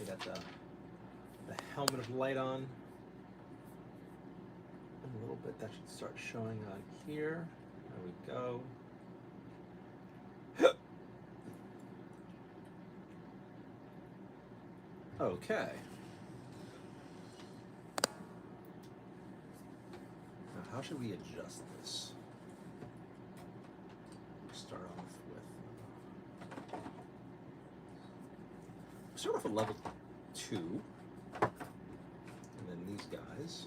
We got the helmet of light on. In a little bit, that should start showing on here. There we go. Okay. Now, how should we adjust this? Start off with level 2, and then these guys.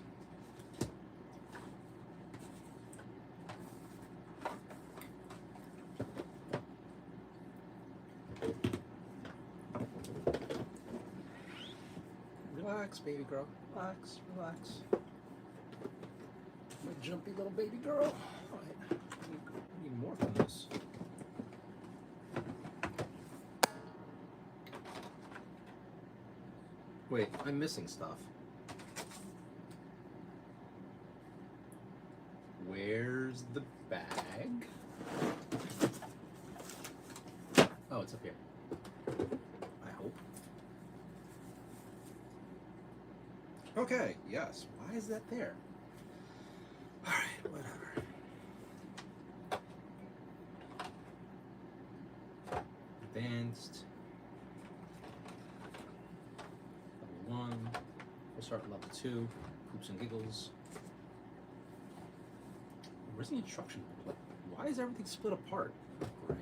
Relax, baby girl. Relax, relax. My jumpy little baby girl. All right. I need more from this. Wait, I'm missing stuff. Where's the bag? Oh, it's up here. I hope. Okay, yes. Why is that there? Alright, whatever. Advanced. Level 1. We'll start at level 2. Poops and giggles. Where's the instruction booklet? Why is everything split apart? Great.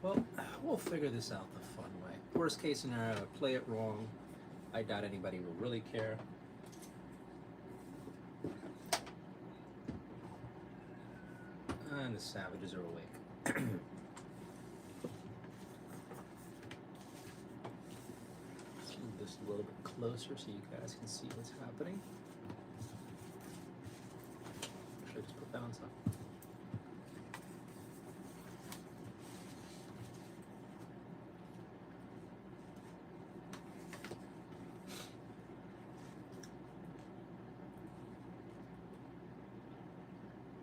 Well, we'll figure this out the fun way. Worst case scenario, play it wrong. I doubt anybody will really care. And the savages are awake. Let's move this a little bit closer so you guys can see what's happening. Should I just put that on top?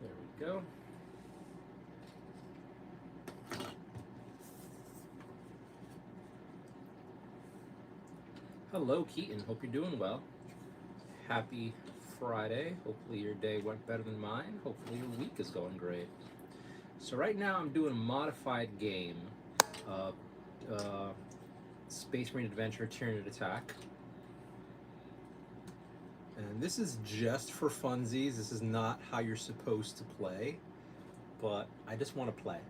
There we go. Hello, Keaton. Hope you're doing well. Happy Friday. Hopefully your day went better than mine. Hopefully your week is going great. So right now I'm doing a modified game of Space Marine Adventure Tyranid Attack. And this is just for funsies. This is not how you're supposed to play, but I just want to play.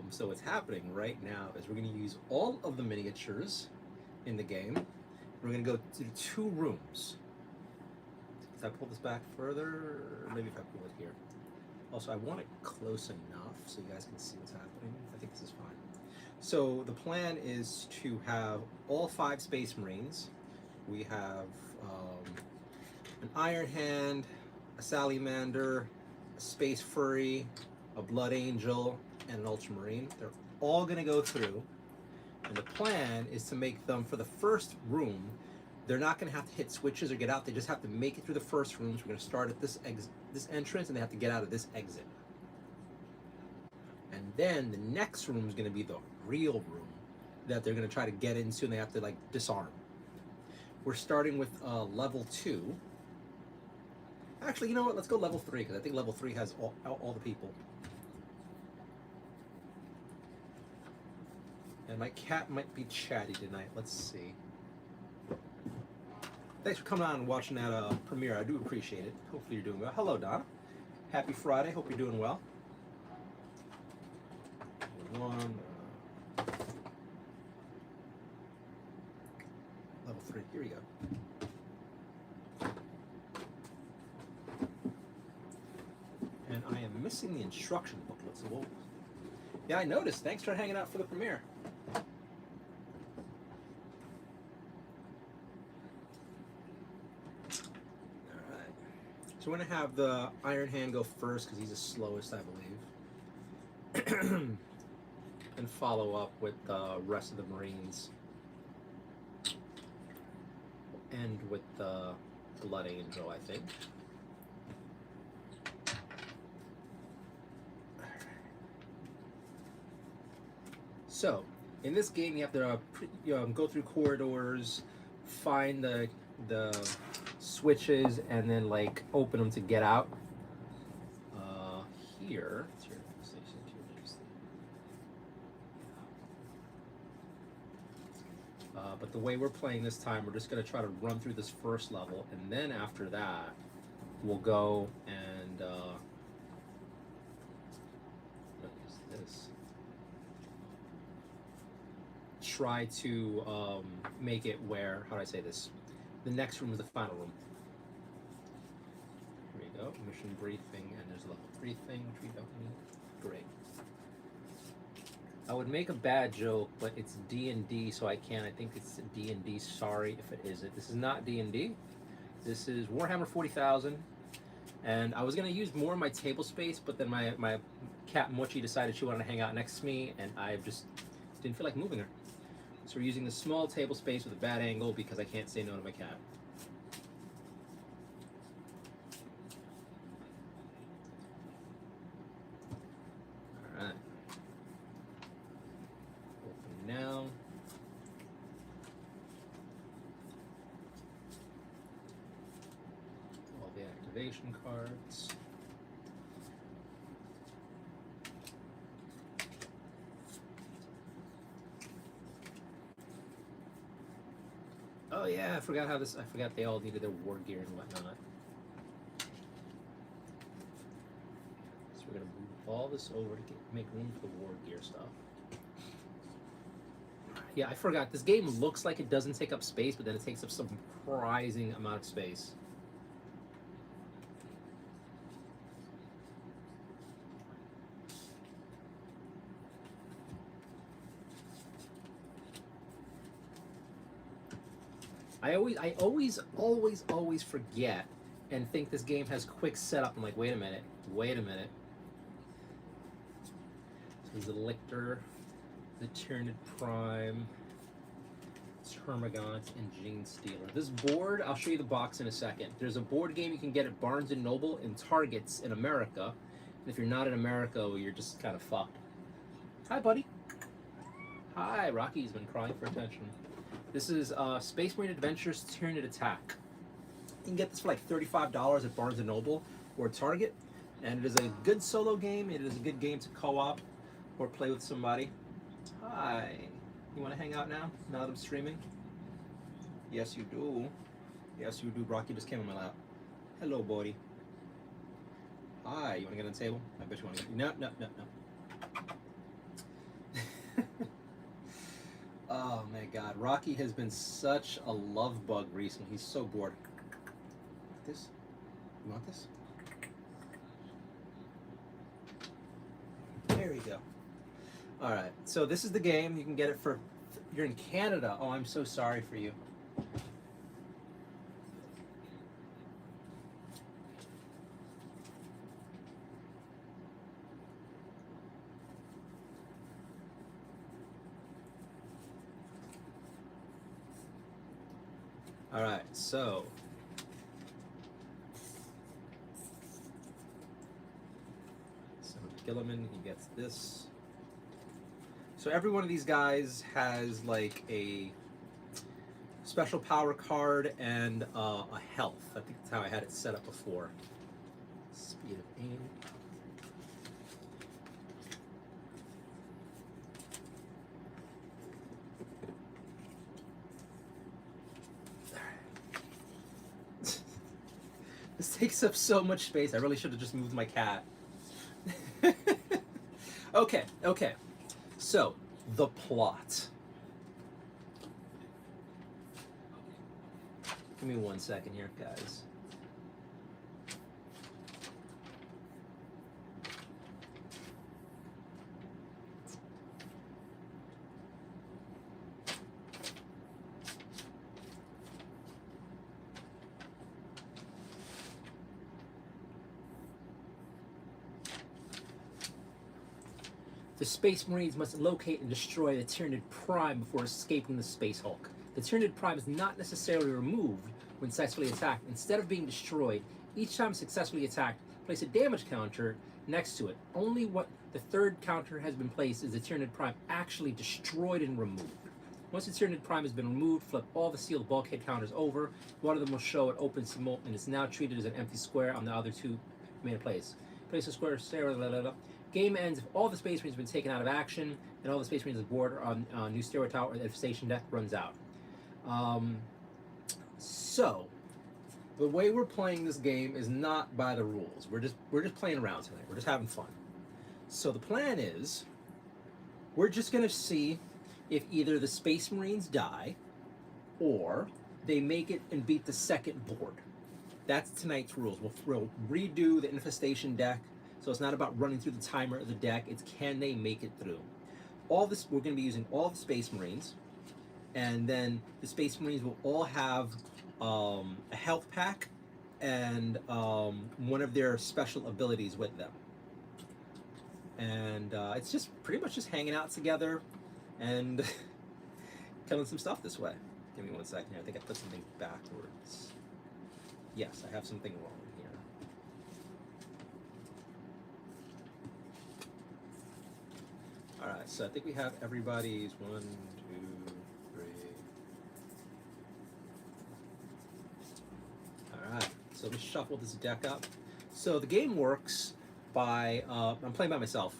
So what's happening right now is we're going to use all of the miniatures in the game. We're going to go to 2 rooms. Can I pull this back further? Maybe if I pull it here. Also, I want it close enough so you guys can see what's happening. I think this is fine. So the plan is to have all 5 Space Marines. We have an Iron Hand, a Salamander, a Space Furry, a Blood Angel, and an Ultramarine. They're all going to go through, and the plan is to make them, for the first room, they're not going to have to hit switches or get out. They just have to make it through the first room. So we're going to start at this entrance, and they have to get out of this exit. And then the next room is going to be the real room that they're going to try to get into, and they have to like disarm. We're starting with level 2. Actually, you know what? Let's go level 3, because I think level 3 has all the people. And my cat might be chatty tonight. Let's see. Thanks for coming on and watching that premiere. I do appreciate it. Hopefully you're doing well. Hello, Donna. Happy Friday. Hope you're doing well. Level 3. Here we go. And I am missing the instruction booklet. So we'll... Yeah, I noticed. Thanks for hanging out for the premiere. So we're going to have the Iron Hand go first because he's the slowest, I believe. And follow up with the rest of the Marines. End with the Blood Angel, I think. So, in this game, you have to go through corridors, find the switches, and then like open them to get out. Here, but the way we're playing this time, we're just going to try to run through this first level, and then after that, we'll go and what is this? Try to make it where, how do I say this? The next room is the final room. Here we go, mission briefing, and there's a level 3 thing, which we don't need. Great. I would make a bad joke, but it's D&D, so I can't. I think it's D&D. Sorry if it isn't. This is not D&D. This is Warhammer 40,000. And I was going to use more of my table space, but then my cat Mochi decided she wanted to hang out next to me, and I just didn't feel like moving her. So we're using the small table space with a bad angle because I can't say no to my cat. Alright. Open now. All the activation cards. Oh yeah, I forgot they all needed their war gear and whatnot. So we're gonna move all this over to make room for the war gear stuff. Yeah, I forgot. This game looks like it doesn't take up space, but then it takes up some surprising amount of space. I always forget and think this game has quick setup. I'm like, wait a minute. So there's the Lictor, the Tyranid Prime, Termagant, and Gene Stealer. This board, I'll show you the box in a second. There's a board game you can get at Barnes & Noble and Targets in America. And if you're not in America, well, you're just kind of fucked. Hi, buddy. Hi, Rocky's been crying for attention. This is Space Marine Adventures Tyranid Attack. You can get this for like $35 at Barnes & Noble or Target. And it is a good solo game. It is a good game to co-op or play with somebody. Hi. You want to hang out now that I'm streaming? Yes, you do. Yes, you do. Rocky just came on my lap. Hello, buddy. Hi. You want to get on the table? I bet you want to get... No. Oh my god, Rocky has been such a love bug recently. He's so bored. This? You want this? There we go. Alright, so this is the game. You can get it for... You're in Canada. Oh, I'm so sorry for you. All right, so Gilliman, he gets this. So every one of these guys has like a special power card and a health. I think that's how I had it set up before. Speed of aim. This takes up so much space. I really should have just moved my cat. Okay. So, the plot. Give me 1 second here, guys. The Space Marines must locate and destroy the Tyranid Prime before escaping the Space Hulk. The Tyranid Prime is not necessarily removed when successfully attacked. Instead of being destroyed, each time successfully attacked, place a damage counter next to it. Only what the third counter has been placed is the Tyranid Prime actually destroyed and removed. Once the Tyranid Prime has been removed, flip all the sealed bulkhead counters over. One of them will show an open symbol, and it's now treated as an empty square on the other two made in place. Place a square, Game ends if all the Space Marines have been taken out of action, and all the Space Marines on board on new stairway tower or the infestation deck runs out. So, the way we're playing this game is not by the rules. We're just playing around tonight. We're just having fun. So the plan is, we're just gonna see if either the Space Marines die, or they make it and beat the second board. That's tonight's rules. We'll redo the infestation deck, so it's not about running through the timer of the deck. It's can they make it through. All this, we're going to be using all the Space Marines, and then the Space Marines will all have a health pack and one of their special abilities with them. And it's just pretty much just hanging out together and killing some stuff this way. Give me 1 second here. I think I put something backwards. Yes, I have something wrong here. Alright, so I think we have everybody's 1, 2, 3. Alright, so let me shuffle this deck up. So the game works by, I'm playing by myself,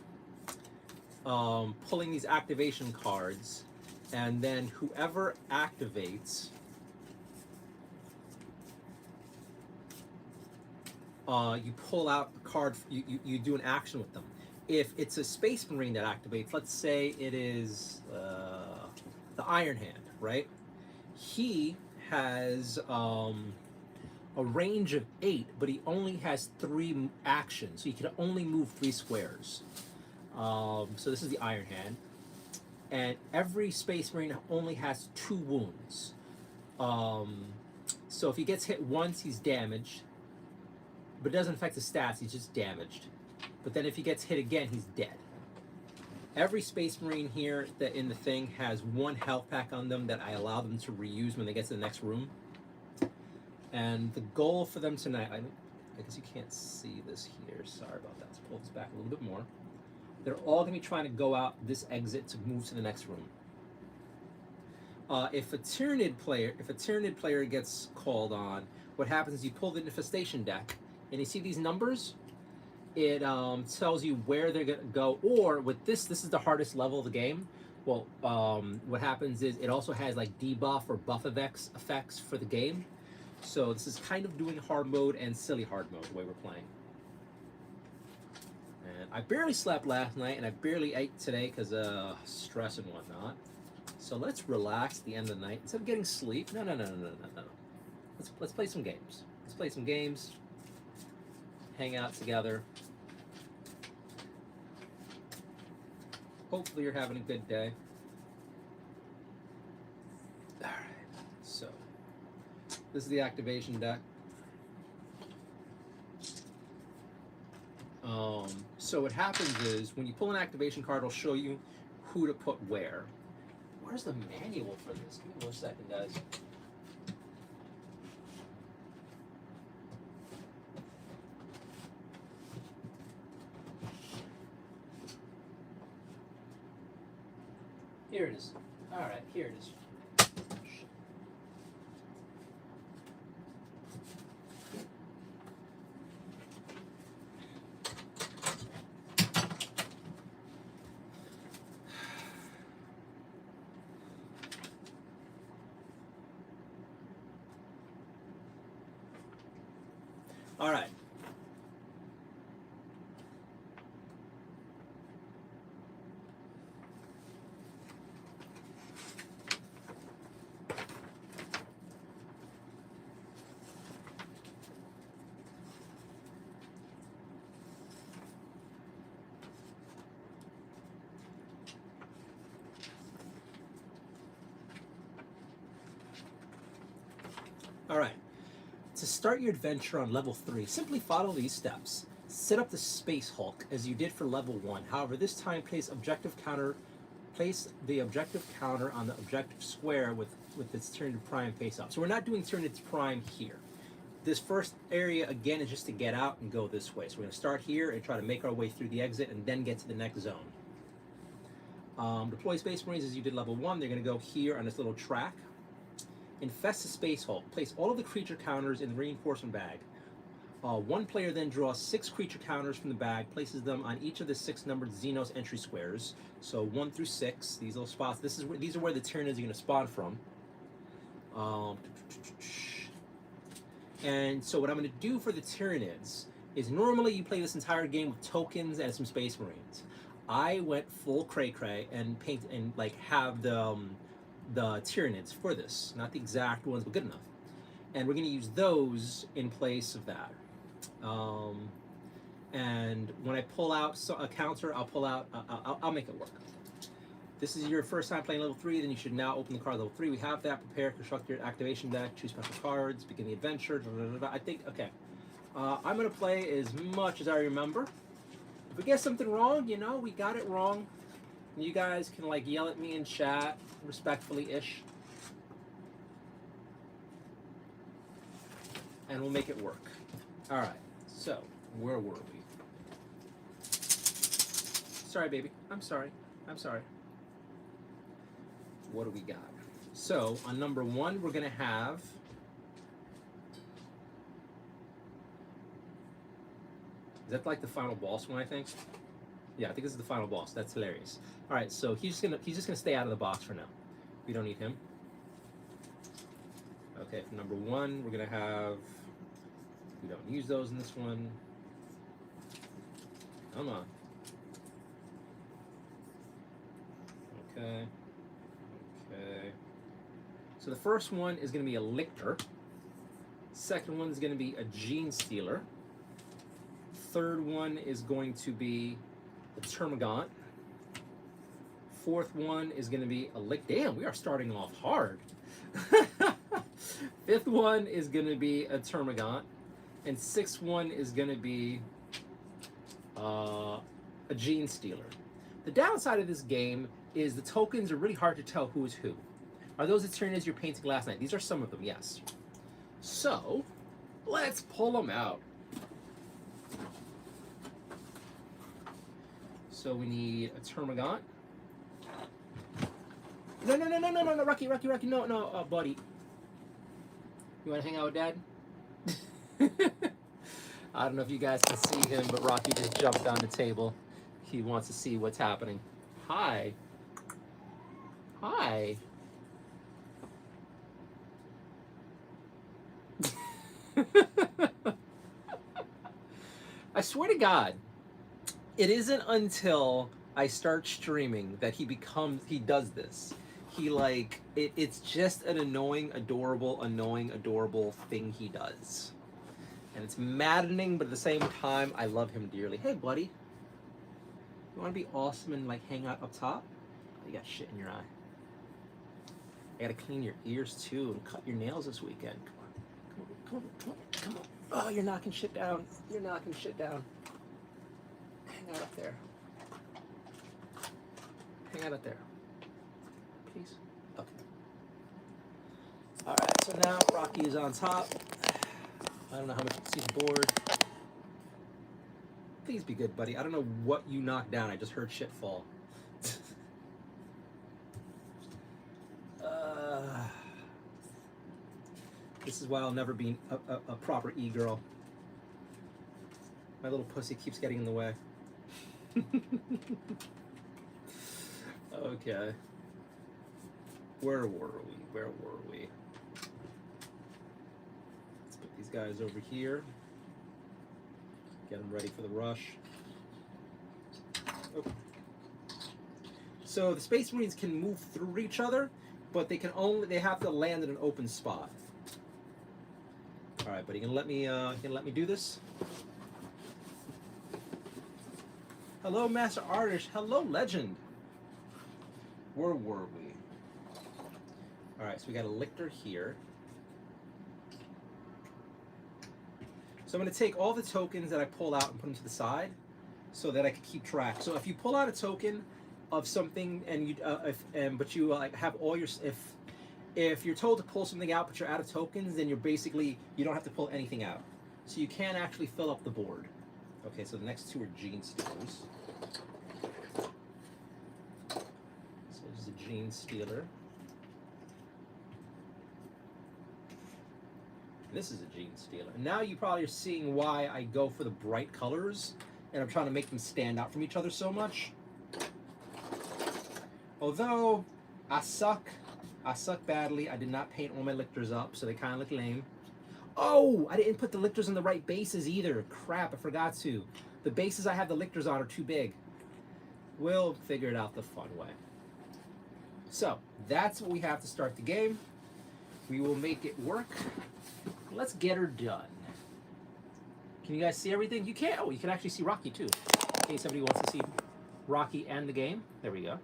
pulling these activation cards, and then whoever activates you pull out a card, you do an action with them. If it's a Space Marine that activates, let's say it is the Iron Hand, right? He has a range of 8, but he only has 3 actions, so he can only move 3 squares. So this is the Iron Hand, and every Space Marine only has 2 wounds. So if he gets hit once, he's damaged, but it doesn't affect his stats, he's just damaged. But then if he gets hit again, he's dead. Every Space Marine here that in the thing has 1 health pack on them that I allow them to reuse when they get to the next room. And the goal for them tonight, I guess you can't see this here, sorry about that. Let's pull this back a little bit more. They're all gonna be trying to go out this exit to move to the next room. If a Tyranid player gets called on, what happens is you pull the infestation deck, and you see these numbers, it tells you where they're gonna go, or with this is the hardest level of the game. Well, what happens is it also has like debuff or buff effects for the game. So this is kind of doing hard mode and silly hard mode the way we're playing. And I barely slept last night, and I barely ate today because of stress and whatnot. So let's relax at the end of the night. Instead of getting sleep, no. Let's play some games. Let's play some games. Hang out together. Hopefully you're having a good day. Alright, so this is the activation deck. So what happens is when you pull an activation card, it'll show you who to put where. Where's the manual for this? Give me 1 second, guys. Here it is. Alright, here it is. Alright. Alright, to start your adventure on level 3, simply follow these steps. Set up the Space Hulk as you did for level 1. However, this time place the objective counter on the objective square with its Tyranid Prime face up. So we're not doing Tyranid Prime here. this first area, again, is just to get out and go this way. So we're going to start here and try to make our way through the exit and then get to the next zone. Deploy Space Marines as you did level 1. They're going to go here on this little track. Infest the Space Hulk. Place all of the creature counters in the reinforcement bag. One player then draws 6 creature counters from the bag, places them on each of the 6 numbered Xenos entry squares. So 1 through 6, these little spots. These are where the Tyranids are going to spawn from. And so what I'm going to do for the Tyranids is normally you play this entire game with tokens and some Space Marines. I went full cray-cray and paint and like have the Tyranids for this, not the exact ones, but good enough. And we're going to use those in place of that. And when I pull out a counter, I'll pull out. I'll make it work. This is your first time playing level 3, then you should now open the card level 3. We have that. Prepare, construct your activation deck, choose special cards, begin the adventure. I think, okay. I'm going to play as much as I remember. If we get something wrong, you know, we got it wrong. You guys can like yell at me in chat, respectfully-ish. And we'll make it work. All right, so where were we? Sorry, baby. I'm sorry. I'm sorry. What do we got? So on number 1, we're going to have is that like the final boss one, I think? Yeah, I think this is the final boss. That's hilarious. All right, so he's just gonna stay out of the box for now. We don't need him. Okay, for number 1, we're gonna have. We don't use those in this one. Come on. Okay. Okay. So the first one is gonna be a Lictor. Second one is gonna be a Gene Stealer. Third one is going to be a Termagant. Fourth one is going to be a Lick. Damn, we are starting off hard. Fifth one is going to be a Termagant. And sixth one is going to be a Gene Stealer. The downside of this game is the tokens are really hard to tell who is who. Are those the Tyranids you're painting last night? These are some of them, yes. So, let's pull them out. So we need a Termagant. No, Rocky, no, buddy. You want to hang out with Dad? I don't know if you guys can see him, but Rocky just jumped on the table. He wants to see what's happening. Hi. Hi. I swear to God, it isn't until I start streaming that he does this. He like, it's just an annoying, adorable thing he does. And it's maddening, but at the same time, I love him dearly. Hey, buddy. You want to be awesome and like hang out up top? Oh, you got shit in your eye. I gotta clean your ears too and cut your nails this weekend. Come on. Oh, you're knocking shit down. Hang out up there. Please. Okay. All right. So now Rocky is on top. I don't know how much you can see the board. Please be good, buddy. I don't know what you knocked down. I just heard shit fall. This is why I'll never be a proper e-girl. My little pussy keeps getting in the way. Okay. Where were we? Let's put these guys over here. Get them ready for the rush. Oh. So the Space Marines can move through each other, but they have to land in an open spot. All right, buddy, you gonna let me do this? Hello, Master Artist. Hello, Legend. Where were we? All right, so we got a Lictor here. So I'm going to take all the tokens that I pull out and put them to the side so that I can keep track. So if you pull out a token of something and you, but you have all your, If you're told to pull something out but you're out of tokens, then you don't have to pull anything out. So you can actually fill up the board. Okay, so the next two are Gene Stealers. So this is a Gene Stealer. This is a Gene Stealer. And now you probably are seeing why I go for the bright colors, and I'm trying to make them stand out from each other so much. Although, I suck badly. I did not paint all my lictors up, so they kind of look lame. Oh, I didn't put the lictors on the right bases either. Crap, I forgot to. The bases I have the lictors on are too big. We'll figure it out the fun way. So, that's what we have to start the game. We will make it work. Let's get her done. Can you guys see everything? You can. Oh, you can actually see Rocky too. In case somebody wants to see Rocky and the game. There we go.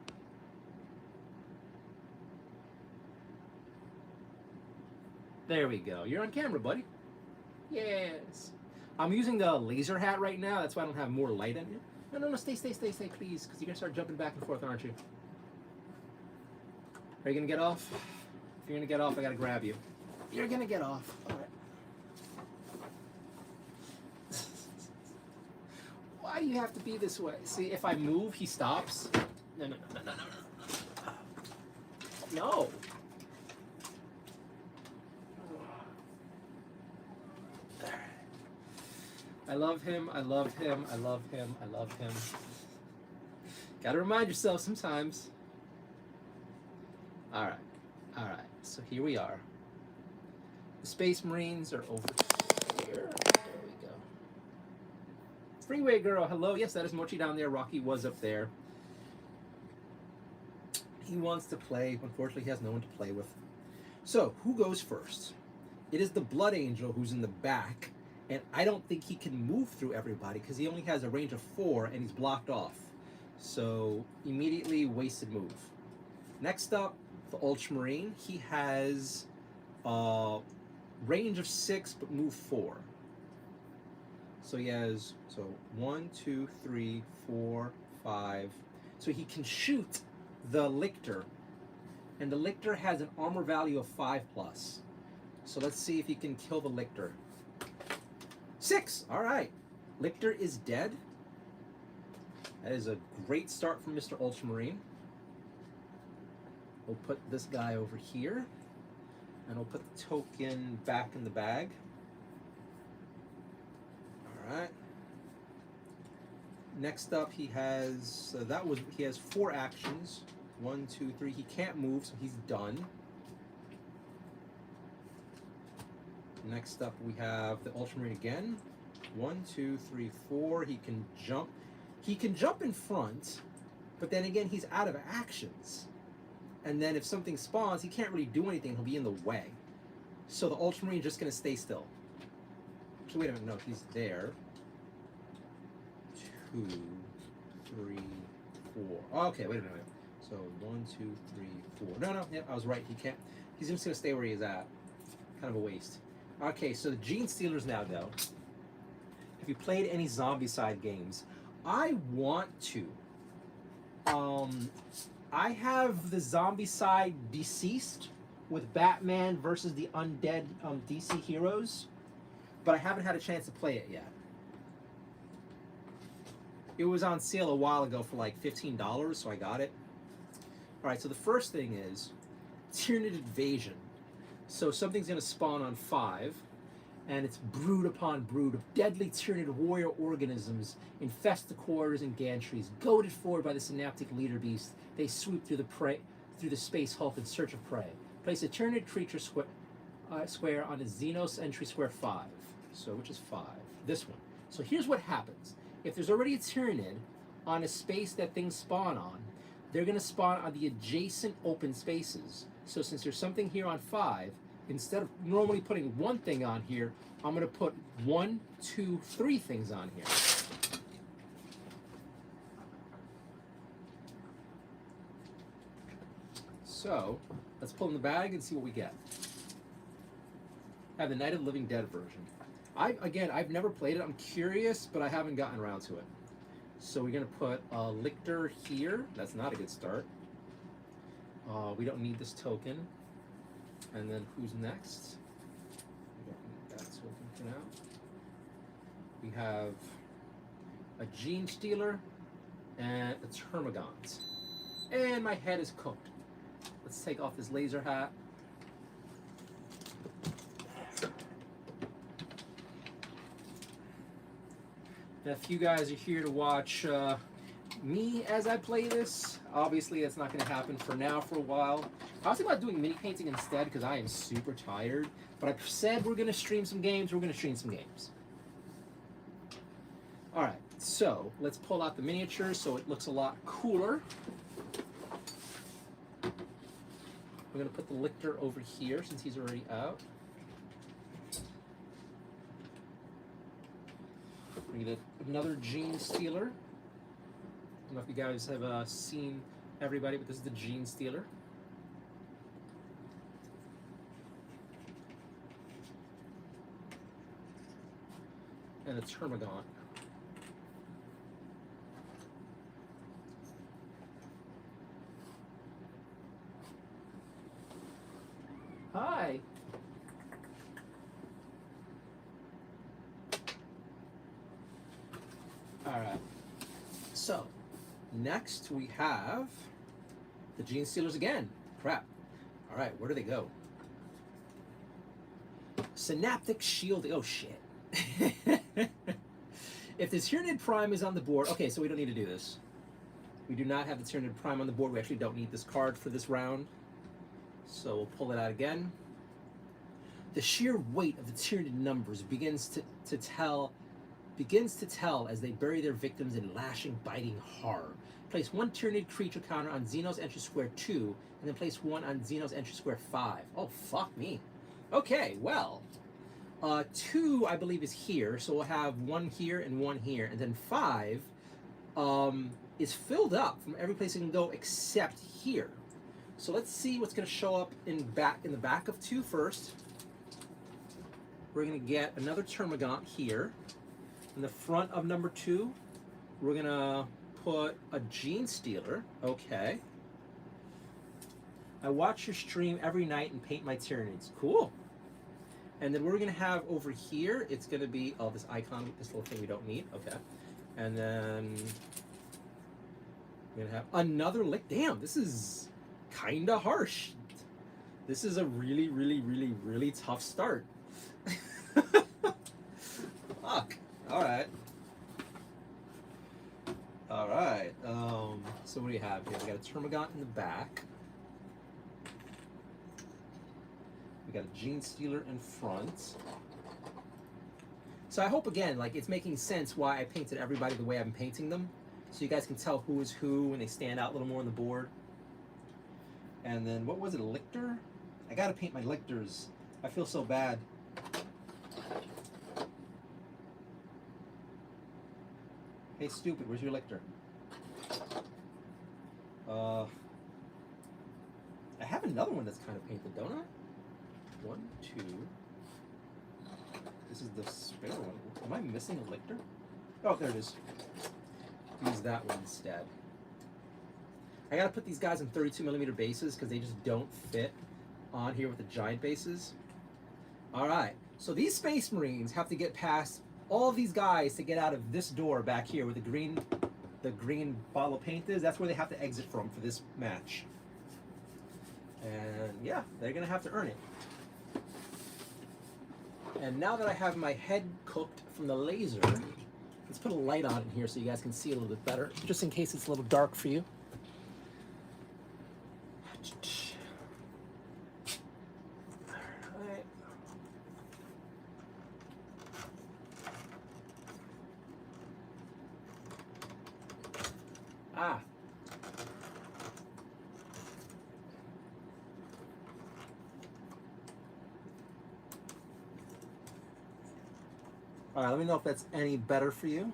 There we go. You're on camera, buddy. Yes. I'm using the laser hat right now. That's why I don't have more light on you. No, stay, please. Because you're going to start jumping back and forth, aren't you? Are you going to get off? If you're going to get off, I got to grab you. You're going to get off. All right. Why do you have to be this way? See, if I move, he stops. No. No. I love him. Gotta remind yourself sometimes. All right. So here we are. The Space Marines are over here. There we go. Freeway Girl, hello. Yes, that is Mochi down there. Rocky was up there. He wants to play. Unfortunately, he has no one to play with. So, who goes first? It is the Blood Angel who's in the back. And I don't think he can move through everybody because he only has a range of 4 and he's blocked off. So immediately wasted move. Next up, the Ultramarine. He has range of 6 but move 4. So he has 1, 2, 3, 4, 5. So he can shoot the Lictor. And the Lictor has an armor value of 5+. So let's see if he can kill the Lictor. 6! Alright. Lictor is dead. That is a great start from Mr. Ultramarine. We'll put this guy over here. And we'll put the token back in the bag. Alright. Next up he has he has 4 actions. 1, 2, 3. He can't move, so he's done. Next up we have the Ultramarine again. 1, 2, 3, 4. He can jump. He can jump in front, but then again he's out of actions. And then if something spawns, he can't really do anything. He'll be in the way. So the Ultramarine is just going to stay still. Actually, wait a minute. No, he's there. 2, 3, 4. Okay, wait a minute. So 1, 2, 3, 4. No. Yeah, I was right. He can't. He's just going to stay where he's at. Kind of a waste. Okay, so the Gene Stealers now go. If you played any Zombicide games, I want to. I have the Zombicide Deceased with Batman versus the undead DC heroes, but I haven't had a chance to play it yet. It was on sale a while ago for like $15, so I got it. All right, so the first thing is Tyranid Invasion. So something's going to spawn on 5, and it's brood upon brood of deadly Tyranid warrior organisms infest the quarters and gantries. Goaded forward by the synaptic leader beast, they swoop through the space hulk in search of prey. Place a Tyranid creature square on a Xenos entry square 5. So which is 5? This one. So here's what happens. If there's already a Tyranid on a space that things spawn on, they're going to spawn on the adjacent open spaces. So since there's something here on 5, instead of normally putting 1 thing on here, I'm going to put 1, 2, 3 things on here. So let's pull in the bag and see what we get. I have the Night of the Living Dead version. I've never played it. I'm curious, but I haven't gotten around to it. So we're going to put a Lictor here. That's not a good start. We don't need this token. And then who's next? That's open for now. We have a Gene Stealer and a Termagant. And my head is cooked. Let's take off this laser hat. Now, if you guys are here to watch me as I play this, obviously that's not going to happen for now for a while. I was thinking about doing mini painting instead because I am super tired. But I said we're going to stream some games. We're going to stream some games. All right, so let's pull out the miniatures so it looks a lot cooler. We're going to put the Lictor over here since he's already out. We get another Gene Stealer. I don't know if you guys have seen everybody, but this is the Gene Stealer. And a Termagant. Hi. All right. So, next we have the Gene Stealers again. Crap. All right, where do they go? Synaptic Shielding. Oh, shit. If the Tyranid Prime is on the board... Okay, so we don't need to do this. We do not have the Tyranid Prime on the board. We actually don't need this card for this round. So we'll pull it out again. The sheer weight of the Tyranid numbers begins to tell as they bury their victims in lashing, biting horror. Place one Tyranid creature counter on Xeno's entry square 2, and then place one on Xeno's entry square 5. Oh, fuck me. Okay, well, 2, I believe, is here, so we'll have 1 here and 1 here, and then 5 is filled up from every place it can go except here. So let's see what's going to show up in the back of 2 first. We're going to get another Termagant here. In the front of number 2, we're going to put a Gene Stealer. Okay. I watch your stream every night and paint my Tyranids. Cool. And then we're going to have over here, it's going to be, oh, this icon, this little thing we don't need. Okay. And then we're going to have another lick. Damn, this is kind of harsh. This is a really, really, really, really tough start. Fuck. All right. All right. So what do you have here? We got a Termagant in the back. We got a Gene Stealer in front. So I hope, again, like, it's making sense why I painted everybody the way I'm painting them. So you guys can tell who is who and they stand out a little more on the board. And then, what was it, a Lictor? I gotta paint my Lictors. I feel so bad. Hey, stupid, where's your Lictor? I have another one that's kind of painted, don't I? 1, 2. This is the spare one. Am I missing a Lictor? Oh, there it is. Use that one instead. I gotta put these guys on 32mm bases because they just don't fit on here with the giant bases. Alright, so these Space Marines have to get past all of these guys to get out of this door back here where the green bottle of paint is. That's where they have to exit from for this match. And yeah, they're gonna have to earn it. And now that I have my head cooked from the laser, let's put a light on in here so you guys can see a little bit better, just in case it's a little dark for you. Alright. Ah. All right, let me know if that's any better for you.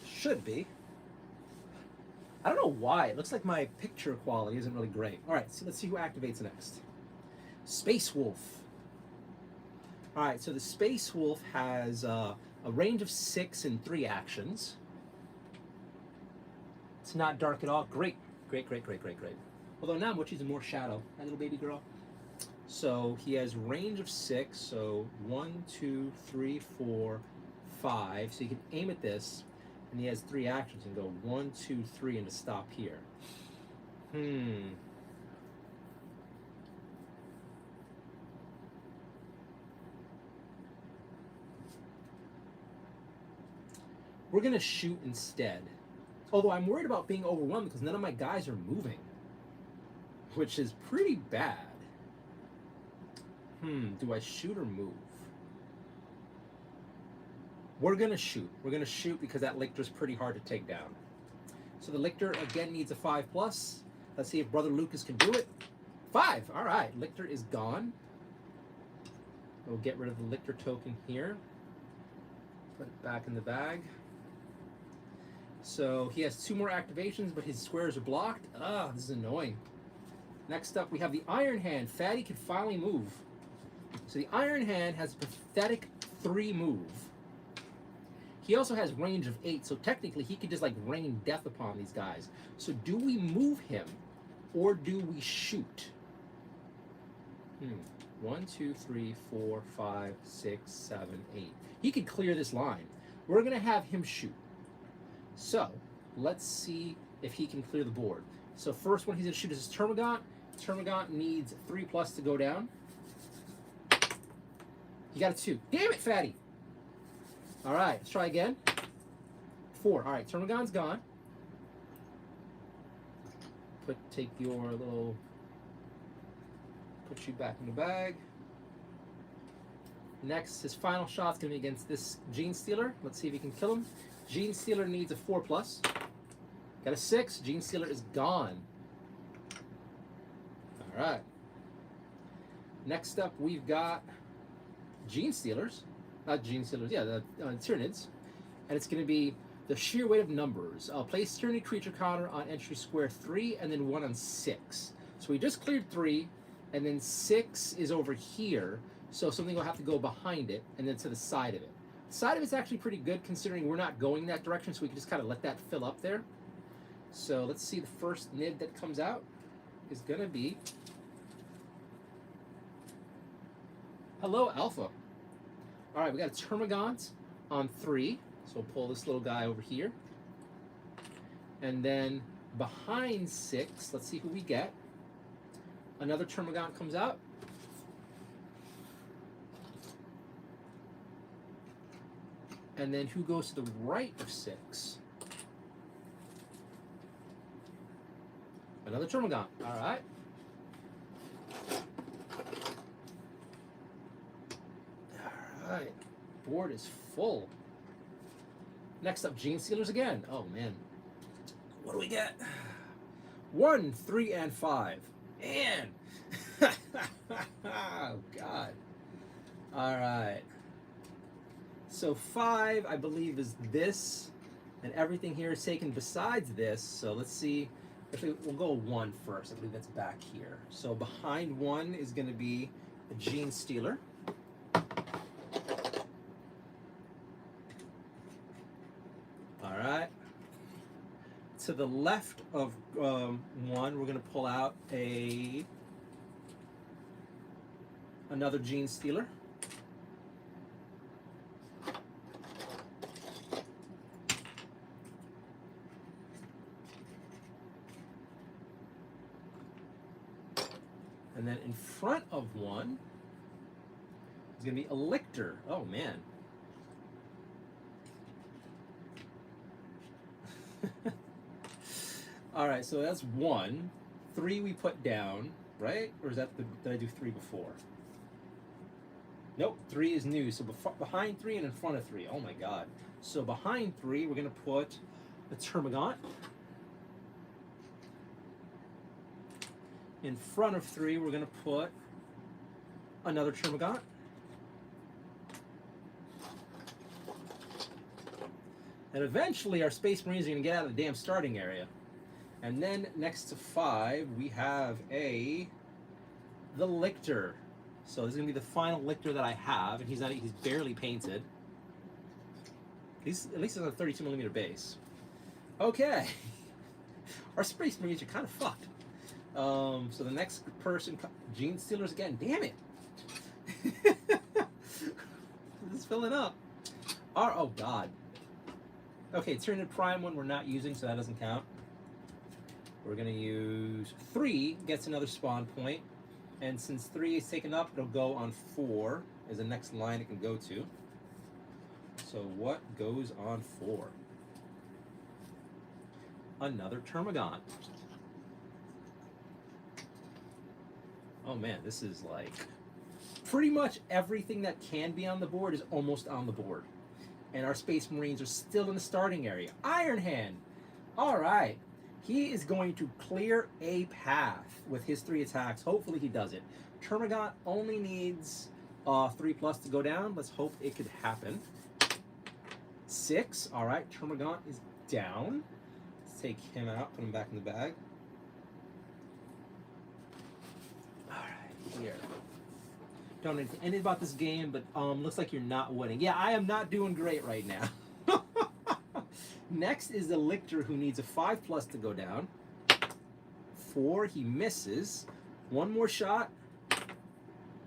Should be. I don't know why. It looks like my picture quality isn't really great. All right, so let's see who activates next. Space Wolf. All right, so the Space Wolf has a range of 6 and 3 actions. It's not dark at all. Great, great, great, great, great, great. Although now I'm using more shadow. That little baby girl. So he has range of 6. So 1, 2, 3, 4, 5. So you can aim at this, and he has 3 actions and go 1, 2, 3, and to stop here. We're going to shoot instead. Although I'm worried about being overwhelmed because none of my guys are moving, which is pretty bad. Do I shoot or move? We're going to shoot. We're going to shoot because that Lictor's pretty hard to take down. So the Lictor, again, needs a 5+. Let's see if Brother Lucas can do it. 5! All right. Lictor is gone. We'll get rid of the Lictor token here. Put it back in the bag. So he has 2 more activations, but his squares are blocked. This is annoying. Next up, we have the Iron Hand. Fatty can finally move. So the Iron Hand has a pathetic 3 move. He also has range of 8, so technically he could just like rain death upon these guys. So do we move him, or do we shoot? 1, 2, 3, 4, 5, 6, 7, 8. He could clear this line. We're going to have him shoot. So let's see if he can clear the board. So first one he's going to shoot is his Termagant. Termagant needs 3+ to go down. He got a 2. Damn it, Fatty! All right, let's try again. 4. All right, Termagant's gone. Take your little... Put you back in the bag. Next, his final shot's going to be against this Gene Stealer. Let's see if he can kill him. Gene Stealer needs a 4+. Got a 6. Gene Stealer is gone. All right. Next up, we've got Gene Stealers. Not Gene Stealers, yeah, the Tyranids. And it's going to be the sheer weight of numbers. Place Tyranid creature counter on entry square 3 and then 1 on 6. So we just cleared 3, and then 6 is over here. So something will have to go behind it and then to the side of it. The side of it's actually pretty good considering we're not going that direction, so we can just kind of let that fill up there. So let's see, the first nid that comes out is going to be... Hello, Alpha. All right, we got a Termagant on 3. So we'll pull this little guy over here. And then behind 6, let's see who we get. Another Termagant comes out. And then who goes to the right of 6? Another Termagant. All right. All right. Board is full. Next up, Gene Stealers again. Oh, man. What do we get? 1, 3, and 5. Man. Oh, God. All right. So 5, I believe, is this. And everything here is taken besides this. So let's see. Actually, we'll go 1 first. I believe that's back here. So behind 1 is going to be a Gene Stealer. Alright. To the left of 1, we're going to pull out another Gene Stealer. And then in front of 1 is going to be a Lictor. Oh, man. All right, so that's 1. 3 we put down, right? Or is that did I do 3 before? Nope, 3 is new. So behind 3 and in front of 3. Oh my God. So behind 3, we're going to put a Termagant. In front of 3, we're going to put another Termagant. And eventually our Space Marines are going to get out of the damn starting area. And then next to 5, we have the Lictor. So this is going to be the final Lictor that I have, and he's barely painted. At least it's on a 32mm base. Okay. Our Space Marines are kind of fucked. So the next person, Gene Stealers again. Damn it! This is filling up. Oh God. Okay, Tyranid Prime one we're not using, so that doesn't count. We're gonna use 3, gets another spawn point, and since 3 is taken up, it'll go on 4 is the next line it can go to. So what goes on 4? Another Termagant. Oh man, this is like pretty much everything that can be on the board is almost on the board. And our Space Marines are still in the starting area. Iron Hand. All right. He is going to clear a path with his 3 attacks. Hopefully he does it. Termagant only needs 3+ to go down. Let's hope it could happen. 6. All right. Termagant is down. Let's take him out. Put him back in the bag. All right. Here. Don't know anything about this game, but looks like you're not winning. Yeah, I am not doing great right now. Next is the Lictor, who needs a 5+ to go down. 4, he misses. 1 more shot.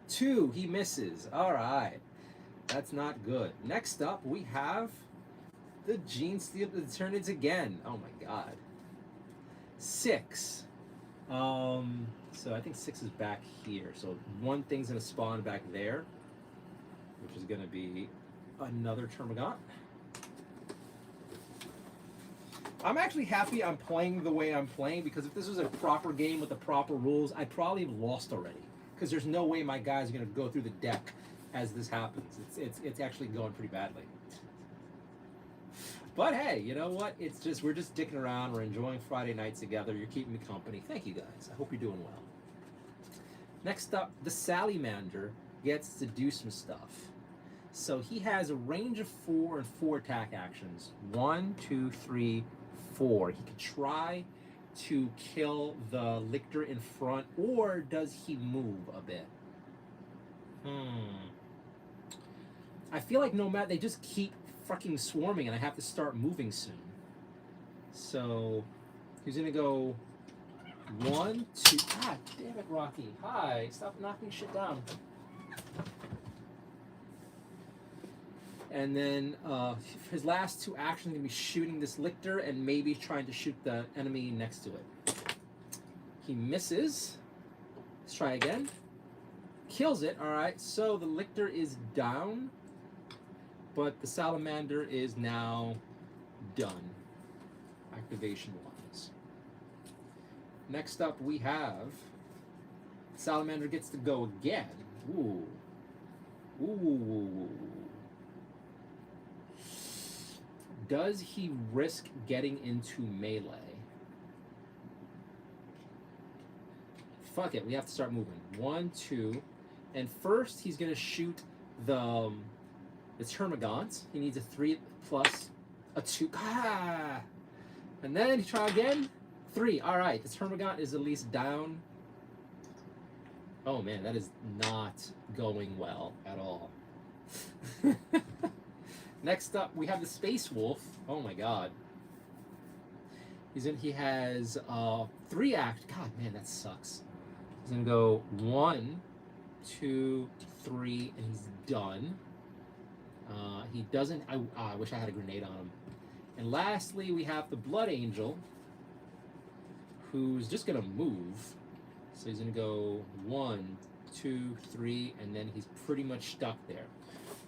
2, he misses. All right, that's not good. Next up, we have the Gene Steal the Tyrannids again. Oh my God. 6. So I think 6 is back here. So 1 thing's gonna spawn back there, which is gonna be another Termagant. I'm actually happy I'm playing the way I'm playing, because if this was a proper game with the proper rules, I'd probably have lost already. Because there's no way my guys are gonna go through the deck as this happens. It's actually going pretty badly. But hey, you know what? It's just, we're just dicking around. We're enjoying Friday nights together. You're keeping me company. Thank you guys. I hope you're doing well. Next up, the Salamander gets to do some stuff. So he has a range of 4 and 4 attack actions. 1, 2, 3, 4. He could try to kill the Lictor in front, or does he move a bit? I feel like no matter, they just keep fucking swarming and I have to start moving soon. So he's gonna go 1, 2. God damn it, Rocky. Hi, stop knocking shit down. And then his last 2 actions are gonna be shooting this Lictor and maybe trying to shoot the enemy next to it. He misses. Let's try again. Kills it. All right, so the Lictor is down, but the Salamander is now done, activation-wise. Next up, we have Salamander gets to go again. Ooh. Ooh. Does he risk getting into melee? Fuck it, we have to start moving. 1, 2, and first he's gonna shoot the Termagant. He needs a 3+, a 2. Ah! And then he try again. 3. All right, the Termagant is at least down. Oh man, that is not going well at all. Next up, we have the Space Wolf. Oh my God. He has 3 act. God, man, that sucks. He's gonna go 1, 2, 3, and he's done. He doesn't. I wish I had a grenade on him. And lastly, we have the Blood Angel, who's just gonna move. So he's gonna go 1, 2, 3, and then he's pretty much stuck there.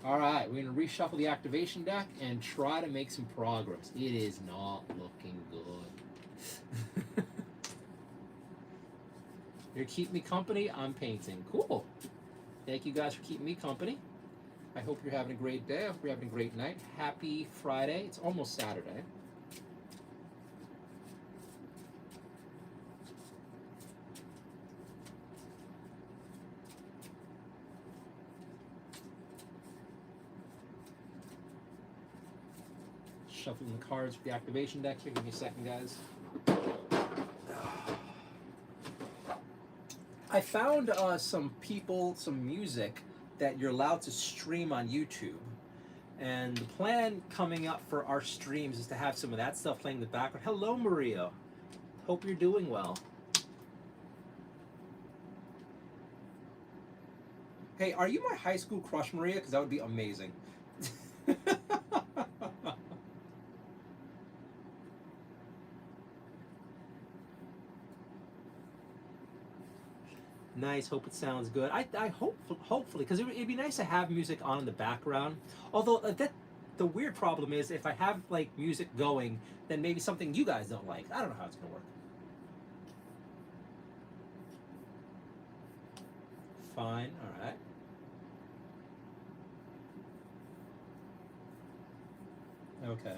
All right, we're gonna reshuffle the activation deck and try to make some progress. It is not looking good. You keep me company, I'm painting. Cool. Thank you guys for keeping me company. I hope you're having a great day. I hope you're having a great night. Happy Friday. It's almost Saturday. Shuffling the cards for the activation deck here. Give me a second, guys. I found some music that you're allowed to stream on YouTube. And the plan coming up for our streams is to have some of that stuff playing in the background. Hello, Maria. Hope you're doing well. Hey, are you my high school crush, Maria? Because that would be amazing. Nice. Hope it sounds good. I hope, hopefully, because it'd be nice to have music on in the background. Although that the weird problem is if I have like music going, then maybe something you guys don't like. I don't know how it's gonna work. Fine. All right. Okay.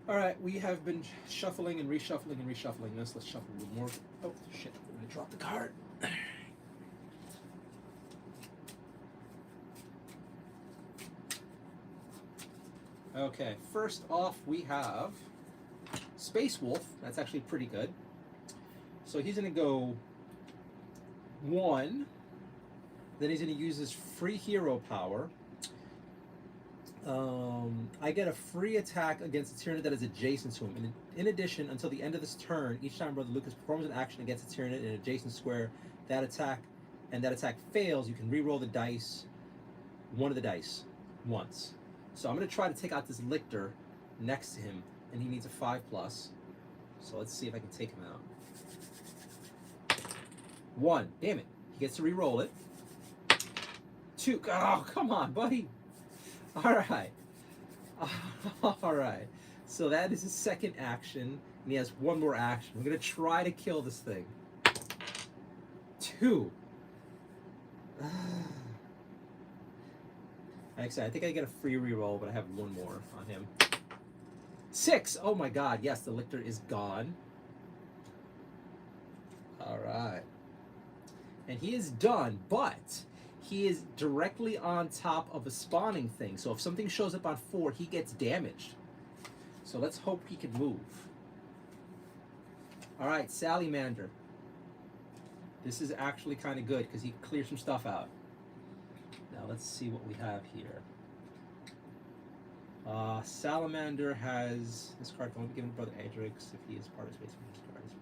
All right. We have been shuffling and reshuffling and reshuffling this. Let's shuffle a little more. Oh shit! I'm gonna drop the card. Okay, first off we have Space Wolf. That's actually pretty good. So he's going to go 1. Then he's going to use his free hero power. I get a free attack against a Tyranid that is adjacent to him. And in addition, until the end of this turn, each time Brother Lucas performs an action against a Tyranid in an adjacent square, that attack fails, you can re-roll the dice, one of the dice, once. So I'm going to try to take out this Lictor next to him, and he needs a 5+. So let's see if I can take him out. 1. Damn it. He gets to re-roll it. 2. Oh, come on, buddy. All right. All right. So that is his second action, and he has one more action. I'm going to try to kill this thing. 2. Actually, I think I get a free reroll, but I have one more on him. 6! Oh my god, yes, the Lictor is gone. Alright. And he is done, but he is directly on top of a spawning thing. So if something shows up on 4, he gets damaged. So let's hope he can move. Alright, Salamander. This is actually kind of good because he clears some stuff out. Now let's see what we have here. Salamander has this card can only be given to Brother Adrix if he is part of space from his cards.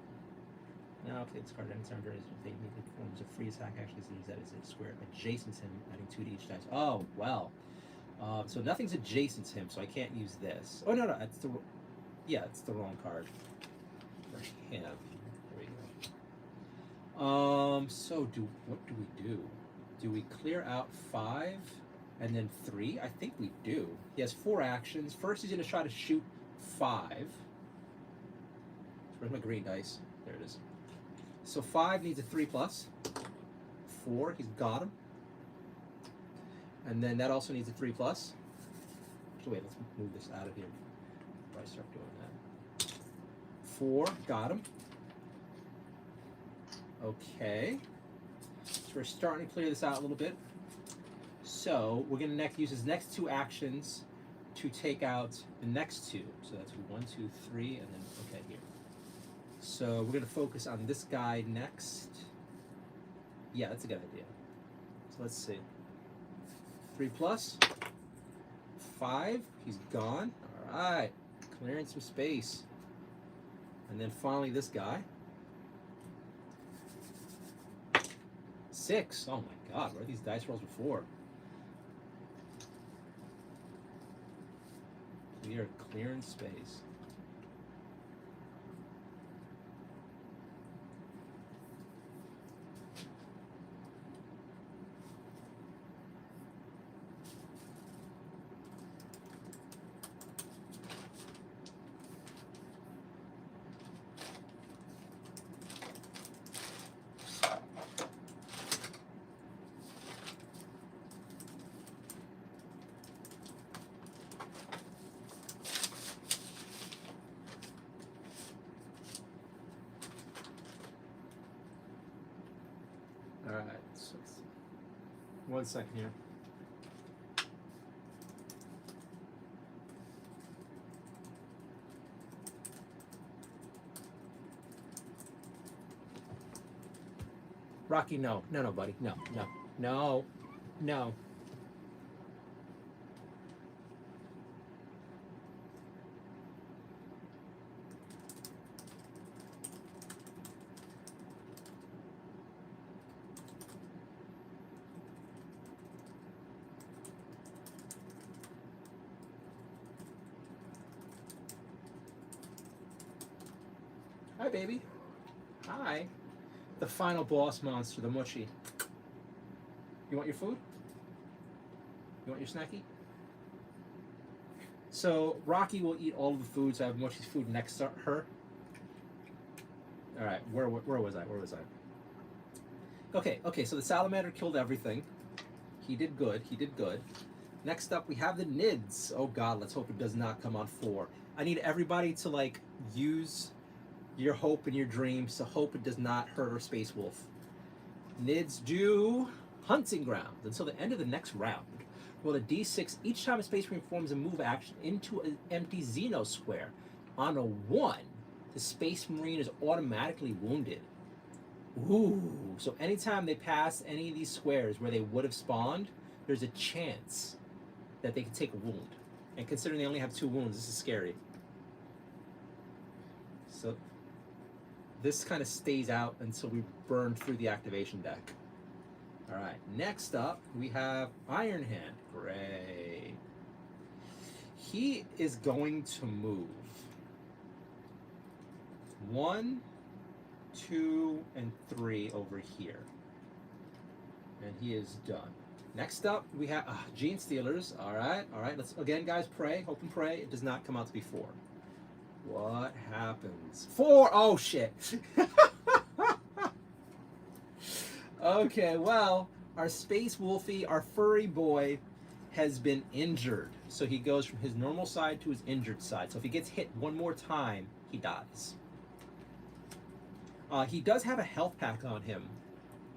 Now play this card at any time during his thing. He performs a free attack action as that is a square adjacent to him, adding 2 to each dice. Oh well. So nothing's adjacent to him, so I can't use this. Oh no, that's the it's the wrong card for him. There we go. So what do we do? Do we clear out 5 and then 3? I think we do. He has 4 actions. First, he's going to try to shoot 5. Where's my green dice? There it is. So 5 needs a 3+. 4, he's got him. And then that also needs a 3+. So wait, let's move this out of here before I start doing that. 4, got him. Okay. So we're starting to clear this out a little bit. So we're going to use his next 2 actions to take out the next 2. So that's 1, 2, 3, and then, okay, here. So we're going to focus on this guy next. Yeah, that's a good idea. So let's see. 3+. 5, he's gone. All right, clearing some space. And then finally this guy. 6. Oh my god, where are these dice rolls before? We are clearing space. Alright, so 1 second here. Rocky, no. No, buddy. No. No. Hi, baby. Hi. The final boss monster, the Mushy. You want your food? You want your snacky? So Rocky will eat all of the food, so I have Mushy's food next to her. All right, where was I? Where was I? Okay, so the salamander killed everything. He did good, he did good. Next up, we have the Nids. Oh God, let's hope it does not come on 4. I need everybody to like use your hope and your dreams to hope it does not hurt our Space Wolf. Nids do hunting grounds until the end of the next round. Roll a d6 each time a Space Marine forms a move action into an empty Xeno square. On a 1, the Space Marine is automatically wounded. Ooh, so anytime they pass any of these squares where they would have spawned, there's a chance that they can take a wound. And considering they only have 2 wounds, this is scary. So this kind of stays out until we burn through the activation deck. All right, next up we have Iron Hand. Great. He is going to move 1, 2, and 3 over here. And he is done. Next up, we have Gene Stealers. All right. Let's, again, guys, pray. Hope and pray. It does not come out to be 4. What happens? 4! Oh, shit. Okay, well, our Space Wolfie, our furry boy, has been injured. So he goes from his normal side to his injured side. So if he gets hit one more time, he dies. He does have a health pack on him,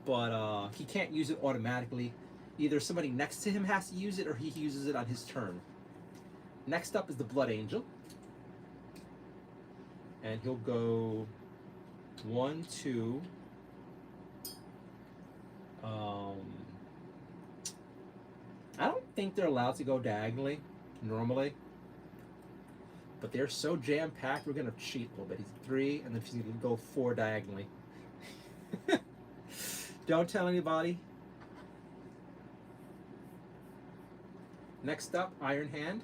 but he can't use it automatically. Either somebody next to him has to use it, or he uses it on his turn. Next up is the Blood Angel. And he'll go 1, 2. I don't think they're allowed to go diagonally, normally. But they're so jam-packed, we're going to cheat a little bit. He's 3, and then he's going to go 4 diagonally. Don't tell anybody. Next up, Iron Hand.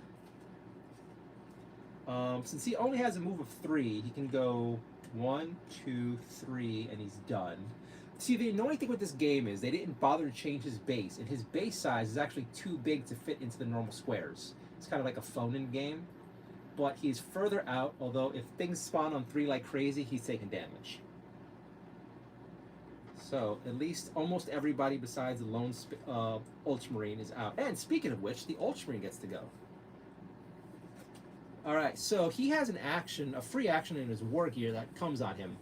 Since he only has a move of 3, he can go 1, 2, 3, and he's done. See, the annoying thing with this game is they didn't bother to change his base, and his base size is actually too big to fit into the normal squares. It's kind of like a phone-in game. But he's further out, although if things spawn on 3 like crazy, he's taking damage. So, at least almost everybody besides the lone Ultramarine is out. And speaking of which, the Ultramarine gets to go. Alright, so he has an action, a free action in his war gear that comes on him.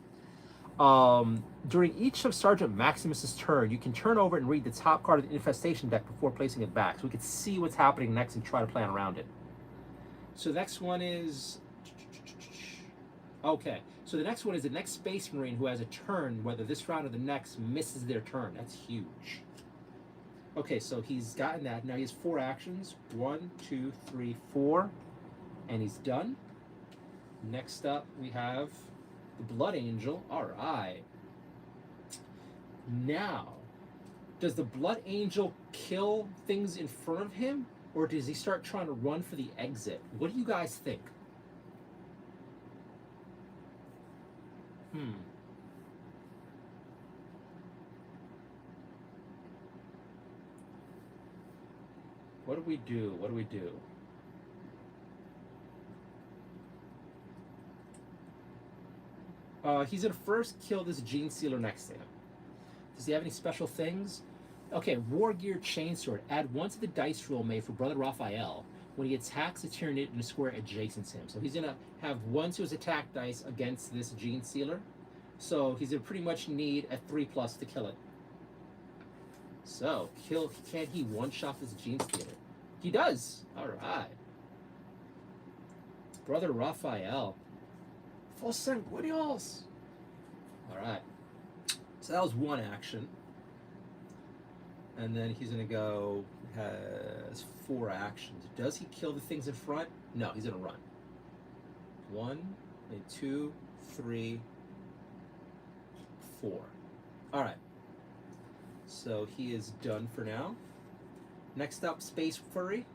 During each of Sergeant Maximus's turn, you can turn over and read the top card of the Infestation deck before placing it back. So we can see what's happening next and try to plan around it. So the next one is... Okay, so the next one is the next Space Marine who has a turn, whether this round or the next, misses their turn. That's huge. Okay, so he's gotten that. Now he has 4 actions. 1, 2, 3, 4. And he's done. Next up, we have the Blood Angel. All right. Now, does the Blood Angel kill things in front of him? Or does he start trying to run for the exit? What do you guys think? What do we do? What do we do? He's gonna first kill this Gene Sealer next to him. Does he have any special things? Okay, War Gear Chainsword. Add 1 to the dice roll made for Brother Raphael when he attacks a Tyranid in a square adjacent to him. So he's gonna have 1 to his attack dice against this Gene Sealer. So he's gonna pretty much need a 3+ to kill it. So, can he one-shot this Gene Stealer? He does! Alright. Brother Raphael. Full Sanguinials! Alright. So that was 1 action. And then he's gonna go, has 4 actions. Does he kill the things in front? No, he's gonna run. 1, 2, 3, 4. Alright. So he is done for now. Next up, Space Furry.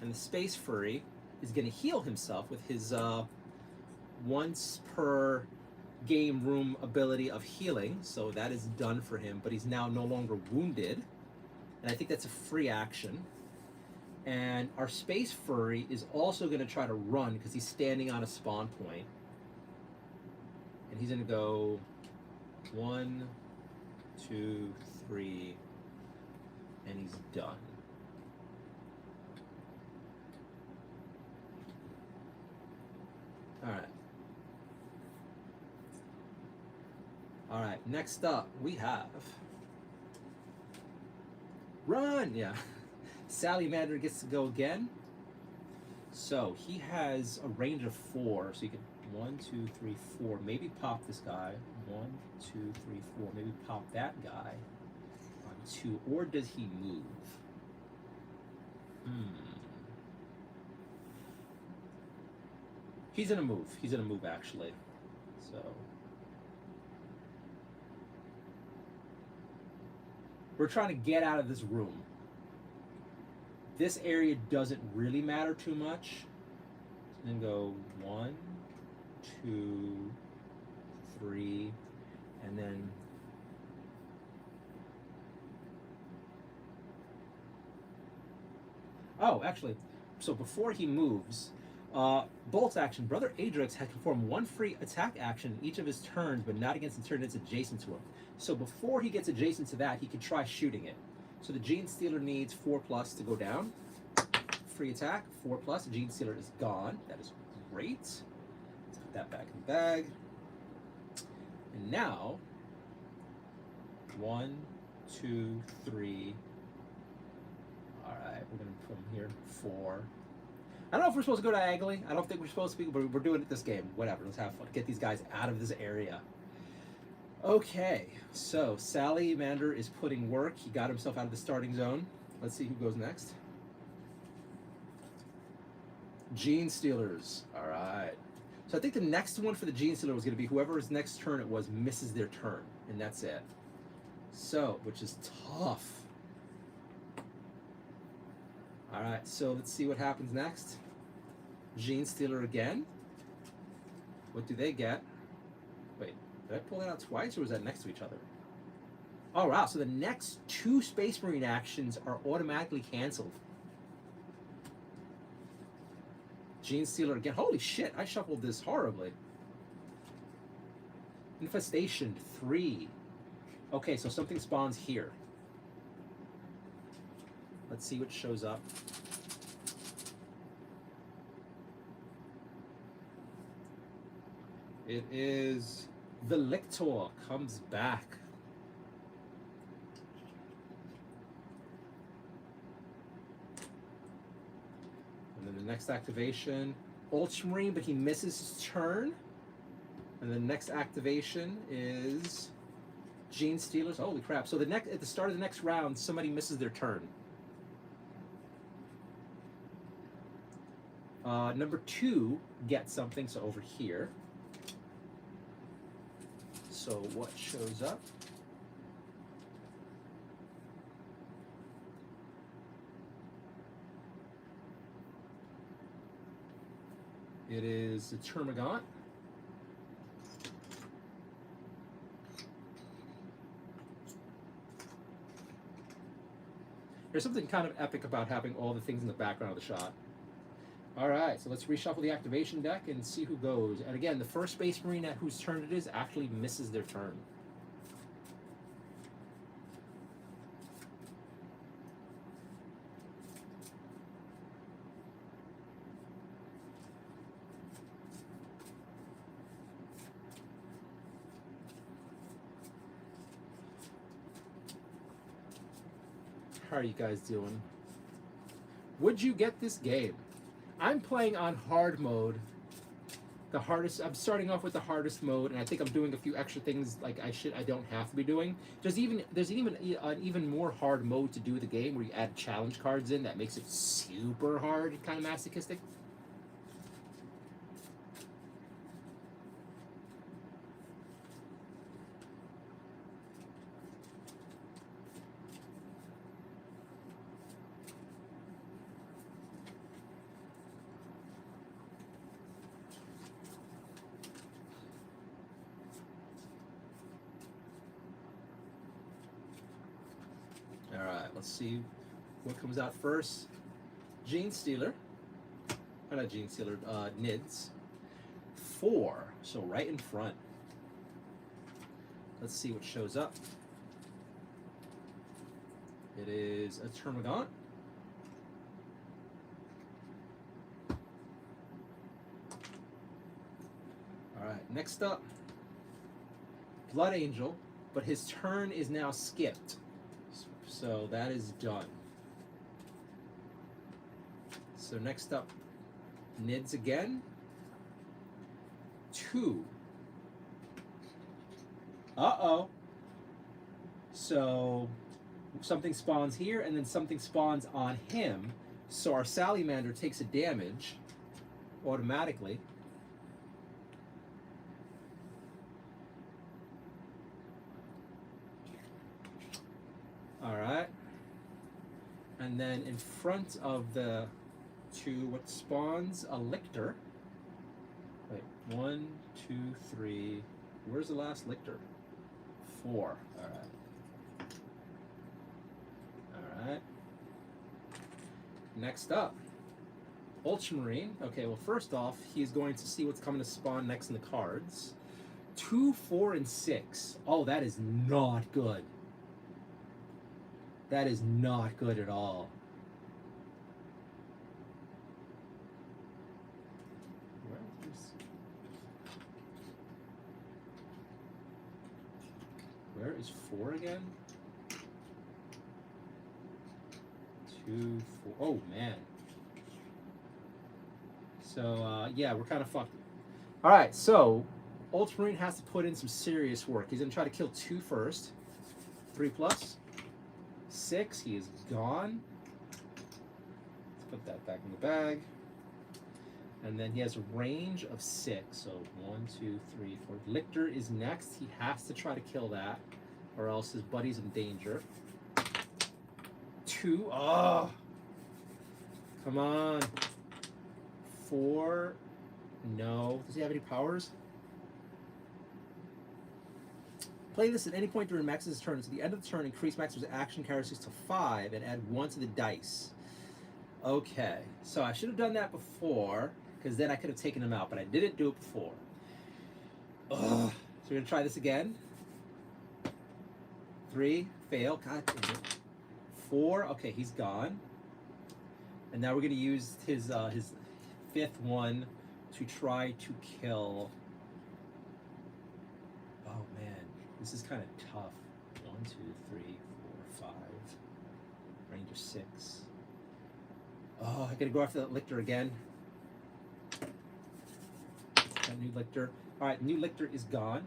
And the Space Furry is gonna heal himself with his once per game room ability of healing, so that is done for him, but he's now no longer wounded. And I think that's a free action. And our Space Furry is also going to try to run because he's standing on a spawn point. And he's going to go 1, 2, 3, and he's done. All right, next up we have run. Yeah. Salamander gets to go again. So he has a range of 4, so you can 1, 2, 3, 4. Maybe pop this guy. 1, 2, 3, 4. Maybe pop that guy on 2. Or does he move? He's gonna move. He's gonna move actually. So we're trying to get out of this room. This area doesn't really matter too much. So then go 1, 2, 3, and then actually, so before he moves, Bolt action. Brother Adrix has performed 1 free attack action in each of his turns, but not against the turn that's adjacent to him. So before he gets adjacent to that, he can try shooting it. So the Gene Stealer needs 4+ to go down. Free attack, 4+. The Gene Stealer is gone. That is great. Let's put that back in the bag. And now, 1, 2, 3. All right, we're gonna put him here. 4. I don't know if we're supposed to go diagonally. I don't think we're supposed to be, but we're doing it this game. Whatever, let's have fun. Get these guys out of this area. Okay, so Salamander is putting work. He got himself out of the starting zone. Let's see who goes next. Gene Stealers. All right. So I think the next one for the Gene Stealer was going to be whoever's next turn it was misses their turn, and that's it. So, which is tough. All right, so let's see what happens next. Gene Stealer again. What do they get? Wait, did I pull that out twice, or was that next to each other? Oh, wow, so the next 2 Space Marine actions are automatically canceled. Gene Stealer again. Holy shit, I shuffled this horribly. Infestation 3. Okay, so something spawns here. Let's see what shows up. It is the Lictor comes back. And then the next activation, Ultramarine, but he misses his turn. And the next activation is Gene Stealers. Holy crap. So at the start of the next round, somebody misses their turn. Number 2 gets something, so over here. So what shows up? It is the Termagant. There's something kind of epic about having all the things in the background of the shot. All right, so let's reshuffle the activation deck and see who goes. And again, the first Space Marine at whose turn it is actually misses their turn. How are you guys doing? Would you get this game? I'm playing on hard mode. The hardest. I'm starting off with the hardest mode, and I think I'm doing a few extra things like I don't have to be doing. There's even an even more hard mode to do the game where you add challenge cards in that makes it super hard, kind of masochistic. let's see what comes out first. Gene Stealer. Not Gene Stealer, Nids. 4, so right in front. Let's see what shows up. It is a Termagant. Alright, next up, Blood Angel, but his turn is now skipped. So that is done. So next up, Nids again. 2. Uh-oh. So something spawns here, and then something spawns on him. So our Salamander takes a damage automatically. All right. And then in front of the 2, what spawns? A Lictor. Wait, 1, 2, 3. Where's the last Lictor? 4. All right. All right. Next up, Ultramarine. Okay, well, first off, he's going to see what's coming to spawn next in the cards. 2, 4, and 6. Oh, that is not good. That is not good at all. Where is 4 again? 2, 4. Oh, man. So, yeah, we're kind of fucked. All right, so Ultramarine has to put in some serious work. He's going to try to kill 2 first. 3 plus. 6, he is gone. Let's put that back in the bag. And then he has a range of 6. So 1, 2, 3, 4. Lictor is next. He has to try to kill that, or else his buddy's in danger. 2. Oh! Come on. 4. No. Does he have any powers? Play this at any point during Max's turn. At the end of the turn, increase Max's action characteristics to 5 and add 1 to the dice. Okay, so I should have done that before, because then I could have taken him out, but I didn't do it before. Ugh. So we're going to try this again. 3, fail. God damn it. 4, okay, he's gone. And now we're going to use his 5th one to try to kill... Oh, man. This is kind of tough. 1, 2, 3, 4, 5. Range of 6. Oh, I gotta go after that Lictor again. That new Lictor. Alright, new Lictor is gone.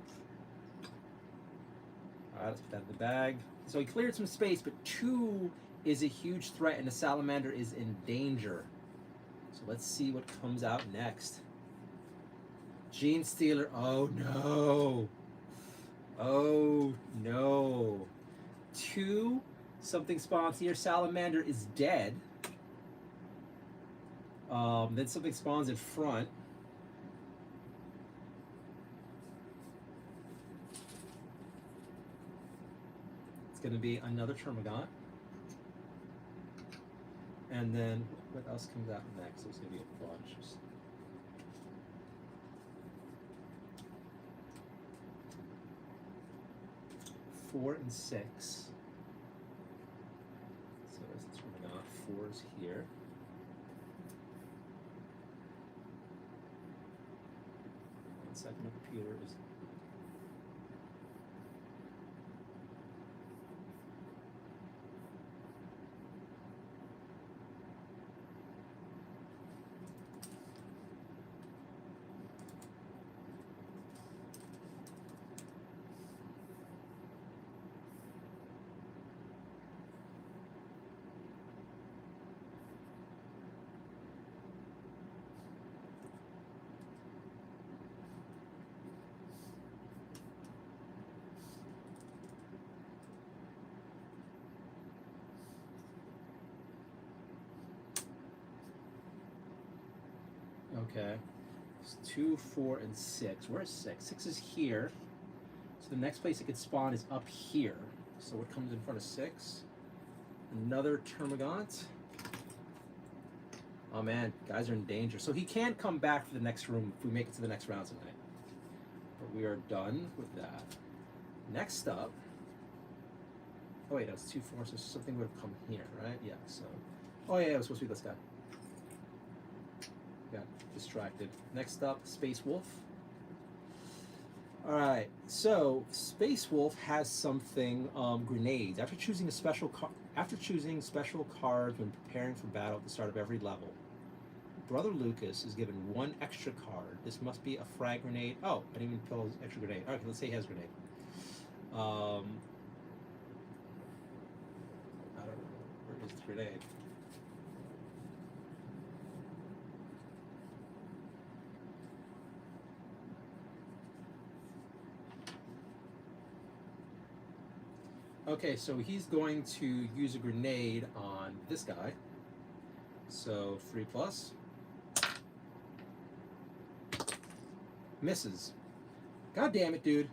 Alright, let's put that in the bag. So he cleared some space, but 2 is a huge threat and the Salamander is in danger. So let's see what comes out next. Gene Stealer. Oh no. Oh no. 2, something spawns here. Salamander is dead. Then something spawns in front. It's going to be another Termagant. And then what else comes out next? There's going to be a bunch. 4 and 6. So there's the Termagant. 4 is here. Second, my computer is okay. It's 2, 4, and 6. Where's 6? 6 is here. So the next place it could spawn is up here. So what comes in front of 6? Another Termagant. Oh man, guys are in danger. So he can come back for the next room if we make it to the next round tonight. But we are done with that. Next up. Oh wait, that's 2 forces. Something would have come here, right? Yeah, so. Oh yeah, it was supposed to be this guy. Got distracted. Next up, Space Wolf. Alright, so Space Wolf has something, grenades. After choosing special cards when preparing for battle at the start of every level, Brother Lucas is given 1 extra card. This must be a frag grenade. Oh, I didn't even pull his extra grenade. Okay, let's say he has a grenade. I don't know. Where is the grenade? Okay, so he's going to use a grenade on this guy. So 3+. Misses. God damn it, dude.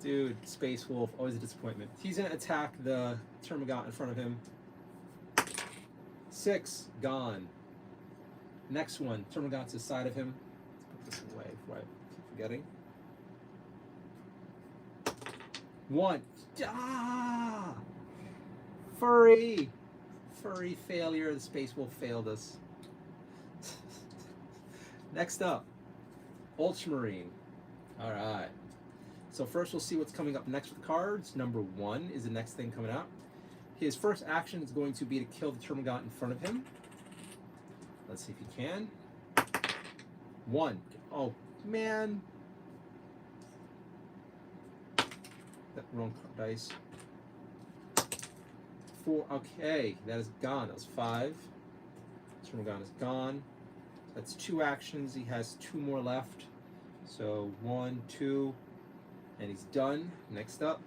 Dude, Space Wolf, always a disappointment. He's gonna attack the Termagant in front of him. 6, gone. Next one, Termagant's side of him. Let's put this away before I keep forgetting. 1. Ah! Furry! Furry failure. The Space Wolf failed us. Next up, Ultramarine. Alright. So first we'll see what's coming up next with cards. Number 1 is the next thing coming out. His first action is going to be to kill the Termagant in front of him. Let's see if he can. 1. Oh, man. That wrong dice. 4. Okay, that is gone. That was 5. Termagant is gone. That's 2 actions. He has 2 more left. So 1, 2, and he's done. Next up,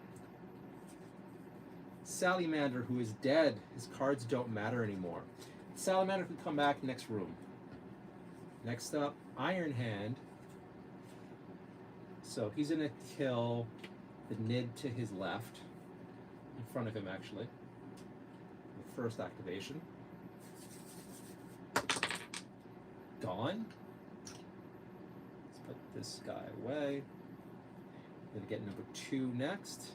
Salamander, who is dead. His cards don't matter anymore. Salamander can come back next room. Next up, Iron Hand. So he's gonna kill the Nid to his left, in front of him actually. The first activation. Gone. Let's put this guy away. Gonna get number 2 next.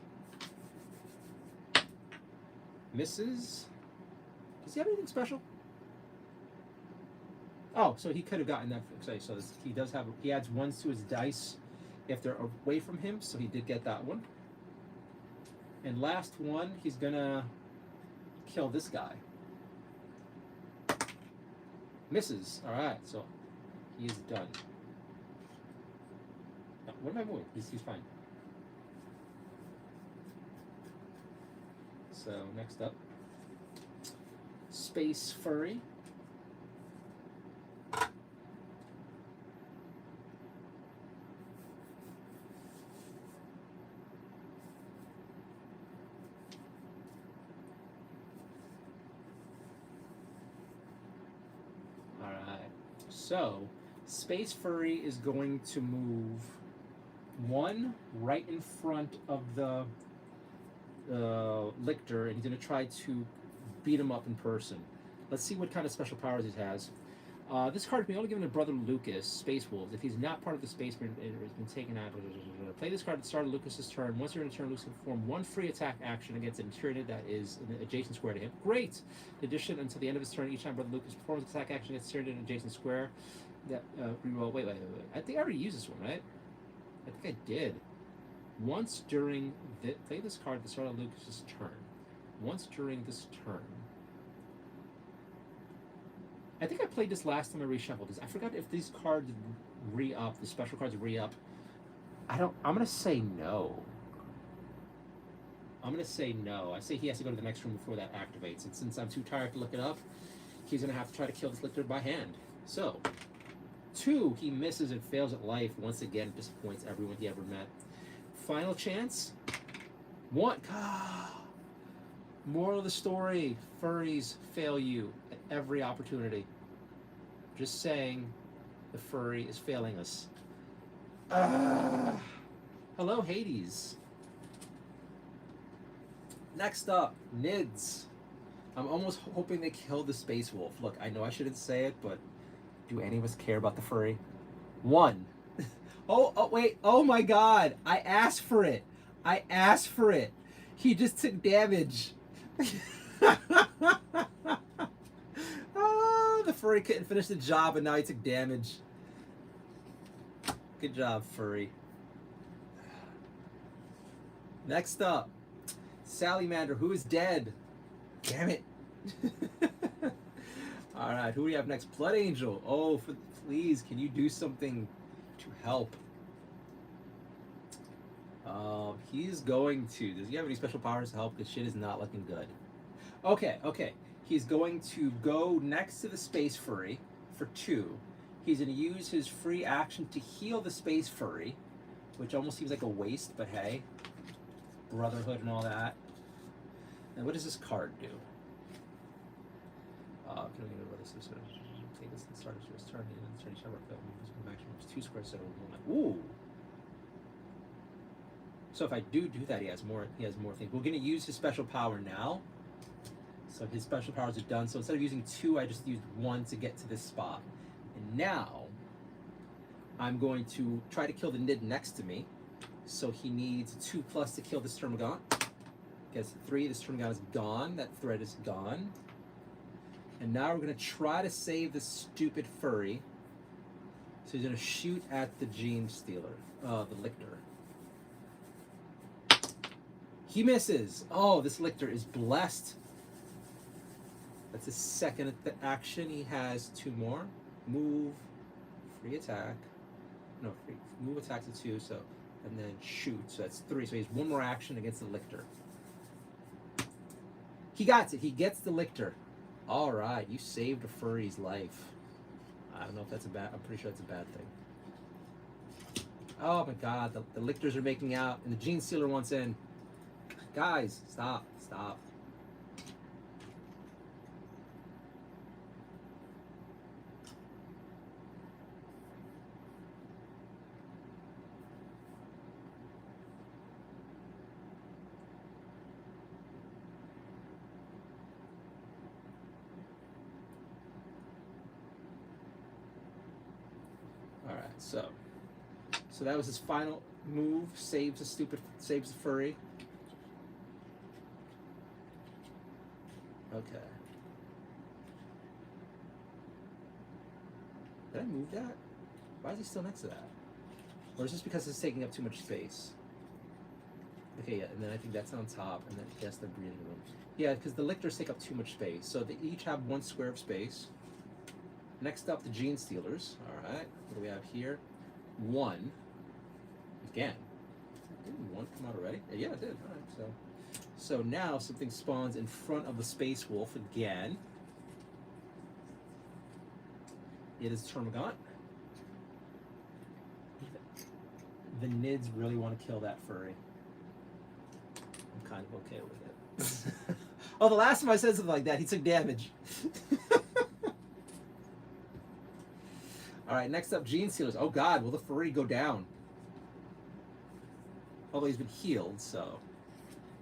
Misses. Does he have anything special? Oh, so he could have gotten that. So this, he does have. He adds 1s to his dice if they're away from him. So he did get that one. And last one, he's gonna kill this guy. Misses. All right, so he is done. No, what am I moving? He's fine. So next up, Space Furry. So, Space Furry is going to move 1 right in front of the Lictor, and he's going to try to beat him up in person. Let's see what kind of special powers he has. This card can be only given to Brother Lucas, Space Wolves. If he's not part of the Space Marine, it has been taken out. Play this card at the start of Lucas's turn. Once you're in a turn, Lucas can perform 1 free attack action against an Tyranid that is in the adjacent square to him. Great! In addition, until the end of his turn, each time Brother Lucas performs an attack action against Tyranid in an adjacent square, that reroll. Wait. I think I already used this one, right? I think I did. Once during play this card at the start of Lucas's turn. Once during this turn. I think I played this last time I reshuffled this. I forgot if these cards re-up, the special cards re-up. I'm gonna say no. I'm gonna say no. I say he has to go to the next room before that activates. And since I'm too tired to look it up, he's gonna have to try to kill this Lictor by hand. So, 2, he misses and fails at life. Once again, disappoints everyone he ever met. Final chance. 1. Moral of the story, furries fail you at every opportunity. Just saying, The furry is failing us. Hello, Hades. Next up, Nids. I'm almost hoping they kill the space wolf. Look, I know I shouldn't say it, but do any of us care about the furry? 1. Oh, wait. Oh my god. I asked for it. I asked for it. He just took damage. The furry couldn't finish the job, and now he took damage. Good job, furry. Next up, Salymander, who is dead. Damn it. Alright, who do we have next? Blood Angel. Oh, please, can you do something to help? He's going to... Does he have any special powers to help? Because shit is not looking good. Okay. He's going to go next to the Space Furry for 2. He's going to use his free action to heal the Space Furry, which almost seems like a waste, but hey. Brotherhood and all that. And what does this card do? Can we get rid of this? Take this and start his turn. And start each other. Action moves 2 squares instead of 1. Ooh. So if I do that, he has more things. We're going to use his special power now. So his special powers are done. So instead of using 2, I just used 1 to get to this spot. And now I'm going to try to kill the Nid next to me. So he needs 2+ to kill this Termagant. Gets 3. This Termagant is gone. That thread is gone. And now we're going to try to save this stupid furry. So he's going to shoot at the Gene Stealer, the Lictor. He misses. Oh, this Lictor is blessed. That's his second action. He has 2 more. Move, free attack. No, free move attack to 2. So, and then shoot. So that's 3. So he has 1 more action against the Lictor. He got it. He gets the Lictor. All right, you saved a furry's life. I don't know if that's a bad. I'm pretty sure that's a bad thing. Oh my God, the Lictors are making out, and the Gene Stealer wants in. Guys, stop. All right, so that was his final move. Saves the furry. Okay. Did I move that? Why is he still next to that? Or is this because it's taking up too much space? Okay, yeah, and then I think that's on top, and then yes, the breathing room. Yeah, because the Lictors take up too much space. So they each have 1 square of space. Next up, the Gene Stealers. All right, what do we have here? 1. Again. Didn't 1 come out already? Yeah, it did. All right, so now something spawns in front of the Space Wolf again. It is Termagant. The Nids really want to kill that furry. I'm kind of okay with it. Oh, the last time I said something like that, he took damage. All right, next up, Gene Stealers. Oh God, will the furry go down? Although he's been healed, so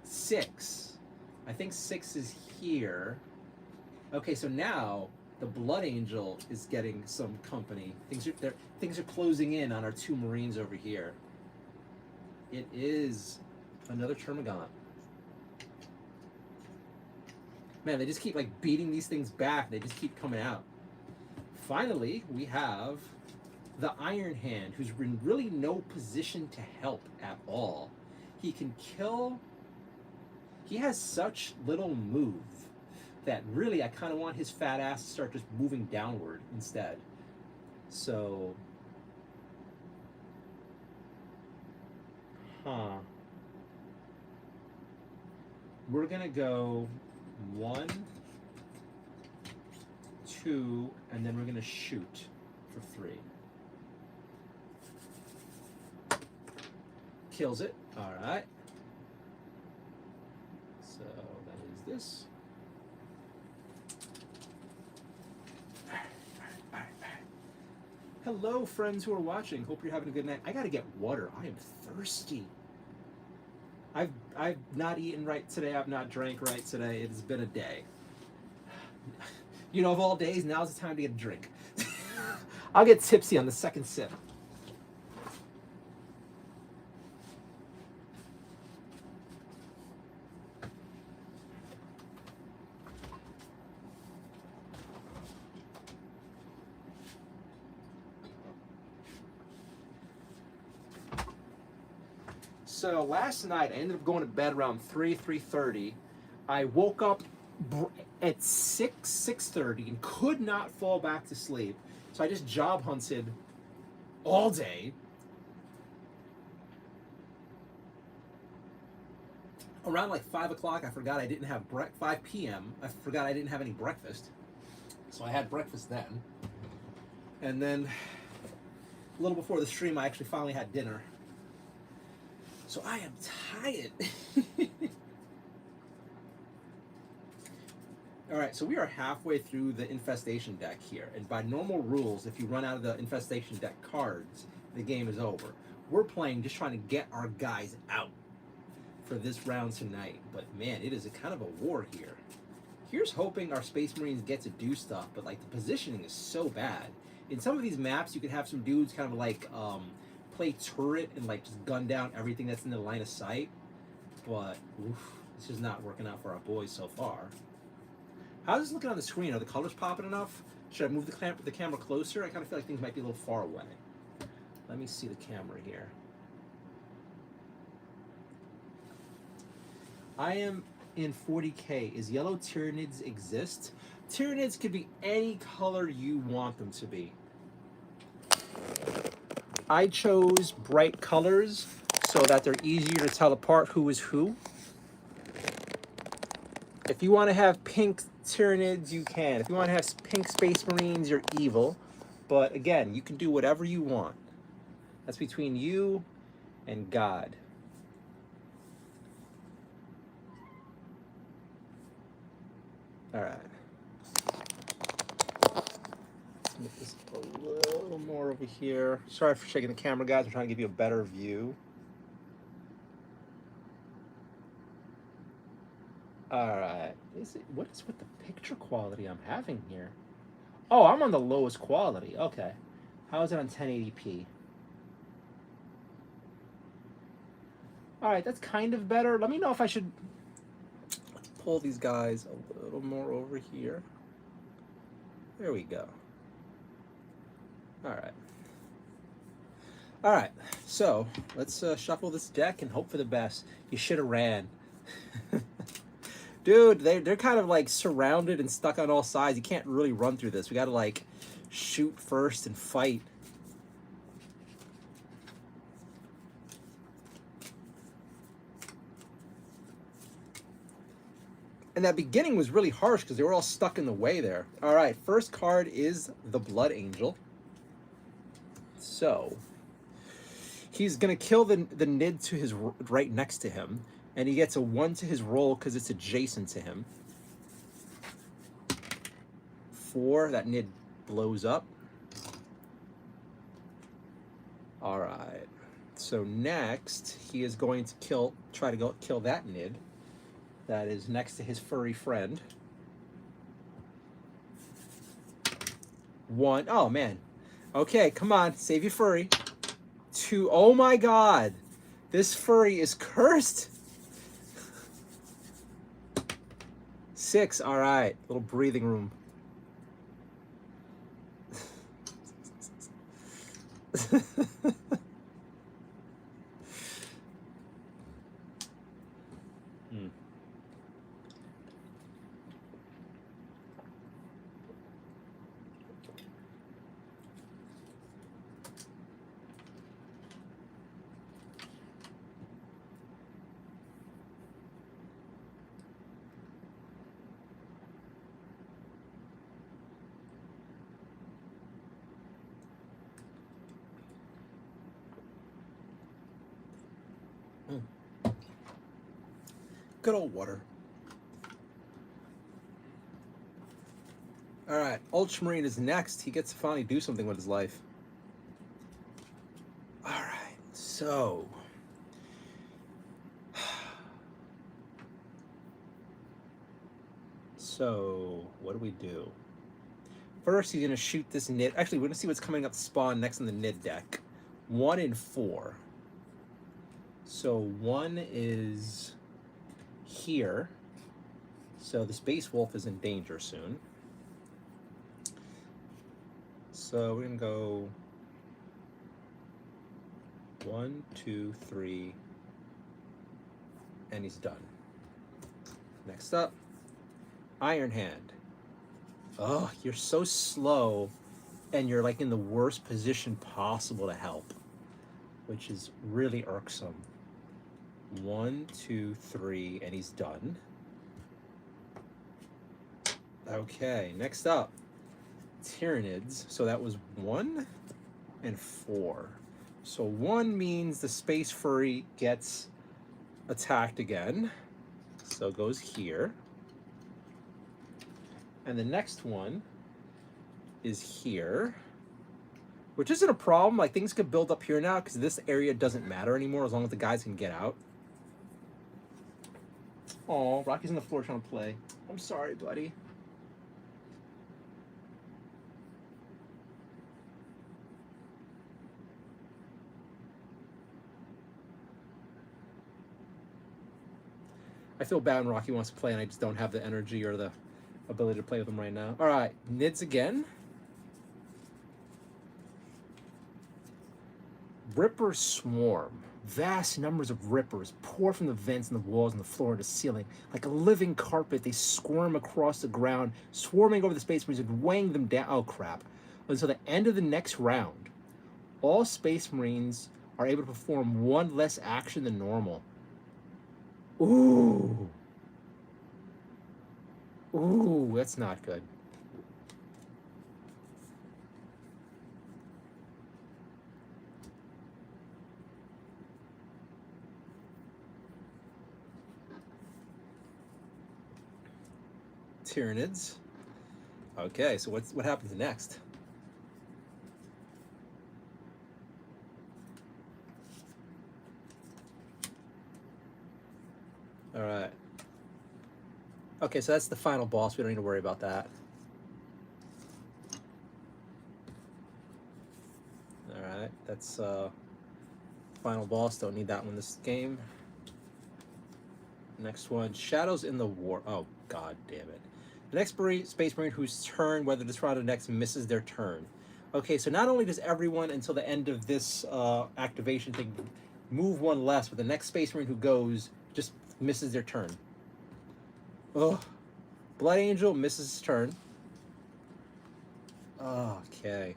6. I think 6 is here. Okay, so now the Blood Angel is getting some company. Things are closing in on our 2 Marines over here. It is another Termagant. Man, they just keep like beating these things back. They just keep coming out. Finally, we have the Iron Hand, who's in really no position to help at all. He can kill. He has such little move that really I kind of want his fat ass to start just moving downward instead. So, we're gonna go 1, 2, and then we're gonna shoot for 3. Kills it. All right. So that is this. Hello, friends who are watching. Hope you're having a good night. I gotta get water. I am thirsty. I've not eaten right today. I've not drank right today. It's been a day. You know, of all days, now's the time to get a drink. I'll get tipsy on the second sip. So last night I ended up going to bed around 3:30. I woke up at 6:30 and could not fall back to sleep. So I just job hunted all day. Around like 5 o'clock, I forgot I didn't have 5 p.m. I forgot I didn't have any breakfast. So I had breakfast then. And then a little before the stream, I actually finally had dinner. So I am tired. All right, so we are halfway through the infestation deck here. And by normal rules, if you run out of the infestation deck cards, the game is over. We're playing just trying to get our guys out for this round tonight. But man, it is a kind of a war here. Here's hoping our Space Marines get to do stuff, but like the positioning is so bad. In some of these maps, you could have some dudes kind of like play turret and like just gun down everything that's in the line of sight. But oof, this is not working out for our boys so far. How's this looking on the screen? Are the colors popping enough? Should I move the camera closer? I kind of feel like things might be a little far away. Let me see the camera here. I am in 40K. Is yellow Tyranids exist? Tyranids could be any color you want them to be. I chose bright colors so that they're easier to tell apart who is who. If you want to have pink Tyranids, you can. If you want to have pink Space Marines, you're evil. But again, you can do whatever you want. That's between you and God. All right. Let's make this a little more over here. Sorry for shaking the camera, guys. I'm trying to give you a better view. All right. What is with the picture quality I'm having here? Oh, I'm on the lowest quality. Okay. How is it on 1080p? All right, that's kind of better. Let me know if I should pull these guys a little more over here. There we go. All right. All right. So let's shuffle this deck and hope for the best. You should have ran. Dude, they're kind of like surrounded and stuck on all sides. You can't really run through this. We got to like shoot first and fight. And that beginning was really harsh because they were all stuck in the way there. All right, first card is the Blood Angel. So he's going to kill the Nid to his right next to him. And he gets a 1 to his roll because it's adjacent to him. 4, that Nid blows up. All right. So next, he is going to try to kill that Nid that is next to his furry friend. 1. Oh, man. Okay, come on. Save your furry. 2. Oh, my God. This furry is cursed. 6. All right. Little breathing room. Good old water. All right, Ultramarine is next. He gets to finally do something with his life. So, what do we do? First, he's going to shoot this Nid. Actually, we're going to see what's coming up spawn next on the Nid deck. 1 and 4. So 1 is here. So the Space Wolf is in danger soon. So we're going to go 1, 2, 3, and he's done. Next up, Iron Hand. Oh, you're so slow, and you're like in the worst position possible to help, which is really irksome. 1, 2, 3, and he's done. Okay, next up, Tyranids. So that was 1 and 4. So 1 means the Space Furry gets attacked again. So it goes here. And the next one is here, which isn't a problem. Like, things could build up here now because this area doesn't matter anymore as long as the guys can get out. Oh, Rocky's on the floor trying to play. I'm sorry, buddy. I feel bad when Rocky wants to play and I just don't have the energy or the ability to play with him right now. All right, Nids again. Ripper Swarm. Vast numbers of rippers pour from the vents in the walls and the floor to the ceiling. Like a living carpet, they squirm across the ground, swarming over the Space Marines and weighing them down. Oh, crap. Until the end of the next round, all Space Marines are able to perform 1 less action than normal. Ooh. Ooh, that's not good. Tyranids. Okay, so what happens next? All right. Okay, so that's the final boss. We don't need to worry about that. All right, that's final boss. Don't need that one this game. Next one, Shadows in the War. Oh, god damn it. The next Space Marine whose turn, whether this round or next, misses their turn. Okay, so not only does everyone until the end of this activation thing move 1 less, but the next Space Marine who goes just misses their turn. Oh, Blood Angel misses his turn. Okay.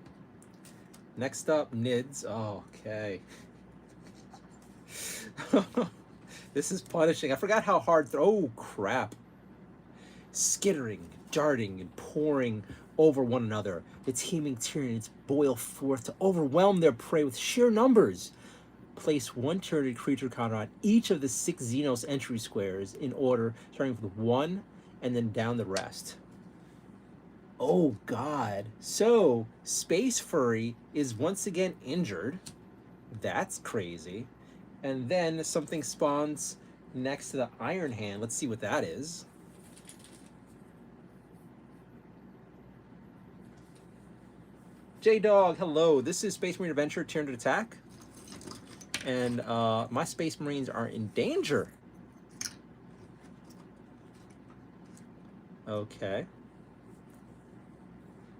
Next up, Nids. Okay. This is punishing. I forgot how hard. Oh, crap. Skittering, darting, and pouring over one another. The teeming Tyranids boil forth to overwhelm their prey with sheer numbers. Place 1 Tyranid creature counter on each of the 6 Xenos entry squares in order, starting with 1 and then down the rest. Oh, God. So, Space Furry is once again injured. That's crazy. And then something spawns next to the Iron Hand. Let's see what that is. J-Dog, hello. This is Space Marine Adventure, Tyranid Attack. And my Space Marines are in danger. Okay.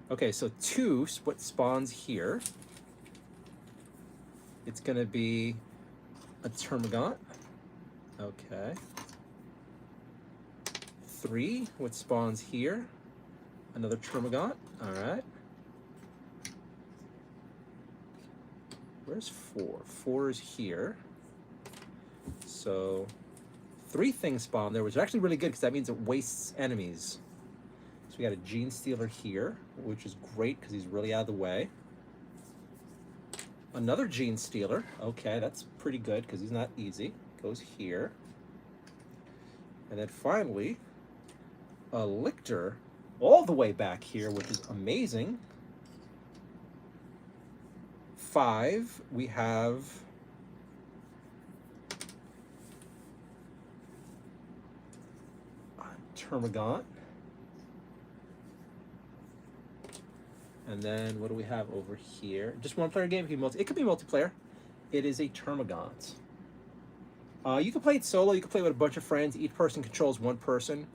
Okay, so 2, what spawns here? It's going to be a Termagant. Okay. 3, what spawns here? Another Termagant. All right. Where's 4? 4 is here. So 3 things spawn there, which is actually really good because that means it wastes enemies. So we got a Gene Stealer here, which is great because he's really out of the way. Another Gene Stealer. Okay, that's pretty good because he's not easy. Goes here. And then finally, a Lictor all the way back here, which is amazing. 5, we have Termagant. And then what do we have over here? Just one player game. It could be multiplayer. It is a Termagant. You can play it solo. You can play with a bunch of friends. Each person controls one person.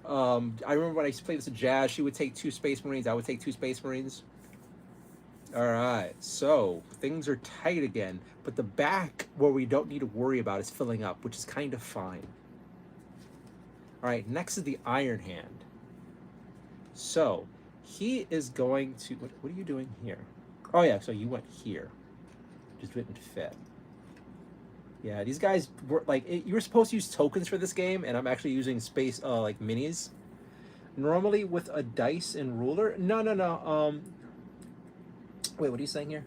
I remember when I used to play this at Jazz, she would take 2 Space Marines. I would take 2 Space Marines. All right, so things are tight again, but the back where we don't need to worry about is filling up, which is kind of fine. All right, next is the Iron Hand. So he is going to, what are you doing here? Oh yeah, so you went here. Just didn't fit. Yeah, these guys were like, you were supposed to use tokens for this game, and I'm actually using space, like minis. Normally with a dice and ruler. No. Wait, what are you saying here?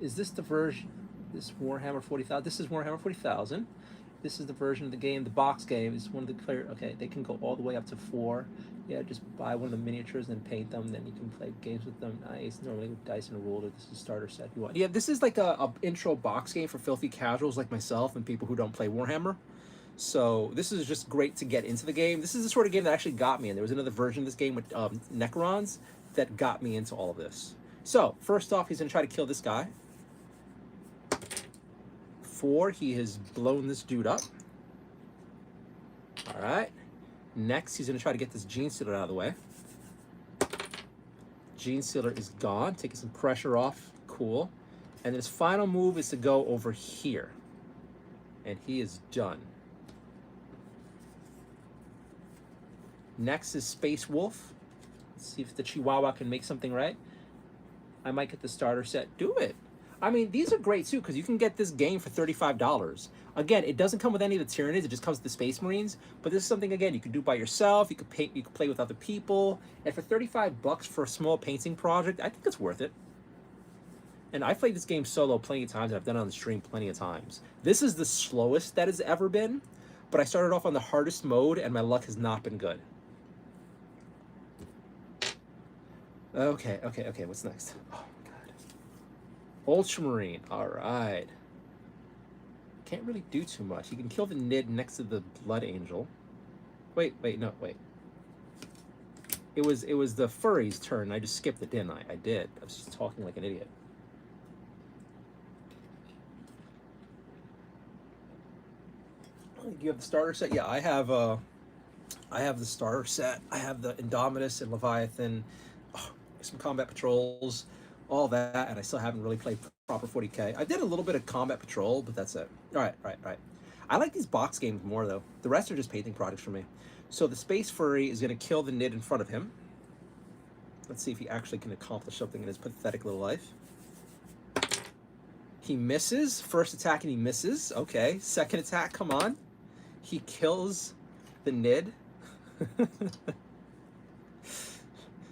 Is this the version? This Warhammer 40,000. This is Warhammer 40,000. This is the version of the game. The box game is one of the clear. Okay, they can go all the way up to 4. Yeah, just buy one of the miniatures and paint them. Then you can play games with them. Nice. Normally with dice and a ruler. This is a starter set. You want? Yeah, this is like a intro box game for filthy casuals like myself and people who don't play Warhammer. So this is just great to get into the game. This is the sort of game that actually got me. And there was another version of this game with Necrons that got me into all of this. So first off, he's gonna try to kill this guy. 4, he has blown this dude up. All right. Next, he's gonna try to get this Gene Stealer out of the way. Gene Stealer is gone, taking some pressure off. Cool. And his final move is to go over here. And he is done. Next is Space Wolf. Let's see if the Chihuahua can make something right. I might get the starter set. Do it. I mean, these are great too, because you can get this game for $35. Again, it doesn't come with any of the Tyranids, it just comes with the Space Marines. But this is something, again, you can do by yourself, you can paint, you can play with other people. And for $35 for a small painting project, I think it's worth it. And I've played this game solo plenty of times, and I've done it on the stream plenty of times. This is the slowest that it's ever been, but I started off on the hardest mode, and my luck has not been good. Okay, what's next? Oh my god. Ultramarine, alright. Can't really do too much. You can kill the Nid next to the Blood Angel. Wait. It was the furry's turn. I just skipped it, didn't I? I did. I was just talking like an idiot. You have the starter set? Yeah, I have the starter set. I have the Indominus and Leviathan. Some combat patrols, all that, and I still haven't really played proper 40k. I did a little bit of combat patrol, but that's it. All right. I like these box games more, though. The rest are just painting projects for me. So the Space Furry is going to kill the Nid in front of him. Let's see if he actually can accomplish something in his pathetic little life. He misses. First attack, and he misses. Okay. Second attack, come on. He kills the Nid.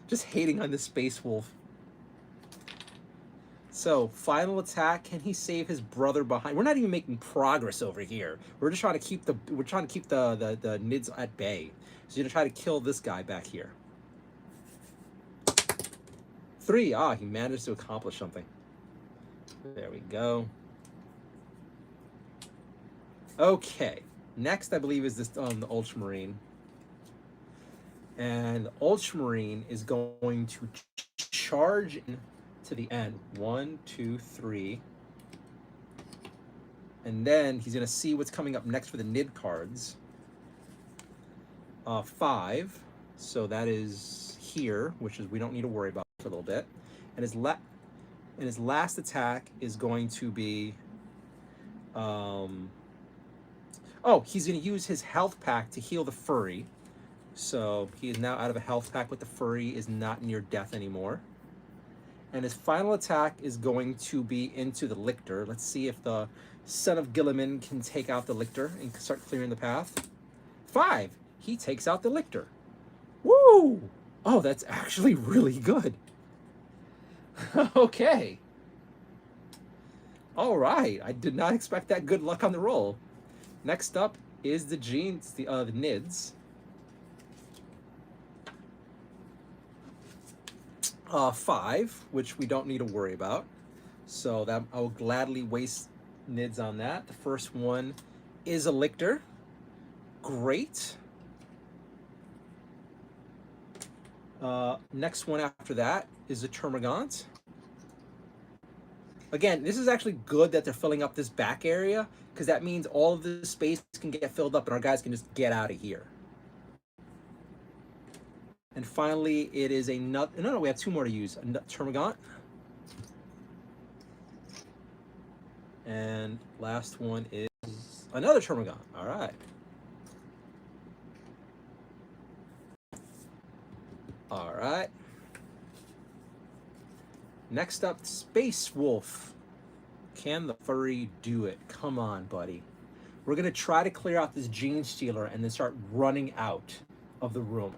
Just hating on the Space Wolf. So, final attack. Can he save his brother behind? We're not even making progress over here. We're just trying to keep the Nids at bay. So you're gonna try to kill this guy back here. 3. He managed to accomplish something. There we go. Okay. Next, I believe, is this the Ultramarine. And the Ultramarine is going to charge in to the end. 1, 2, 3. And then he's going to see what's coming up next for the Nid cards. 5. So that is here, which is we don't need to worry about for a little bit. And his last attack is going to be... he's going to use his health pack to heal the furry. So he is now out of a health pack, but the furry is not near death anymore. And his final attack is going to be into the Lictor. Let's see if the Son of Gilliman can take out the Lictor and start clearing the path. 5. He takes out the Lictor. Woo! Oh, that's actually really good. Okay. All right. I did not expect that good luck on the roll. Next up is the Nids. 5, which we don't need to worry about. So that I will gladly waste Nids on that. The first one is a Lictor. great. Next one after that is a Termagant. Again, this is actually good that they're filling up this back area, because that means all of the space can get filled up and our guys can just get out of here. And finally, it is a nut. No, we have two more to use. A Termagant. And last one is another Termagant. All right. All right. Next up, Space Wolf. Can the furry do it? Come on, buddy. We're gonna try to clear out this Gene Stealer and then start running out of the room.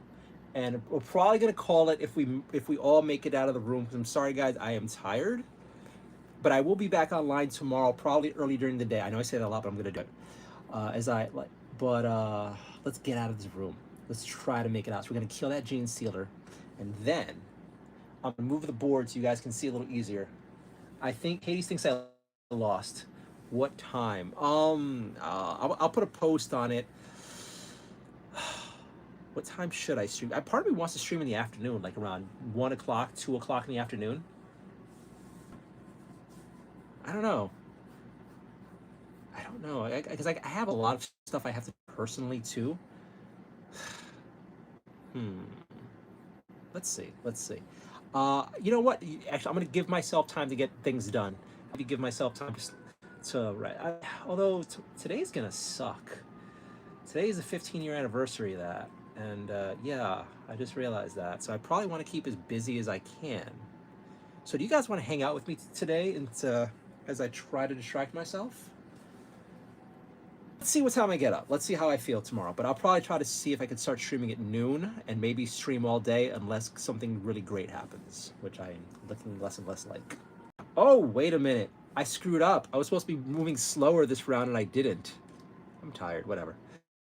And we're probably gonna call it if we all make it out of the room. Because I'm sorry, guys, I am tired. But I will be back online tomorrow, probably early during the day. I know I say that a lot, but I'm gonna do it let's get out of this room. Let's try to make it out. So we're gonna kill that Gene Stealer, and then I'm gonna move the board so you guys can see a little easier. I think Hades thinks I lost. What time? I'll put a post on it. What time should I stream? Part of me wants to stream in the afternoon, like around 1 o'clock, 2 o'clock in the afternoon. I don't know. Because I have a lot of stuff I have to personally too. Let's see. You know what? Actually, I'm going to give myself time to get things done. Maybe give myself time to write. Although today's going to suck. Today is the 15-year anniversary of that. And yeah, I just realized that. So I probably want to keep as busy as I can. So do you guys want to hang out with me today and as I try to distract myself? Let's see what time I get up. Let's see how I feel tomorrow. But I'll probably try to see if I can start streaming at noon and maybe stream all day unless something really great happens, which I'm looking less and less like. Oh, wait a minute. I screwed up. I was supposed to be moving slower this round and I didn't. I'm tired, whatever.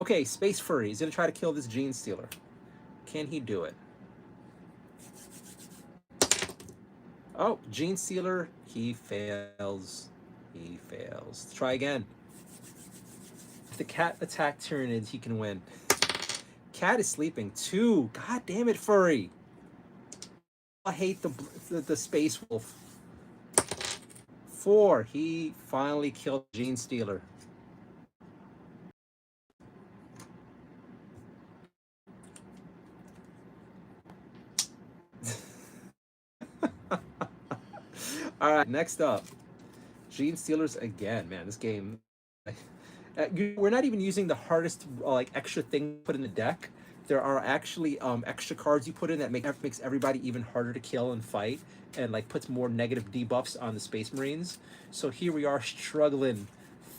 Okay, Space Furry. He's gonna try to kill this Gene Stealer. Can he do it? Oh, Gene Stealer, he fails. He fails. Try again. If the cat attacked Tyranids, he can win. Cat is sleeping. 2. God damn it, Furry. I hate the Space Wolf. 4. He finally killed Gene Stealer. All right, next up, Gene Stealers again. Man, this game. We're not even using the hardest like extra thing put in the deck. There are actually extra cards you put in that makes everybody even harder to kill and fight, and like puts more negative debuffs on the Space Marines. So here we are struggling,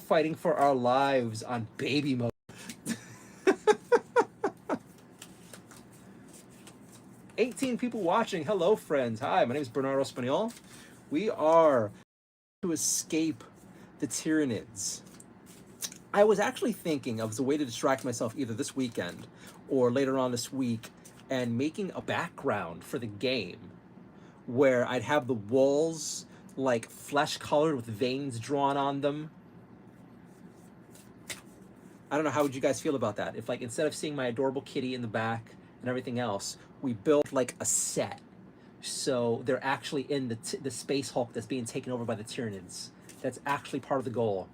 fighting for our lives on baby mode. 18 people watching. Hello, friends. Hi, my name is Bernardo Spaniol. We are to escape the Tyranids. I was actually thinking of as a way to distract myself either this weekend or later on this week and making a background for the game where I'd have the walls like flesh colored with veins drawn on them. I don't know, how would you guys feel about that? If like instead of seeing my adorable kitty in the back and everything else, we built like a set. So they're actually in the Space Hulk that's being taken over by the Tyranids. That's actually part of the goal.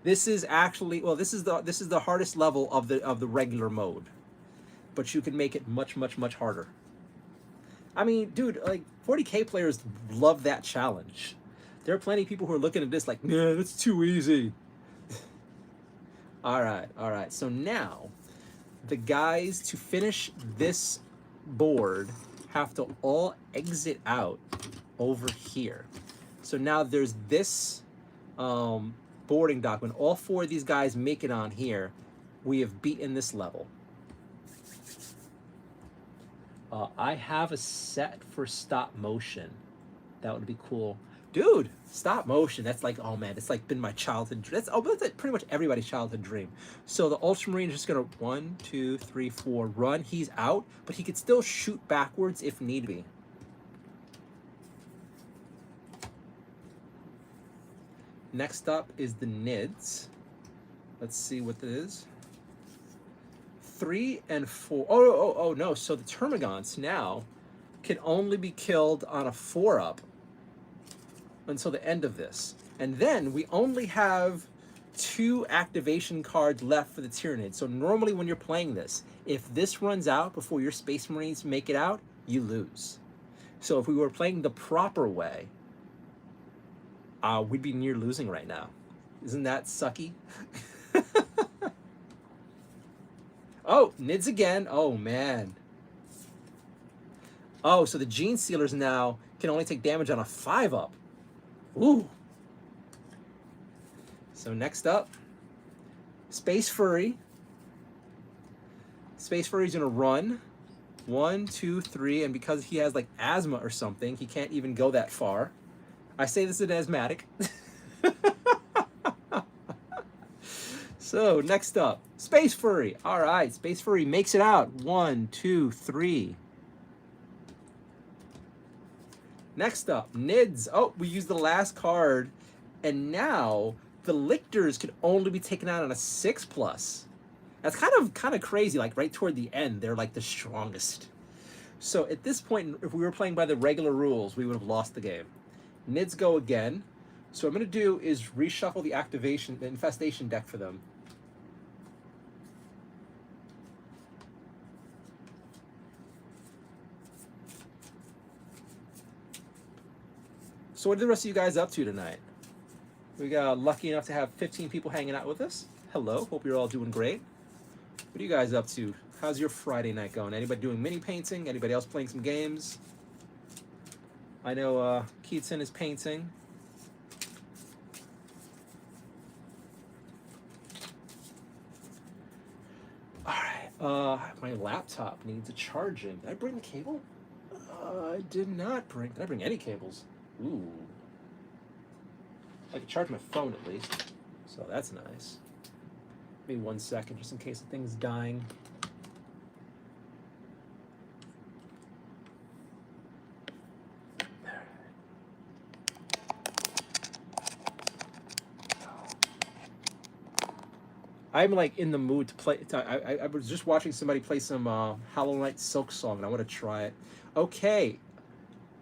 This is actually, well, this is the hardest level of the regular mode, but you can make it much harder. I mean, dude, like 40K players love that challenge. There are plenty of people who are looking at this like, man, that's too easy. All right. So now, the guys to finish this board have to all exit out over here. So now there's this boarding dock. When all 4 of these guys make it on here, we have beaten this level. I have a set for stop motion. That would be cool. Dude, stop motion. That's like, oh man, it's like been my childhood dream. That's like pretty much everybody's childhood dream. So the Ultramarine is just gonna 1, 2, 3, 4 run. He's out, but he could still shoot backwards if need be. Next up is the Nids. Let's see what this is. 3 and 4. Oh, no. So the Termagants now can only be killed on a 4-up until the end of this. And then we only have 2 activation cards left for the Tyranid. So normally when you're playing this, if this runs out before your Space Marines make it out, you lose. So if we were playing the proper way, we'd be near losing right now. Isn't that sucky? Oh, Nids again. Oh, man. Oh, so the Gene Sealers now can only take damage on a 5-up. Ooh. So next up, Space Furry. Space Furry's gonna run. 1, 2, 3, and because he has like asthma or something, he can't even go that far. I say this is an asthmatic. So next up, Space Furry. All right, Space Furry makes it out. 1, 2, 3. Next up, Nids. Oh, we used the last card, and now the Lictors can only be taken out on a 6+. That's kind of crazy. Like right toward the end, they're like the strongest. So at this point, if we were playing by the regular rules, we would have lost the game. Nids go again. So what I'm gonna do is reshuffle the infestation deck for them. So what are the rest of you guys up to tonight? We got lucky enough to have 15 people hanging out with us. Hello, hope you're all doing great. What are you guys up to? How's your Friday night going? Anybody doing mini painting? Anybody else playing some games? I know Keatson is painting. All right, my laptop needs a charging. Did I bring the cable? I did not bring. Did I bring any cables? Ooh. I can charge my phone at least, so that's nice. Maybe 1 second, just in case the thing's dying. I'm like in the mood to play. I was just watching somebody play some Hollow Knight Silk Song, and I want to try it. Okay,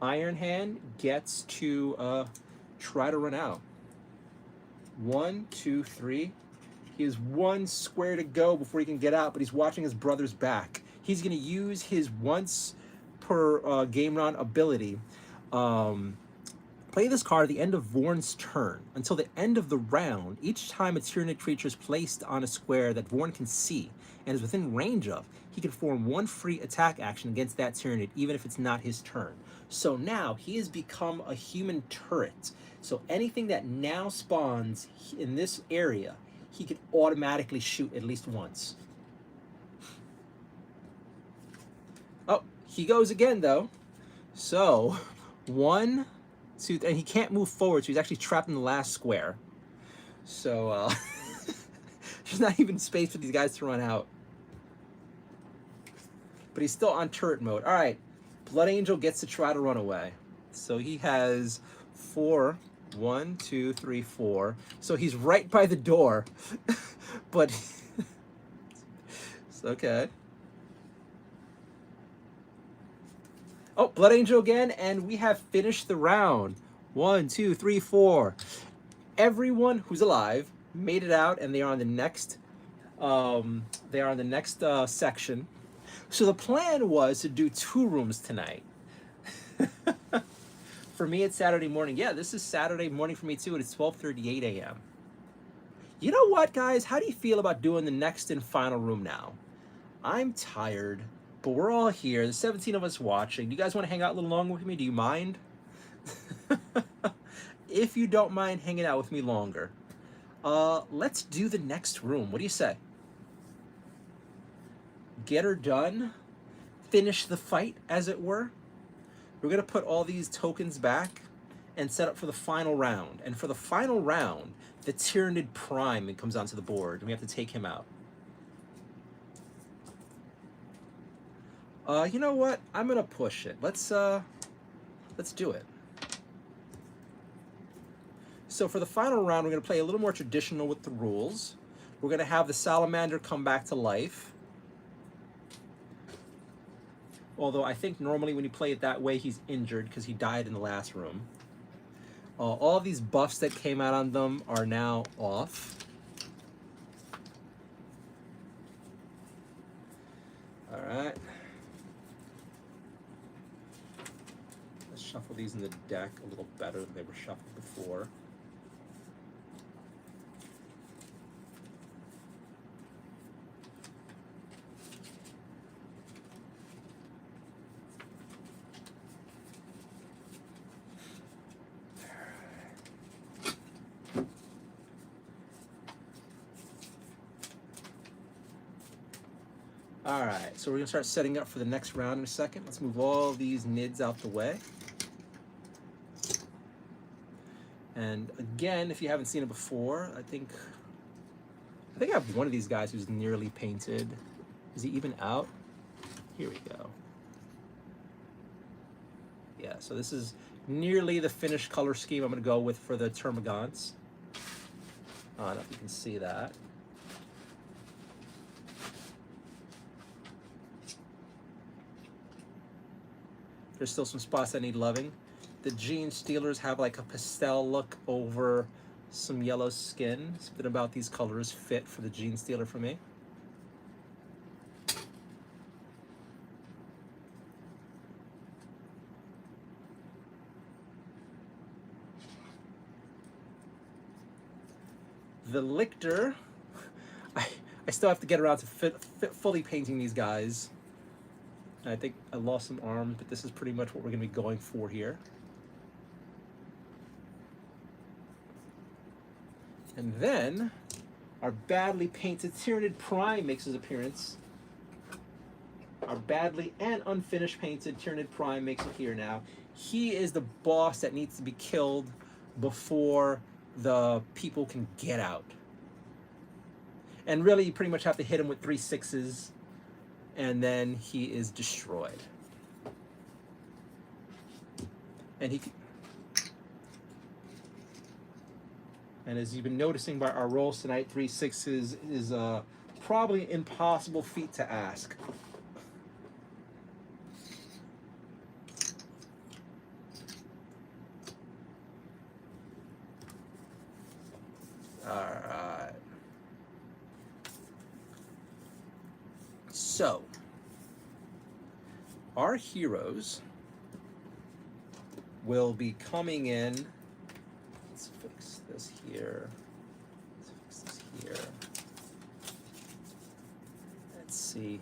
Iron Hand gets to try to run out. 1, 2, 3. He has 1 square to go before he can get out, but he's watching his brother's back. He's going to use his once per game round ability. Play this card at the end of Vorn's turn. Until the end of the round, each time a Tyranid creature is placed on a square that Vorn can see and is within range of, he can perform 1 free attack action against that Tyranid, even if it's not his turn. So now he has become a human turret. So anything that now spawns in this area, he can automatically shoot at least once. Oh, he goes again though. So 1, 2, and he can't move forward, so he's actually trapped in the last square. So there's not even space for these guys to run out. But he's still on turret mode. All right, Blood Angel gets to try to run away. So he has 4. 1, 2, 3, 4. So he's right by the door, but it's okay. Oh, Blood Angel again, and we have finished the round. 1, 2, 3, 4. Everyone who's alive made it out, and they are on the next. Section. So the plan was to do 2 rooms tonight. For me, it's Saturday morning. Yeah, this is Saturday morning for me too, and it's 12:38 a.m. You know what, guys? How do you feel about doing the next and final room now? I'm tired, but we're all here. There's 17 of us watching. Do you guys want to hang out a little longer with me? Do you mind? If you don't mind hanging out with me longer, let's do the next room. What do you say? Get her done. Finish the fight, as it were. We're going to put all these tokens back and set up for the final round. And for the final round, the Tyranid Prime comes onto the board, and we have to take him out. You know what? I'm going to push it. Let's do it. So for the final round, we're going to play a little more traditional with the rules. We're going to have the Salamander come back to life. Although I think normally when you play it that way, he's injured because he died in the last room. All these buffs that came out on them are now off. All right. Let's shuffle these in the deck a little better than they were shuffled before. All right, so we're gonna start setting up for the next round in a second. Let's move all these nids out the way. And again, if you haven't seen it before, I think I have one of these guys who's nearly painted. Is he even out? Here we go. Yeah, so this is nearly the finished color scheme I'm gonna go with for the Termagants. I don't know if you can see that. There's still some spots that need loving. The Gene Stealers have like a pastel look over some yellow skin. Something about these colors fit for the Gene Stealer for me. The Lictor, I still have to get around to fully painting these guys. I think I lost some arms, but this is pretty much what we're going to be going for here. And then our badly painted Tyranid Prime makes his appearance. Our badly and unfinished painted Tyranid Prime makes it here now. He is the boss that needs to be killed before the people can get out. And really, you pretty much have to hit him with 3 6s. And then he is destroyed. And as you've been noticing by our rolls tonight, 3 6s is probably an impossible feat to ask. All right. So, our heroes will be coming in. Let's fix this here. Let's fix this here. Let's see.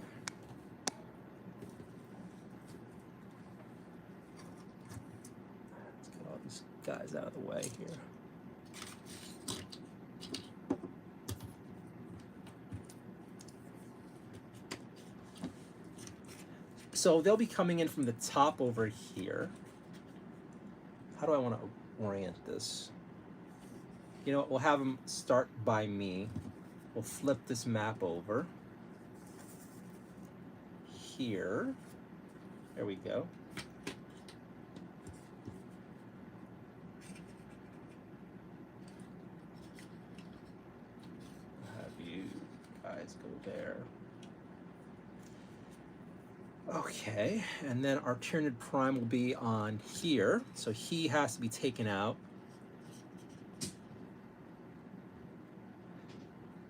Let's get all these guys out of the way here. So they'll be coming in from the top over here. How do I want to orient this? You know what, we'll have them start by me. We'll flip this map over. Here. There we go. I'll have you guys go there. Okay, and then our Tyranid Prime will be on here, so he has to be taken out.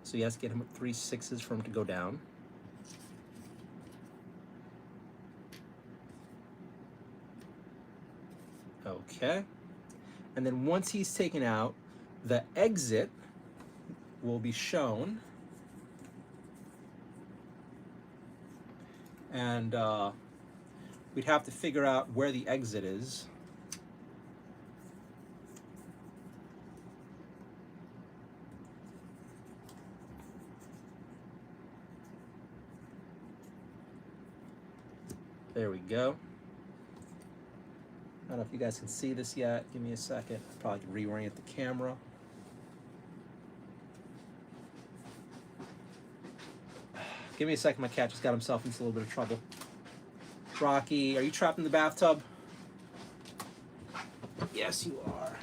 So you have to get him with 3 6s for him to go down. Okay, and then once he's taken out, the exit will be shown. And we'd have to figure out where the exit is. There we go. I don't know if you guys can see this yet. Give me a second. I'll probably reorient the camera. Give me a second, my cat just got himself into a little bit of trouble. Rocky, are you trapped in the bathtub? Yes, you are.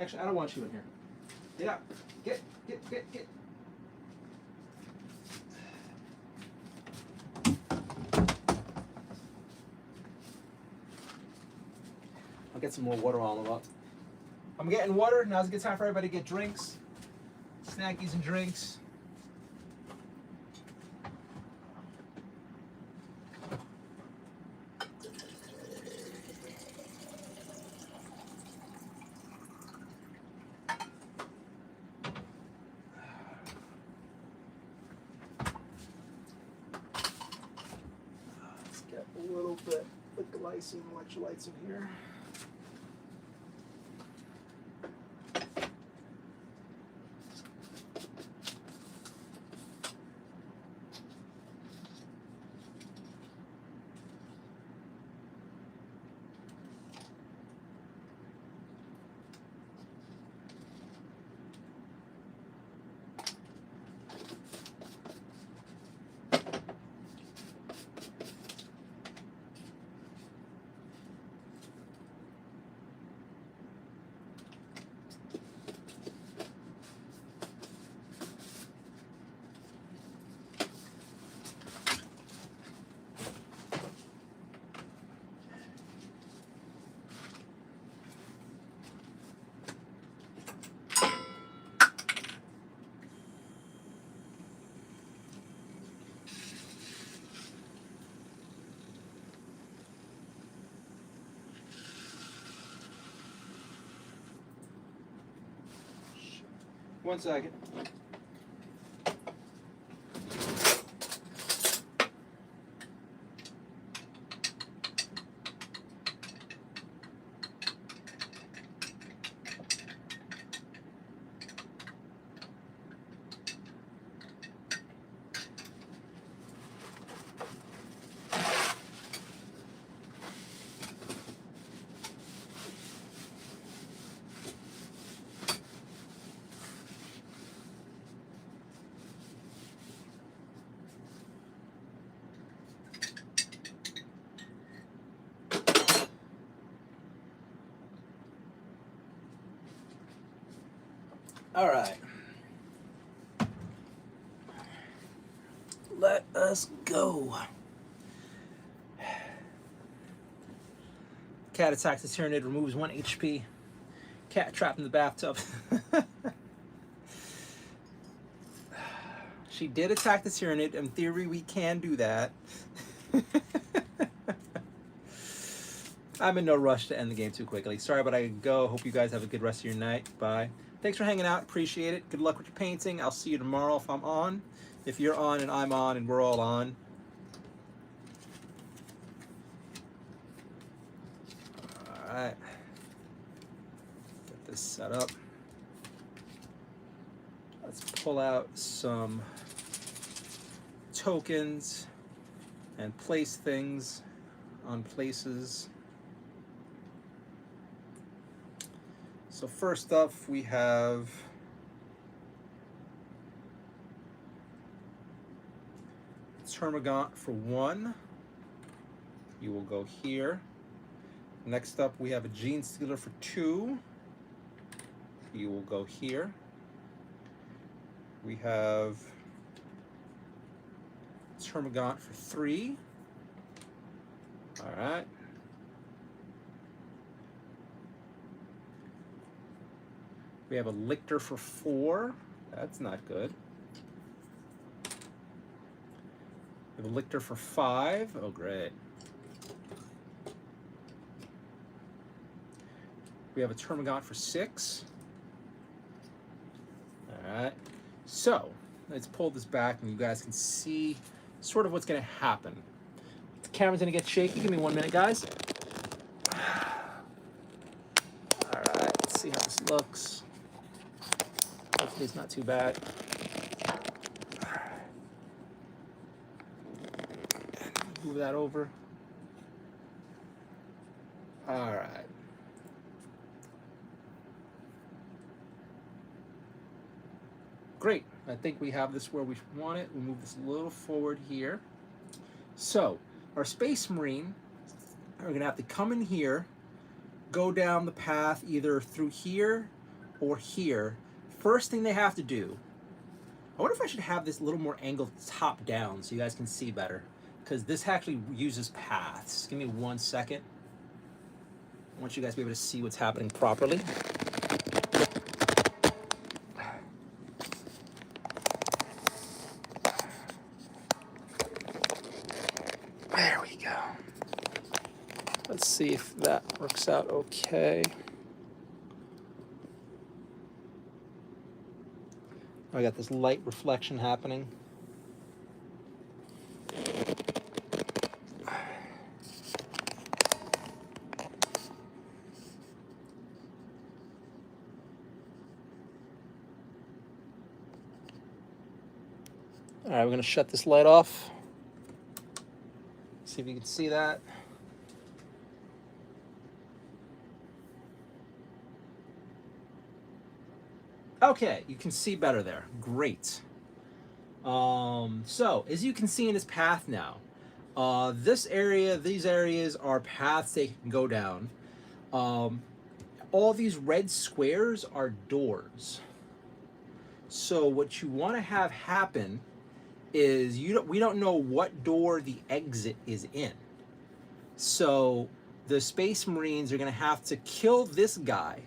Actually, I don't want you in here. Get out. Get. I'll get some more water while I'm up. I'm getting water. Now's a good time for everybody to get drinks. Snackies and drinks. Let's get a little bit of glycine electrolytes in here. One second. All right. Let us go. Cat attacks the Tyranid, removes 1 HP. Cat trapped in the bathtub. She did attack the Tyranid. In theory, we can do that. I'm in no rush to end the game too quickly. Sorry, but I go. Hope you guys have a good rest of your night. Bye. Thanks for hanging out. Appreciate it. Good luck with your painting. I'll see you tomorrow if I'm on. If you're on and I'm on and we're all on. All right. Get this set up. Let's pull out some tokens and place things on places. So first up, we have Termagant for 1. You will go here. Next up, we have a Gene Stealer for 2. You will go here. We have Termagant for 3. All right. We have a Lictor for 4. That's not good. We have a Lictor for 5. Oh, great. We have a Termagant for 6. All right. So let's pull this back and you guys can see sort of what's going to happen. The camera's going to get shaky. Give me 1 minute, guys. All right. Let's see how this looks. Hopefully it's not too bad. Move that over. All right. Great. I think we have this where we want it. We'll move this a little forward here. So our Space Marine are going to have to come in here, go down the path either through here or here, first thing they have to do, I wonder if I should have this a little more angled top down so you guys can see better, because this actually uses paths. Give me 1 second. I want you guys to be able to see what's happening properly. There we go. Let's see if that works out okay. I got this light reflection happening. All right, we're gonna shut this light off. See if you can see that. Okay, you can see better there. Great. So, as you can see in this path now, this area, these areas are paths they can go down. All these red squares are doors. So what you want to have happen is we don't know what door the exit is in. So the Space Marines are going to have to kill this guy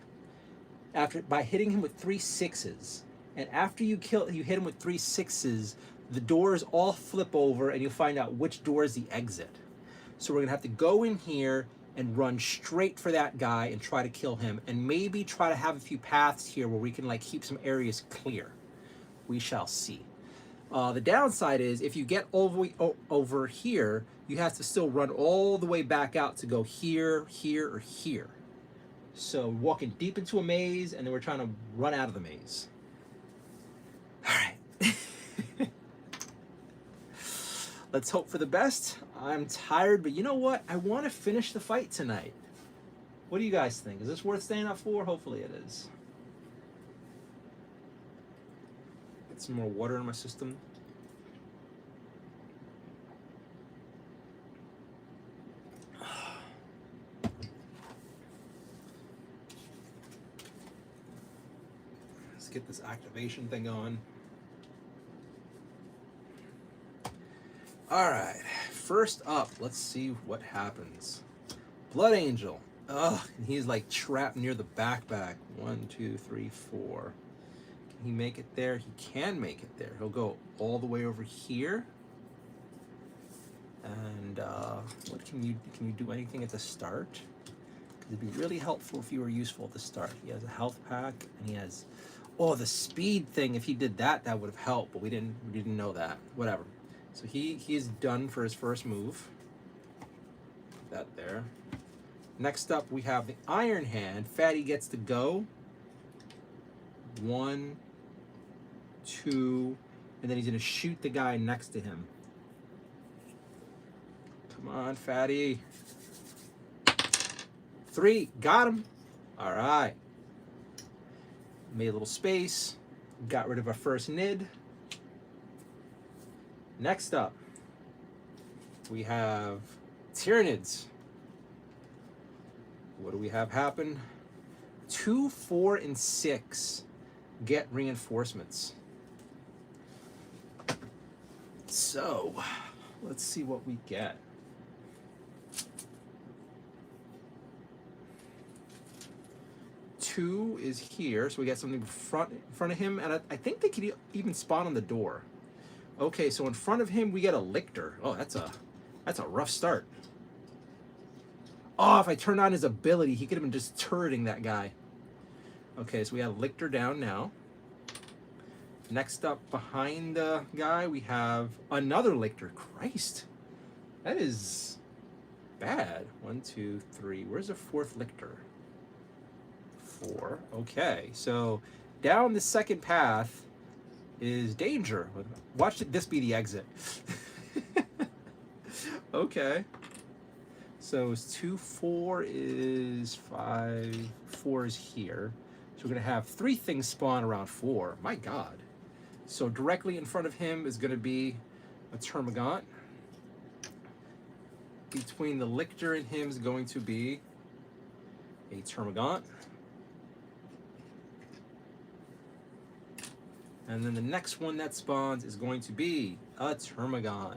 by hitting him with 3 6s. And after you hit him with 3 6s, the doors all flip over and you'll find out which door is the exit. So we're going to have to go in here and run straight for that guy and try to kill him, and maybe try to have a few paths here where we can like keep some areas clear. We shall see. The downside is if you get over here, you have to still run all the way back out to go here, here, or here. So walking deep into a maze, and then we're trying to run out of the maze. All right. Let's hope for the best. I'm tired, but you know what? I want to finish the fight tonight. What do you guys think? Is this worth staying up for? Hopefully it is. Get some more water in my system. Let's get this activation thing on. All right, first up, let's see what happens. Blood Angel. Ugh, and he's like trapped near the backpack. 1, 2, 3, 4. Can he make it there? He can make it there. He'll go all the way over here. And what can you do anything at the start? Because it'd be really helpful if you were useful at the start. He has a health pack, and he has, oh, the speed thing. If he did that, that would have helped, but we didn't know that. Whatever. So he is done for his first move. Put that there. Next up, we have the Iron Hand. Fatty gets to go. 1, 2, and then he's going to shoot the guy next to him. Come on, Fatty. 3, got him. All right. Made a little space. Got rid of our first Nid. Next up, we have Tyranids. What do we have happen? 2, 4, and 6 get reinforcements. So, let's see what we get. Two is here, so we got something in front of him, and I think they could even spawn on the door. Okay, so in front of him we get a Lictor. Oh, that's a rough start. Oh, if I turned on his ability, he could have been just turreting that guy. Okay, so we have Lictor down now. Next up, behind the guy, we have another Lictor. Christ, that is bad. 1, 2, 3. Where's the 4th Lictor? 4. Okay, so down the second path is danger. Watch this be the exit. Okay. So it's 2, 4 is 5, 4 is here. So we're gonna have 3 things spawn around 4. My God. So directly in front of him is gonna be a Termagant. Between the Lictor and him is going to be a Termagant. And then the next one that spawns is going to be a Termagon.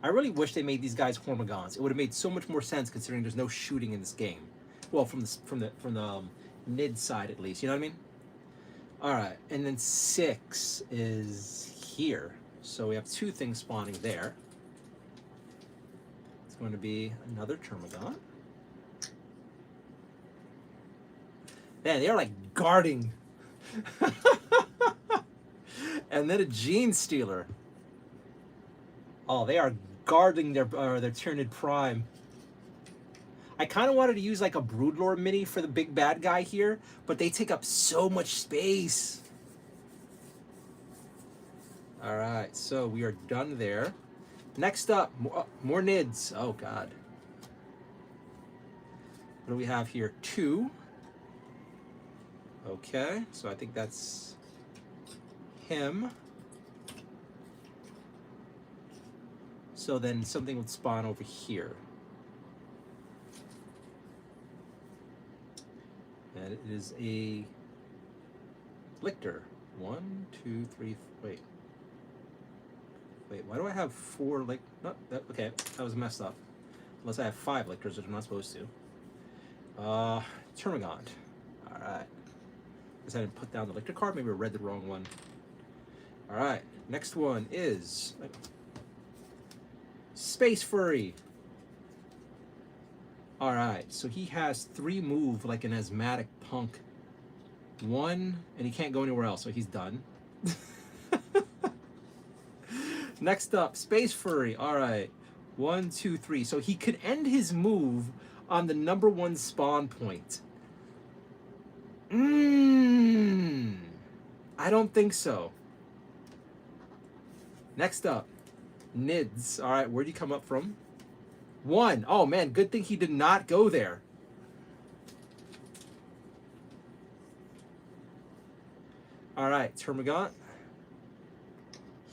I really wish they made these guys Hormigons. It would have made so much more sense considering there's no shooting in this game. Well, from the Nid side at least. You know what I mean? All right, and then 6 is here. So we have 2 things spawning there. It's going to be another Termagon. Man, they're like guarding. And then a Gene Stealer. Oh, they are guarding their Tyranid Prime. I kind of wanted to use like a Broodlord mini for the big bad guy here, but they take up so much space. All right, so we are done there. Next up, more Nids. Oh, God. What do we have here? 2. Okay, so I think that's him. So then something would spawn over here. And it is a Lictor. 1, 2, 3, wait. Wait, why do I have 4 Lic? No, okay, that was messed up. Unless I have 5 Lictors, which I'm not supposed to. Termagant. Alright. Guess I didn't put down the Lictor card. Maybe I read the wrong one. Alright, next one is Space Furry. Alright, so he has 3 move like an asthmatic punk. 1, and he can't go anywhere else, so he's done. Next up, Space Furry. Alright, 1, 2, 3. So he could end his move on the number 1 spawn point. I don't think so. Next up, Nids. Alright, where'd he come up from? 1. Oh man, good thing he did not go there. Alright, Termagant.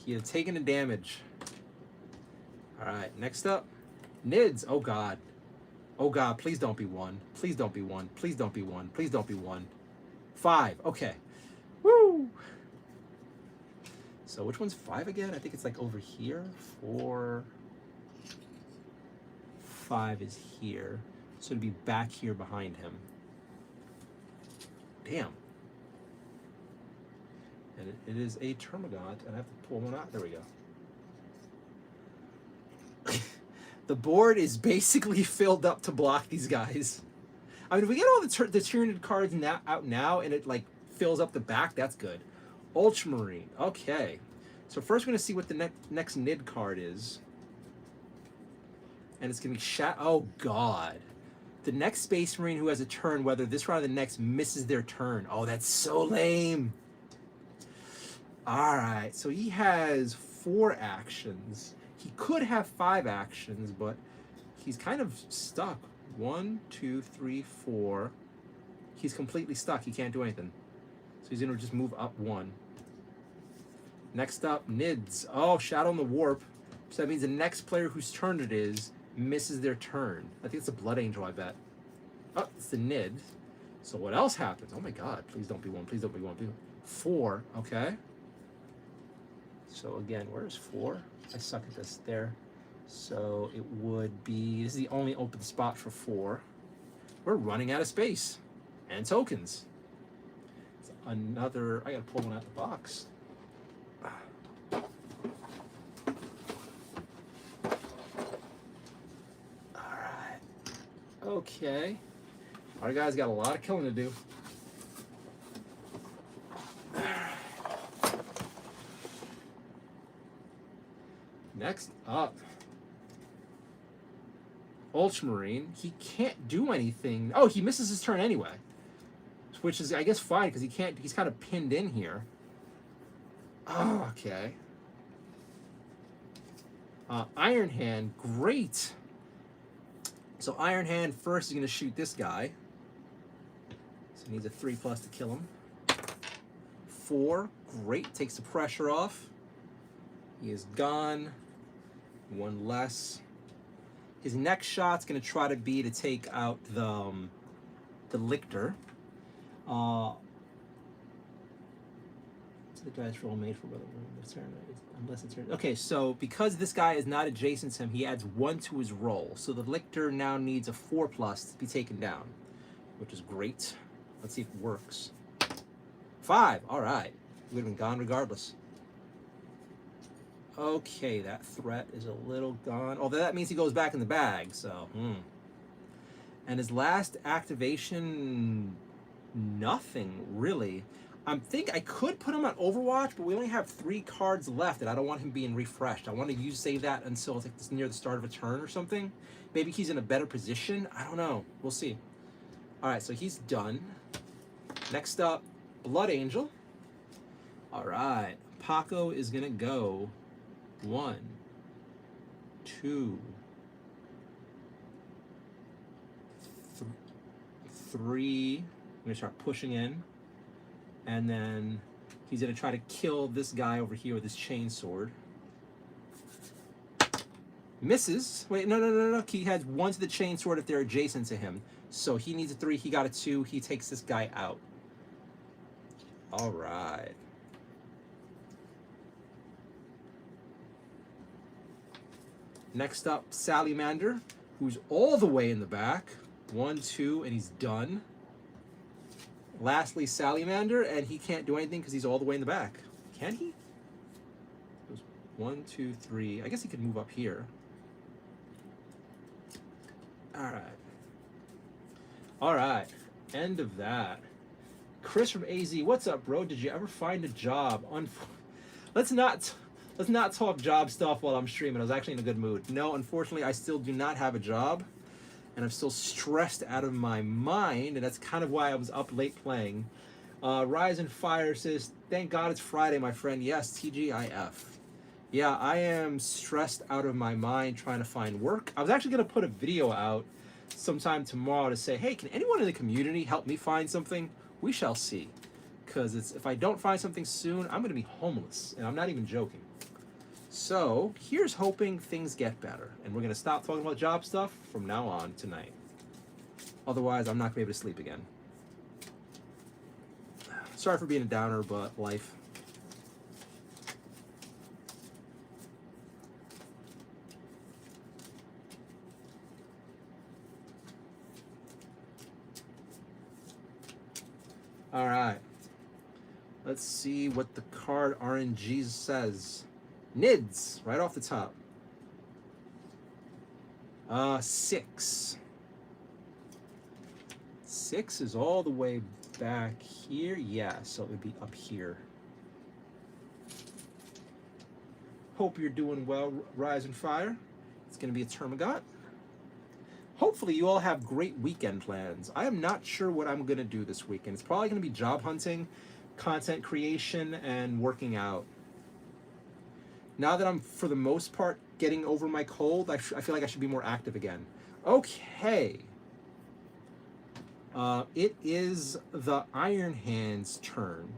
He had taken a damage. Alright, next up, Nids. Oh god. Oh god, please don't be 1. Please don't be 1. Please don't be 1. Please don't be 1. 5. Okay. Woo! So which one's 5 again? I think it's like over here. 4. 5 is here. So it'd be back here behind him. Damn. And it is a Termagant, and I have to pull one out. There we go. The board is basically filled up to block these guys. I mean, if we get all the Tyranid cards out now, and it like fills up the back, that's good. Ultramarine. Okay. So first we're going to see what the next Nid card is. And it's going to be oh, God. The next Space Marine who has a turn, whether this round or the next, misses their turn. Oh, that's so lame. All right. So he has 4 actions. He could have 5 actions, but he's kind of stuck. 1, 2, 3, 4. He's completely stuck. He can't do anything. So he's going to just move up 1. Next up, Nids. Oh, Shadow in the Warp. So that means the next player whose turn it is misses their turn. I think it's a Blood Angel, I bet. Oh, it's the Nid. So what else happens? Oh my god, please don't be 1. Please don't be 1. 4, okay. So again, where's 4? I suck at this. There. So it would be, this is the only open spot for 4. We're running out of space. And tokens. It's another, I gotta pull one out the box. Alright. Okay. Our guys got a lot of killing to do. Next up, Ultramarine. He can't do anything. Oh, he misses his turn anyway, which is, I guess, fine because he can't. He's kind of pinned in here. Oh, okay. Iron Hand, great. So Iron Hand first is going to shoot this guy. So he needs a 3+ to kill him. 4, great. Takes the pressure off. He is gone. 1 less. His next shot's going to try to be to take out the Lictor. The dice roll made for unless it's okay. So because this guy is not adjacent to him, he adds 1 to his roll. So the lictor now needs a 4+ to be taken down, which is great. Let's see if it works. 5. All right, would have been gone regardless. Okay, that threat is a little gone. Although that means he goes back in the bag. So, and his last activation, nothing really. I think I could put him on Overwatch, but we only have 3 cards left, and I don't want him being refreshed. I want to save that until like near the start of a turn or something. Maybe he's in a better position. I don't know. We'll see. All right, so he's done. Next up, Blood Angel. All right, Paco is gonna go 1, 2, 3. I'm gonna start pushing in. And then he's going to try to kill this guy over here with his chainsword. Misses. Wait, no. He has 1 to the chainsword if they're adjacent to him. So he needs a 3. He got a 2. He takes this guy out. All right. Next up, Salamander, who's all the way in the back. 1, 2, and he's done. Lastly, Salamander, and he can't do anything because he's all the way in the back. Can he? It goes 1, 2, 3. I guess he could move up here. All right. End of that. Chris from AZ, what's up, bro? Did you ever find a job? Let's not talk job stuff while I'm streaming. I was actually in a good mood. No, unfortunately, I still do not have a job. And I'm still stressed out of my mind, and that's kind of why I was up late playing. Rise and Fire says, thank God it's Friday, my friend. Yes, TGIF. Yeah, I am stressed out of my mind trying to find work. I was actually going to put a video out sometime tomorrow to say, hey, can anyone in the community help me find something? We shall see. Because if I don't find something soon, I'm going to be homeless, and I'm not even joking. So here's hoping things get better, and we're going to stop talking about job stuff from now on tonight. Otherwise, I'm not going to be able to sleep again. Sorry for being a downer, but life. All right. Let's see what the card RNG says. Nids, right off the top. 6. 6 is all the way back here. Yeah, so it would be up here. Hope you're doing well, Rise and Fire. It's going to be a Termagant. Hopefully you all have great weekend plans. I am not sure what I'm going to do this weekend. It's probably going to be job hunting, content creation, and working out. Now that I'm, for the most part, getting over my cold, I feel like I should be more active again. Okay. It is the Iron Hand's turn.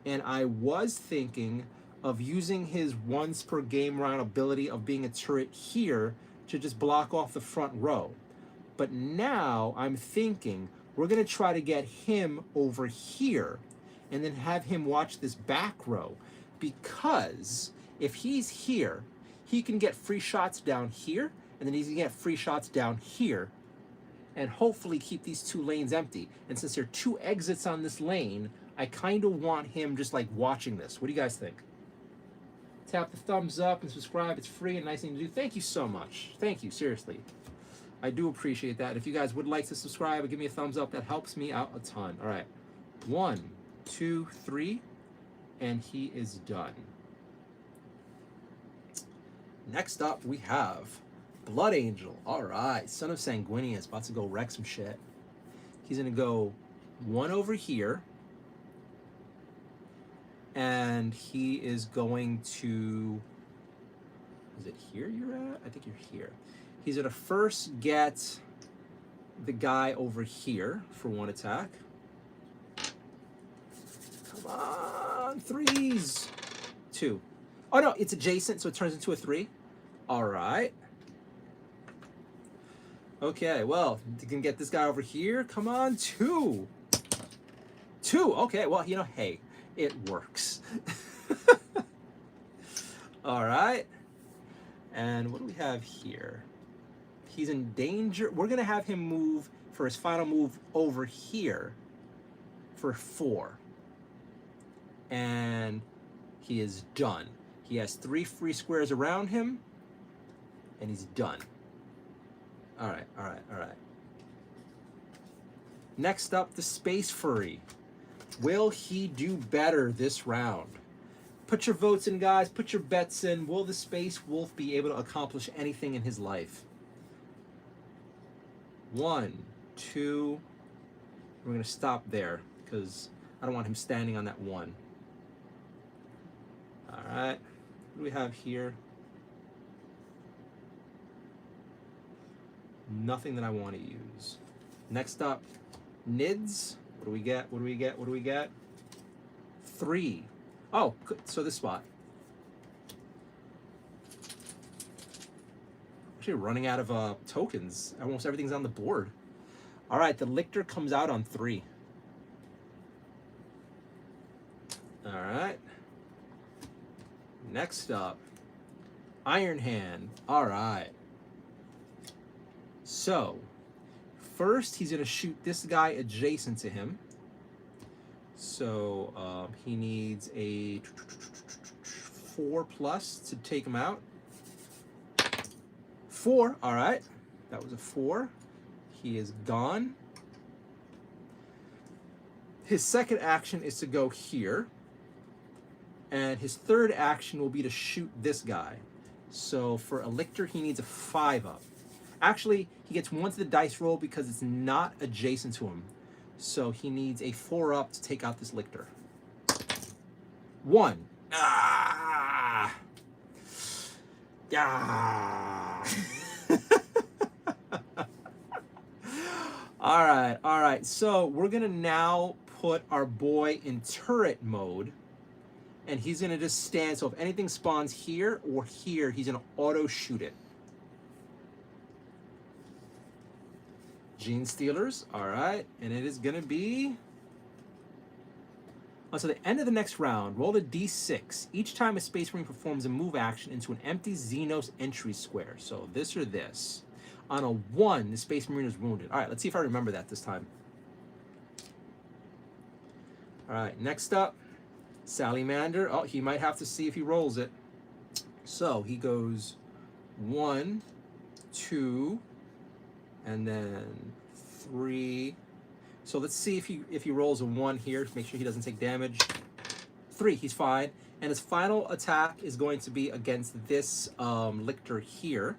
And I was thinking of using his once per game round ability of being a turret here to just block off the front row. But now I'm thinking we're going to try to get him over here and then have him watch this back row, because if he's here, he can get free shots down here, and then he can get free shots down here, and hopefully keep these 2 lanes empty. And since there are 2 exits on this lane, I kind of want him just like watching this. What do you guys think? Tap the thumbs up and subscribe. It's free and nice thing to do. Thank you so much. Thank you, seriously. I do appreciate that. If you guys would like to subscribe or give me a thumbs up, that helps me out a ton. All right. 1, 2, 3, and he is done. Next up, we have Blood Angel. All right, Son of Sanguinius, about to go wreck some shit. He's gonna go 1 over here, and he is going to, is it here you're at? I think you're here. He's gonna first get the guy over here for 1 attack. Come on, 3s. 2. Oh no, it's adjacent, so it turns into a 3. All right. Okay, well, you can get this guy over here. Come on, 2. 2, okay, well, you know, hey, It works. All right. And what do we have here? He's in danger. We're going to have him move for his final move over here for 4. And he is done. He has 3 free squares around him, and he's done. All right, all right, all right. Next up, the Space Furry. Will he do better this round? Put your votes in, guys. Put your bets in. Will the Space Wolf be able to accomplish anything in his life? 1, 2. We're going to stop there because I don't want him standing on that 1. All right. What do we have here? Nothing that I want to use. Next up, Nids. What do we get? What do we get? What do we get? 3. Oh, good. So this spot. Actually running out of tokens. Almost everything's on the board. All right, the Lictor comes out on 3. All right. Next up, Iron Hand. All right. So, first he's going to shoot this guy adjacent to him. So, he needs a 4+ to take him out. 4, all right. That was a 4. He is gone. His second action is to go here. And his third action will be to shoot this guy. So for a Lictor, he needs a 5 up. Actually, he gets 1 to the dice roll because it's not adjacent to him. So he needs a 4 up to take out this Lictor. 1. Ah! Yeah. All right. So we're gonna now put our boy in turret mode. And he's going to just stand, so if anything spawns here or here, he's going to auto-shoot it. Gene Stealers, all right. And it is going to be... So the end of the next round, roll a d6. Each time a Space Marine performs a move action into an empty Xenos entry square. So this or this. On a 1, the Space Marine is wounded. All right, let's see if I remember that this time. All right, next up. Salamander. Oh, he might have to see if he rolls it. So he goes 1, 2, and then 3. So let's see if he rolls a 1 here. Make sure he doesn't take damage. 3, he's fine. And his final attack is going to be against this Lictor here.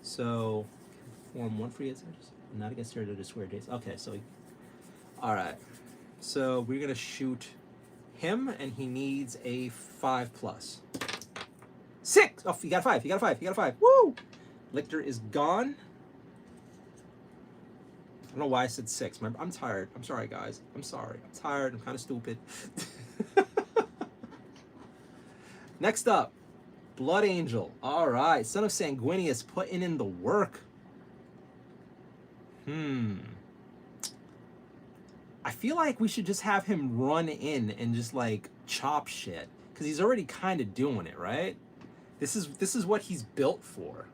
So form 1 free edge. Not against her to square days. Okay, so all right. So we're gonna shoot him, and he needs a 5+. 6! Oh, he got a 5, he got a 5, he got a 5. Woo! Lictor is gone. I don't know why I said 6. I'm tired. I'm sorry, guys. I'm sorry. I'm tired. I'm kind of stupid. Next up, Blood Angel. All right, Son of Sanguinius putting in the work. I feel like we should just have him run in and just like chop shit, because he's already kind of doing it, right? This is what he's built for.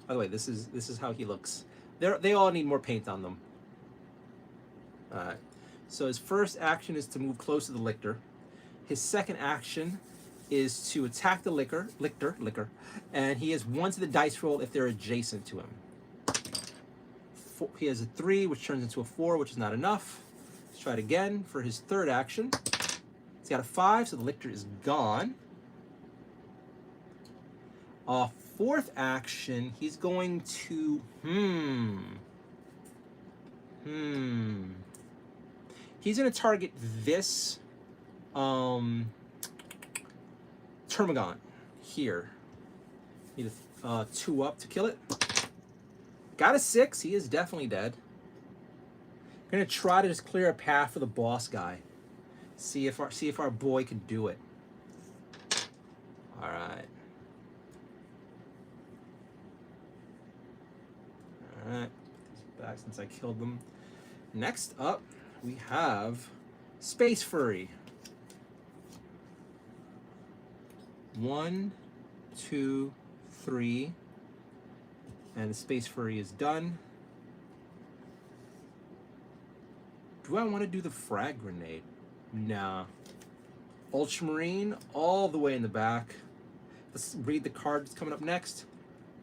By the way, this is how he looks. They all need more paint on them. All right. So his first action is to move close to the Lictor. His second action is to attack the Lictor, and he has 1 to the dice roll if they're adjacent to him. He has a 3, which turns into a 4, which is not enough. Let's try it again for his third action. He's got a 5, so the Lictor is gone. Fourth action, he's going to... He's going to target this Termagant here. Need a 2 up to kill it. Got a 6. He is definitely dead. I'm gonna try to just clear a path for the boss guy. See if our boy can do it. All right. All right. Back since I killed them. Next up, we have Space Furry. 1, 2, 3. And the Space Furry is done. Do I want to do the frag grenade? Nah. Ultramarine all the way in the back. Let's read the card that's coming up next.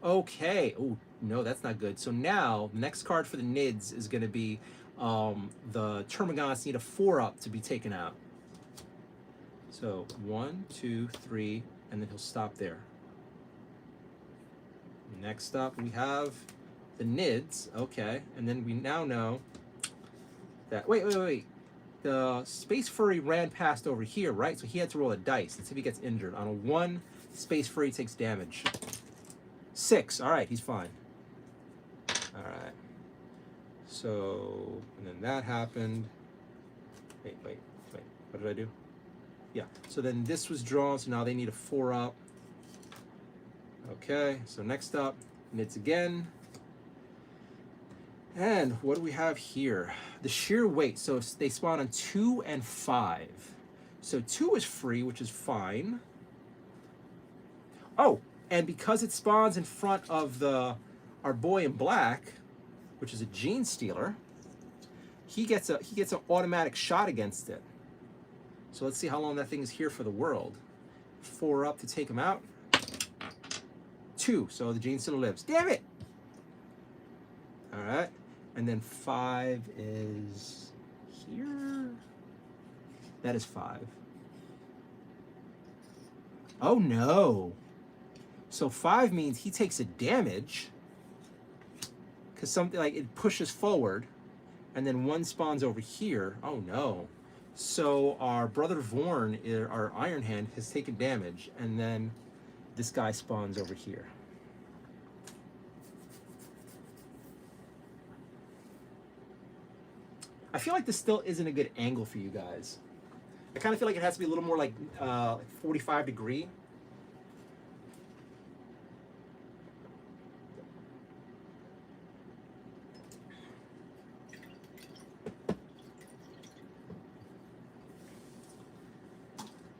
Okay. Oh, no, that's not good. So now, the next card for the Nids is going to be the Termagants need a 4-up to be taken out. So 1, 2, 3, and then he'll stop there. Next up, we have the Nids. Okay. And then we now know that... Wait. The Space Furry ran past over here, right? So he had to roll a dice. Let's see if he gets injured. On a 1, Space Furry takes damage. 6. All right, he's fine. All right. So, and then that happened. Wait. What did I do? Yeah. So then this was drawn, so now they need a 4-up. Okay, so next up, Nids again. And what do we have here? The sheer weight. So they spawn on 2 and 5. So 2 is free, which is fine. Oh, and because it spawns in front of our boy in black, which is a Gene Stealer, he gets an automatic shot against it. So let's see how long that thing is here for the world. 4 up to take him out. 2, so the Gene Stealer lives. Damn it! All right. And then 5 is here. That is 5. Oh no. So 5 means he takes a damage because something like it pushes forward, and then 1 spawns over here. Oh no. So our brother Vorn, our Iron Hand, has taken damage, and then this guy spawns over here. I feel like this still isn't a good angle for you guys. I kind of feel like it has to be a little more like 45 degree.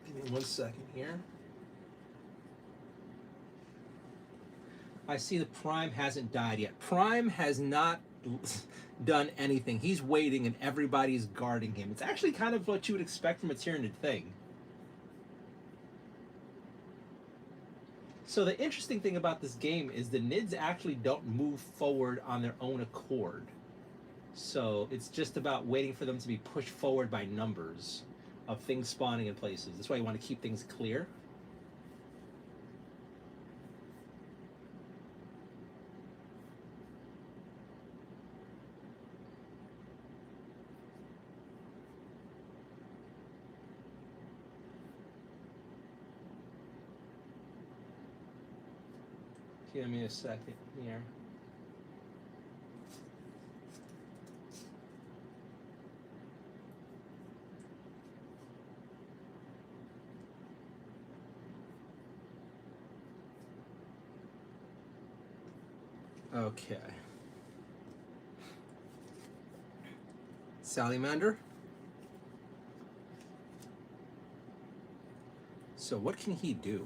Give me 1 second here. I see the Prime hasn't died yet. Prime has not done anything. He's waiting and everybody's guarding him. It's actually kind of what you would expect from a Tyranid thing. So the interesting thing about this game is the Nids actually don't move forward on their own accord. So it's just about waiting for them to be pushed forward by numbers of things spawning in places. That's why you want to keep things clear. Give me a second here. Okay. Salamander. So what can he do?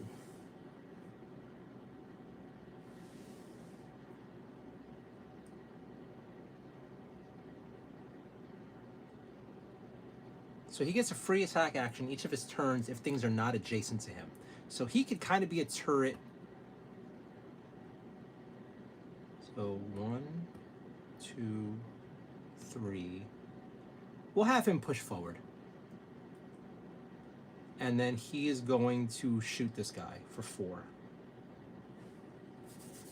So he gets a free attack action each of his turns if things are not adjacent to him. So he could kind of be a turret. So 1, 2, 3. We'll have him push forward. And then he is going to shoot this guy for 4.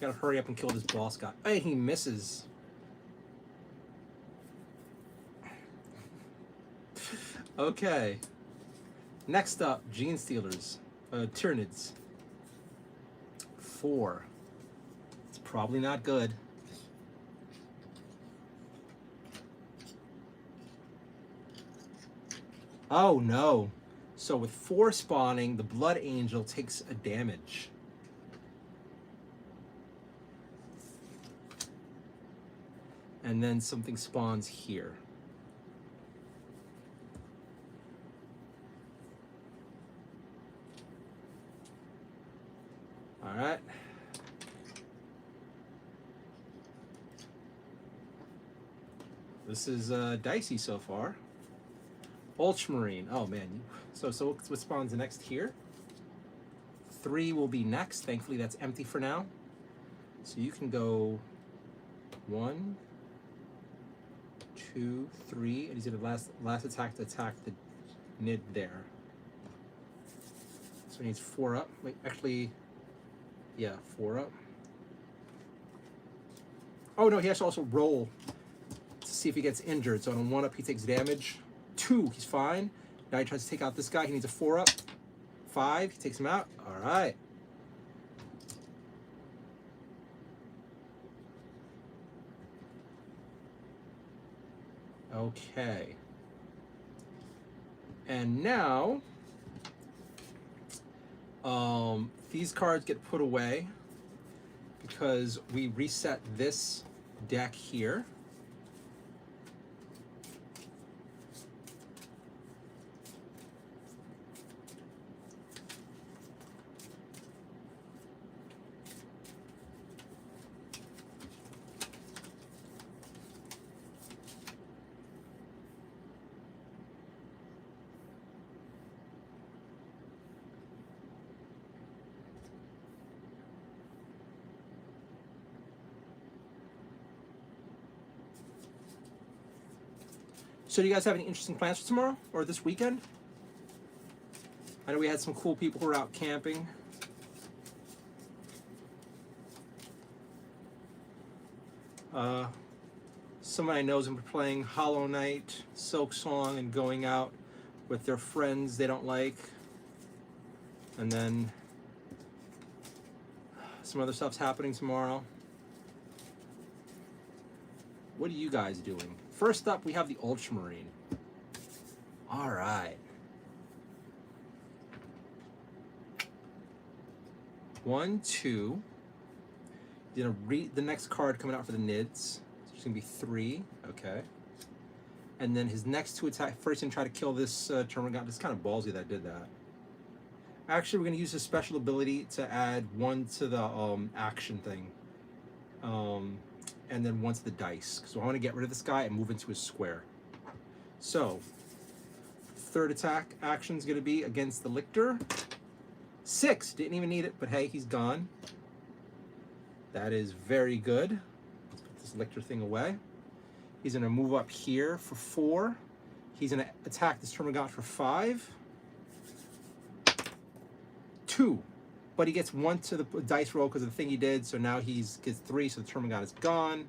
Gotta hurry up and kill this boss guy. Hey, he misses. Okay. Next up, Gene Stealers. Tyranids. 4. It's probably not good. Oh no. So with 4 spawning, the Blood Angel takes a damage. And then something spawns here. right. This is dicey so far. Ultramarine. Oh man. So what spawns next here? 3 will be next. Thankfully that's empty for now. So you can go 1, 2, 3, and he's gonna last attack to attack the Nid there. So he needs 4 up. Wait, actually, yeah, 4 up. Oh no, he has to also roll to see if he gets injured. So on a 1 up, he takes damage. 2, he's fine. Now he tries to take out this guy. He needs a 4 up. 5, he takes him out. All right. Okay. And now, these cards get put away because we reset this deck here. So do you guys have any interesting plans for tomorrow or this weekend? I know we had some cool people who were out camping. Someone I know is going to be playing Hollow Knight, Silk Song, and going out with their friends they don't like. And then some other stuff's happening tomorrow. What are you guys doing? First up, we have the Ultramarine. All right. 1, 2. You're gonna read the next card coming out for the Nids. So it's gonna be 3. Okay. And then his next 2 attack. First, he's gonna try to kill this Termagant. It's kind of ballsy that I did that. Actually, we're gonna use his special ability to add 1 to the action thing. And then 1 to the dice. So I want to get rid of this guy and move into his square. So, 3rd attack action is going to be against the Lictor. 6, didn't even need it, but hey, he's gone. That is very good. Let's put this Lictor thing away. He's going to move up here for 4. He's going to attack this Termagant for 5. 2. But he gets 1 to the dice roll because of the thing he did, so now he gets 3, so the Termagant is gone.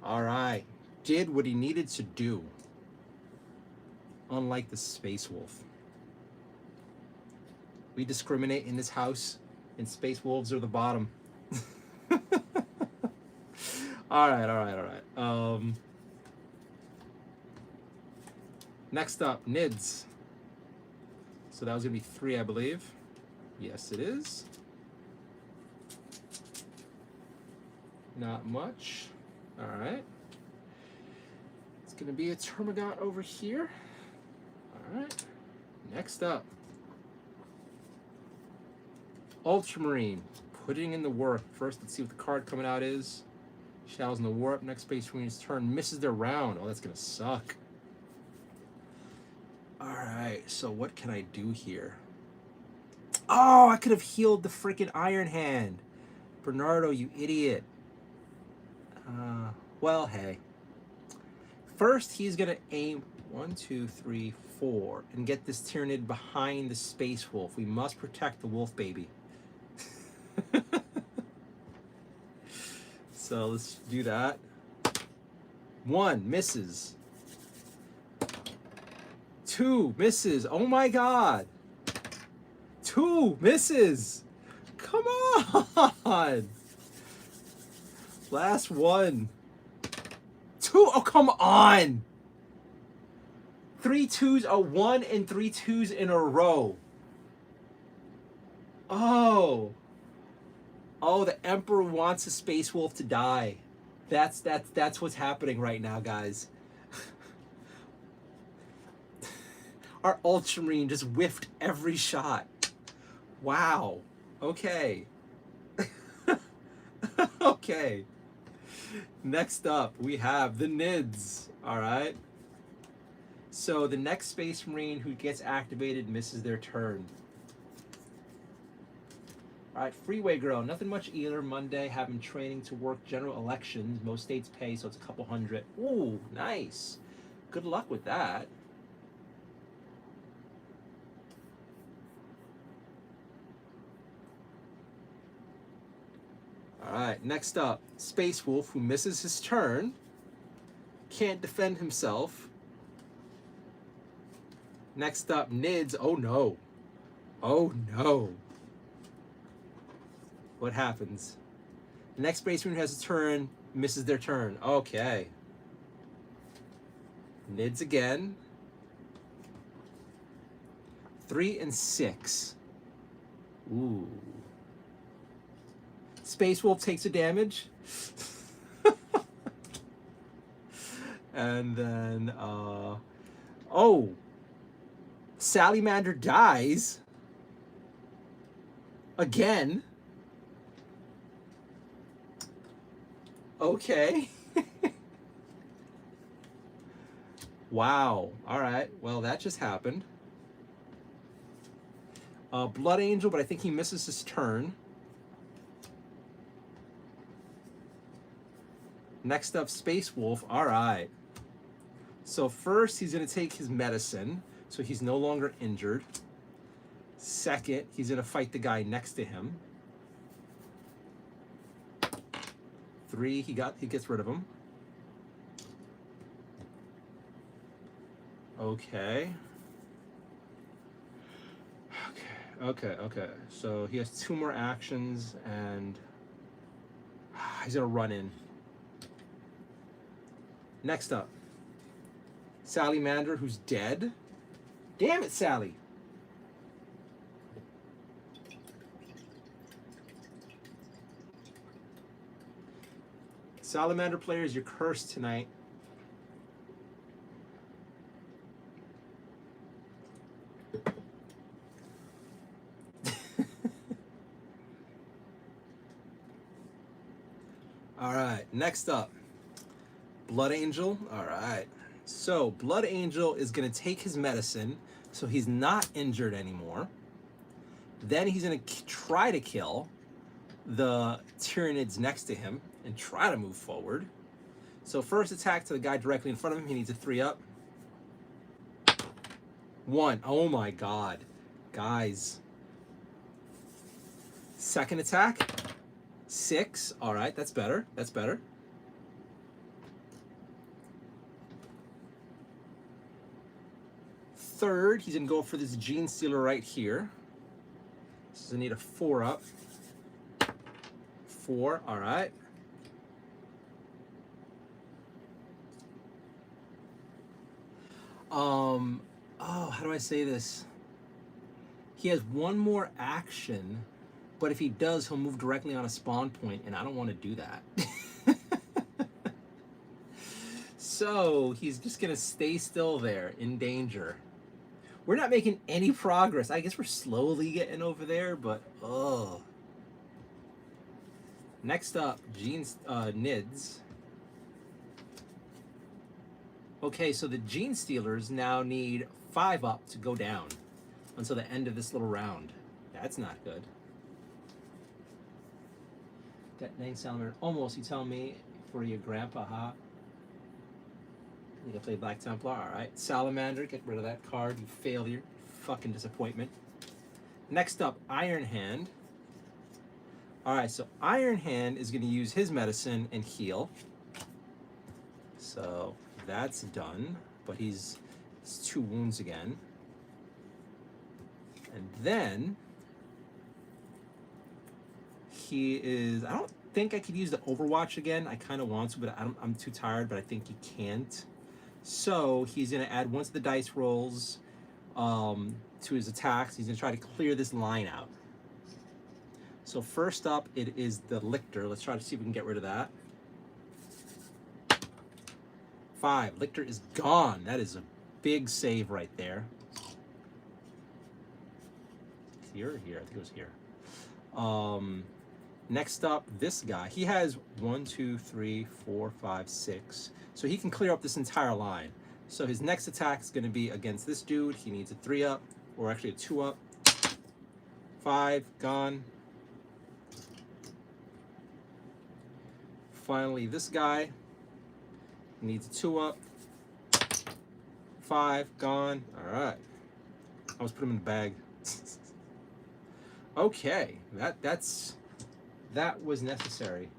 All right. Did what he needed to do. Unlike the Space Wolf. We discriminate in this house, and Space Wolves are the bottom. All right. Next up, Nids. So that was going to be 3, I believe. Yes, it is. Not much. All right. It's going to be a Termagant over here. All right. Next up. Ultramarine. Putting in the work. First, let's see what the card coming out is. Shadow's in the warp. Next Space Marine's turn. Misses their round. Oh, that's going to suck. All right. So what can I do here? Oh, I could have healed the freaking Iron Hand. Bernardo, you idiot. Well, hey. First, he's going to aim 1, 2, 3, 4 and get this Tyranid behind the Space Wolf. We must protect the wolf baby. So let's do that. 1, misses. 2, misses. Oh my god. 2, misses. Come on. Last 1. 2. Oh, come on. 3 2s, a 1 and 3 2s in a row. Oh. Oh, the Emperor wants a Space Wolf to die. That's what's happening right now, guys. Our Ultramarine just whiffed every shot. Wow. Okay. Okay. Next up, we have the Nids. All right. So the next Space Marine who gets activated misses their turn. All right, Freeway Girl. Nothing much either. Monday, have been training to work general elections. Most states pay, so it's a couple hundred. Ooh, nice. Good luck with that. All right, next up, Space Wolf, who misses his turn, can't defend himself. Next up, Nids. Oh no. Oh no. What happens? The next Space Marine has a turn, misses their turn. Okay. Nids again. 3 and 6. Ooh. Space Wolf takes a damage. And then, oh. Salamander dies. Again. Okay. Wow. All right. Well, that just happened. Blood Angel, but I think he misses his turn. Next up, Space Wolf. All right. So first, he's going to take his medicine, so he's no longer injured. Second, he's going to fight the guy next to him. 3, he gets rid of him. Okay. Okay. So he has 2 more actions, and he's gonna run in. Next up, Salamander, who's dead. Damn it, Sally. Salamander players, you're cursed tonight. All right, next up, Blood Angel. All right, so Blood Angel is going to take his medicine, so he's not injured anymore. Then he's going to try to kill the Tyranids next to him and try to move forward. So first attack to the guy directly in front of him. He needs a 3 up. 1. Oh my god. Guys. Second attack. 6. All right, that's better. That's better. Third, he's going to go for this Gene Stealer right here. So I need a 4 up. 4, all right. Oh, how do I say this? He has 1 more action, but if he does, he'll move directly on a spawn point, and I don't want to do that. So he's just gonna stay still there in danger. We're not making any progress. I guess we're slowly getting over there, but oh. Next up, Nids. Okay, so the Gene Stealers now need 5 up to go down until the end of this little round. That's not good. Detonate Salamander. Almost, you tell me, for your grandpa, huh? You gotta play Black Templar, alright. Salamander, get rid of that card, you failure. Fucking disappointment. Next up, Iron Hand. Alright, so Iron Hand is gonna use his medicine and heal. So that's done, but he's 2 wounds again. And then he is, I don't think I could use the Overwatch again. I kind of want to, but I'm too tired, but I think he can't. So he's going to add once the dice rolls to his attacks. He's going to try to clear this line out. So first up, it is the Lictor. Let's try to see if we can get rid of that. 5. Lictor is gone. That is a big save right there. Here or here? I think it was here. Next up, this guy. He has 1, 2, 3, 4, 5, 6. So he can clear up this entire line. So his next attack is going to be against this dude. He needs a 3 up, or actually a 2 up. 5, gone. Finally, this guy needs a 2 up. 5, gone. All right. I almost put him in the bag. Okay, that was necessary.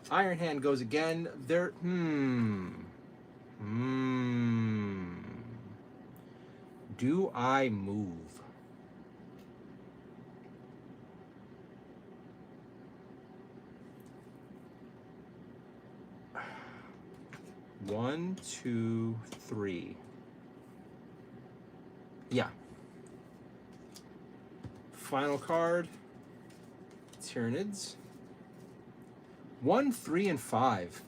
Iron Hand goes again. There. Do I move? One, two, three. Yeah. Final card. Tyranids. 1, 3, and 5.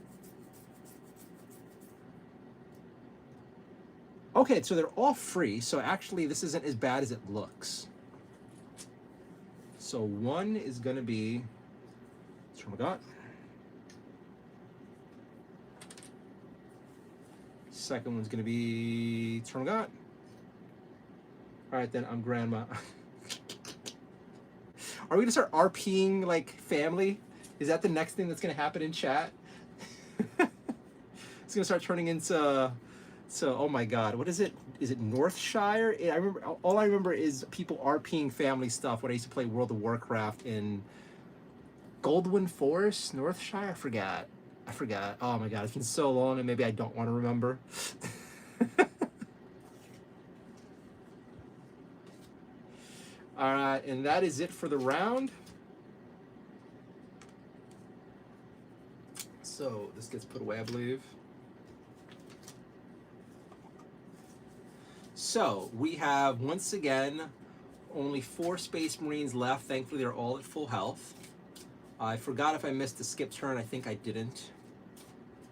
Okay, so they're all free, so actually this isn't as bad as it looks. So 1 is going to be Termagant. Second one's going to be Termagant. All right, then I'm Grandma. Are we going to start RPing like family? Is that the next thing that's going to happen in chat? It's going to start turning into... So, oh my God, what is it? Is it Northshire? I remember, all I remember is people RPing family stuff when I used to play World of Warcraft in Goldwyn Forest, Northshire. I forgot. Oh my God, it's been so long, and maybe I don't want to remember. All right, and that is it for the round. So this gets put away, I believe. So we have, once again, only 4 Space Marines left. Thankfully, they're all at full health. I forgot if I missed a skip turn. I think I didn't.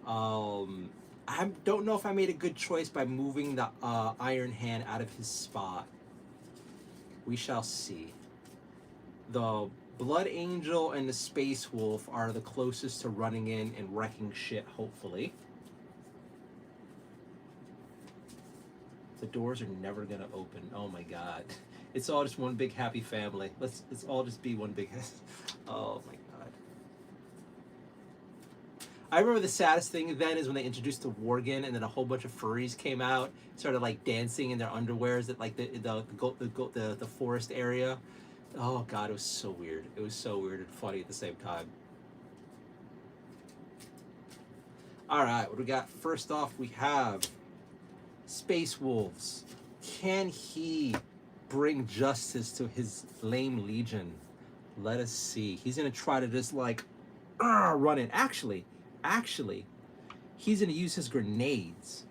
I don't know if I made a good choice by moving the Iron Hand out of his spot. We shall see. The Blood Angel and the Space Wolf are the closest to running in and wrecking shit, hopefully. The doors are never gonna open. Oh my God. It's all just one big happy family. Let's all just be one big... Oh my God. I remember the saddest thing then is when they introduced the Worgen, and then a whole bunch of furries came out, started like dancing in their underwears at like the forest area. Oh God, it was so weird. It was so weird and funny at the same time. All right, what do we got? First off, we have Space Wolves. Can he bring justice to his lame legion? Let us see. He's gonna try to just like run in. Actually, he's gonna use his grenades.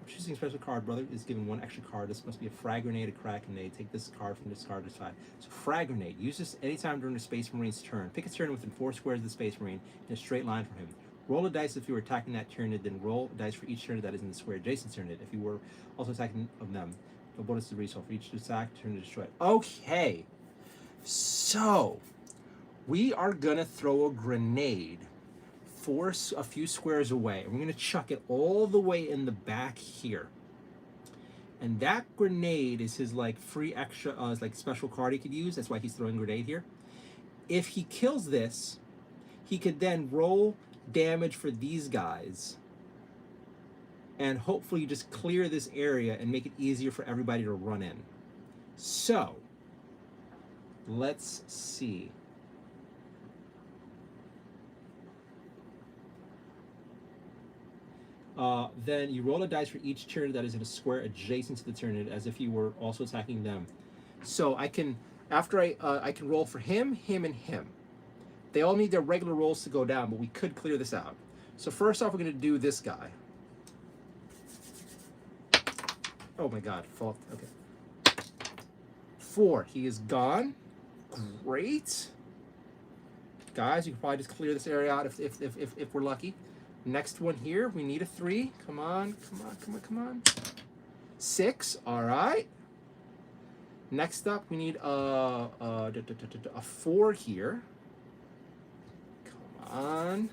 Choosing a special card, brother, is given 1 extra card. This must be a frag grenade, a crack grenade. Take this card from this card to side. So frag grenade. Use this anytime during the Space Marine's turn. Pick a turn within 4 squares of the Space Marine in a straight line from him. Roll a dice if you were attacking that Tyranid, then roll a dice for each Tyranid that is in the square adjacent to Tyranid. If you were also attacking of them, no bonus to resolve for each attack, Tyranid destroyed. Okay, so we are gonna throw a grenade a few squares away, and we're gonna chuck it all the way in the back here. And that grenade is his like free extra, like special card he could use. That's why he's throwing a grenade here. If he kills this, he could then roll damage for these guys and hopefully just clear this area and make it easier for everybody to run in. So let's see. Then you roll a dice for each Tyranid that is in a square adjacent to the Tyranid, as if you were also attacking them. So I can, after I can roll for him, him, and him. They all need their regular rolls to go down, but we could clear this out. So first off, we're going to do this guy. Oh my God, fault. Okay. 4. He is gone. Great. Guys, you can probably just clear this area out if we're lucky. Next one here, we need a 3. Come on, come on, come on, come on. 6. All right. Next up, we need a 4 here. Come on.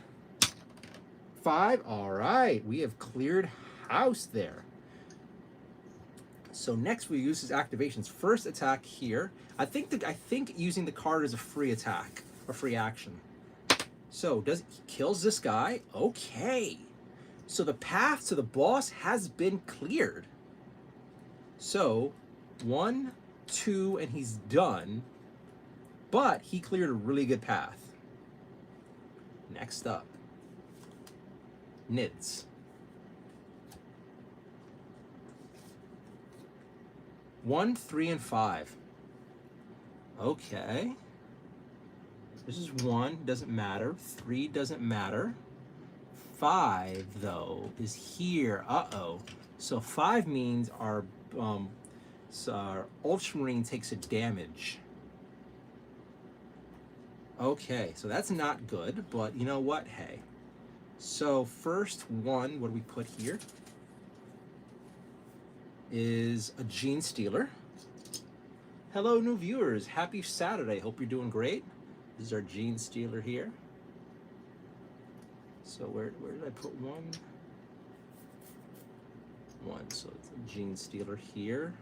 5. All right. We have cleared house there. So next we use his activations. First attack here. I think using the card is a free attack, a free action. So he kills this guy. Okay. So the path to the boss has been cleared. So 1, 2, and he's done. But he cleared a really good path. Next up, Nids. 1, 3, and 5. Okay. This is 1, doesn't matter. 3 doesn't matter. 5, though, is here. Uh-oh. So 5 means our Ultramarine takes a damage. Okay, so that's not good, but you know what? Hey. So first one, what do we put here? Is a Gene Stealer. Hello, new viewers. Happy Saturday. Hope you're doing great. This is our Gene Stealer here. So where did I put 1? 1. So it's a Gene Stealer here.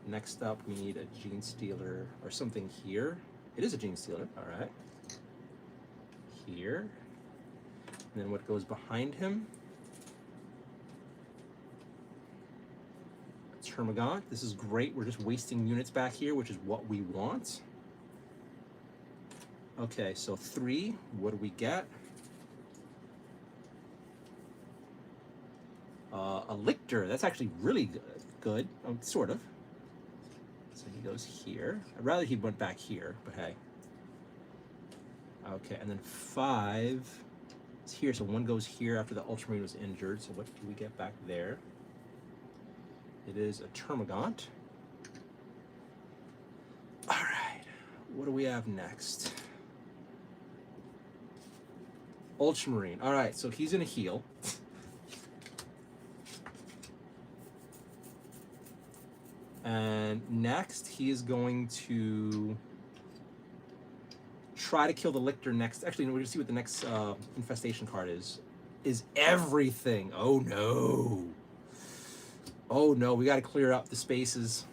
Next up, we need a Gene Stealer or something here. It is a Gene Stealer. All right. Here. And then what goes behind him? Termagant. This is great. We're just wasting units back here, which is what we want. Okay, so 3. What do we get? A Lictor. That's actually really good. Sort of. So he goes here. I'd rather he went back here, but hey. Okay, and then 5 is here. So 1 goes here after the Ultramarine was injured. So what do we get back there? It is a Termagant. All right, what do we have next? Ultramarine. All right, so he's gonna heal. And next, he is going to try to kill the Lictor next. Actually, we're gonna see what the next infestation card is. Is everything? Oh no. Oh no, we got to clear up the spaces.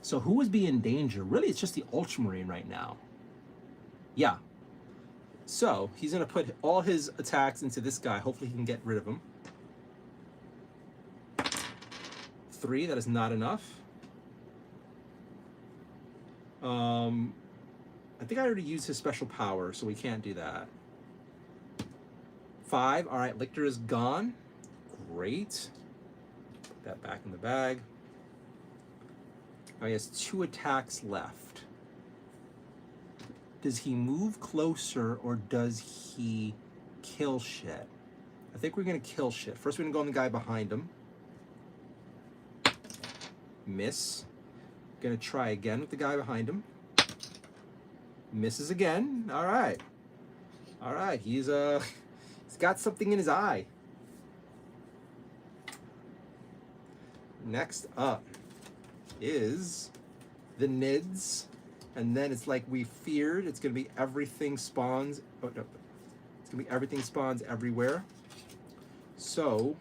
So who would be in danger? Really, it's just the Ultramarine right now. Yeah. So he's going to put all his attacks into this guy. Hopefully he can get rid of him. 3, that is not enough. I think I already used his special power, so we can't do that. 5, all right, Lictor is gone. Great. That back in the bag. Now he has 2 attacks left. Does he move closer or does he kill shit? I think we're gonna kill shit. First we're gonna go on the guy behind him. Miss. Gonna try again with the guy behind him. Misses again. All right. All right, he's got something in his eye. Next up is the Nids, and then it's like we feared. It's gonna be everything spawns. Oh no, it's gonna be everything spawns everywhere. So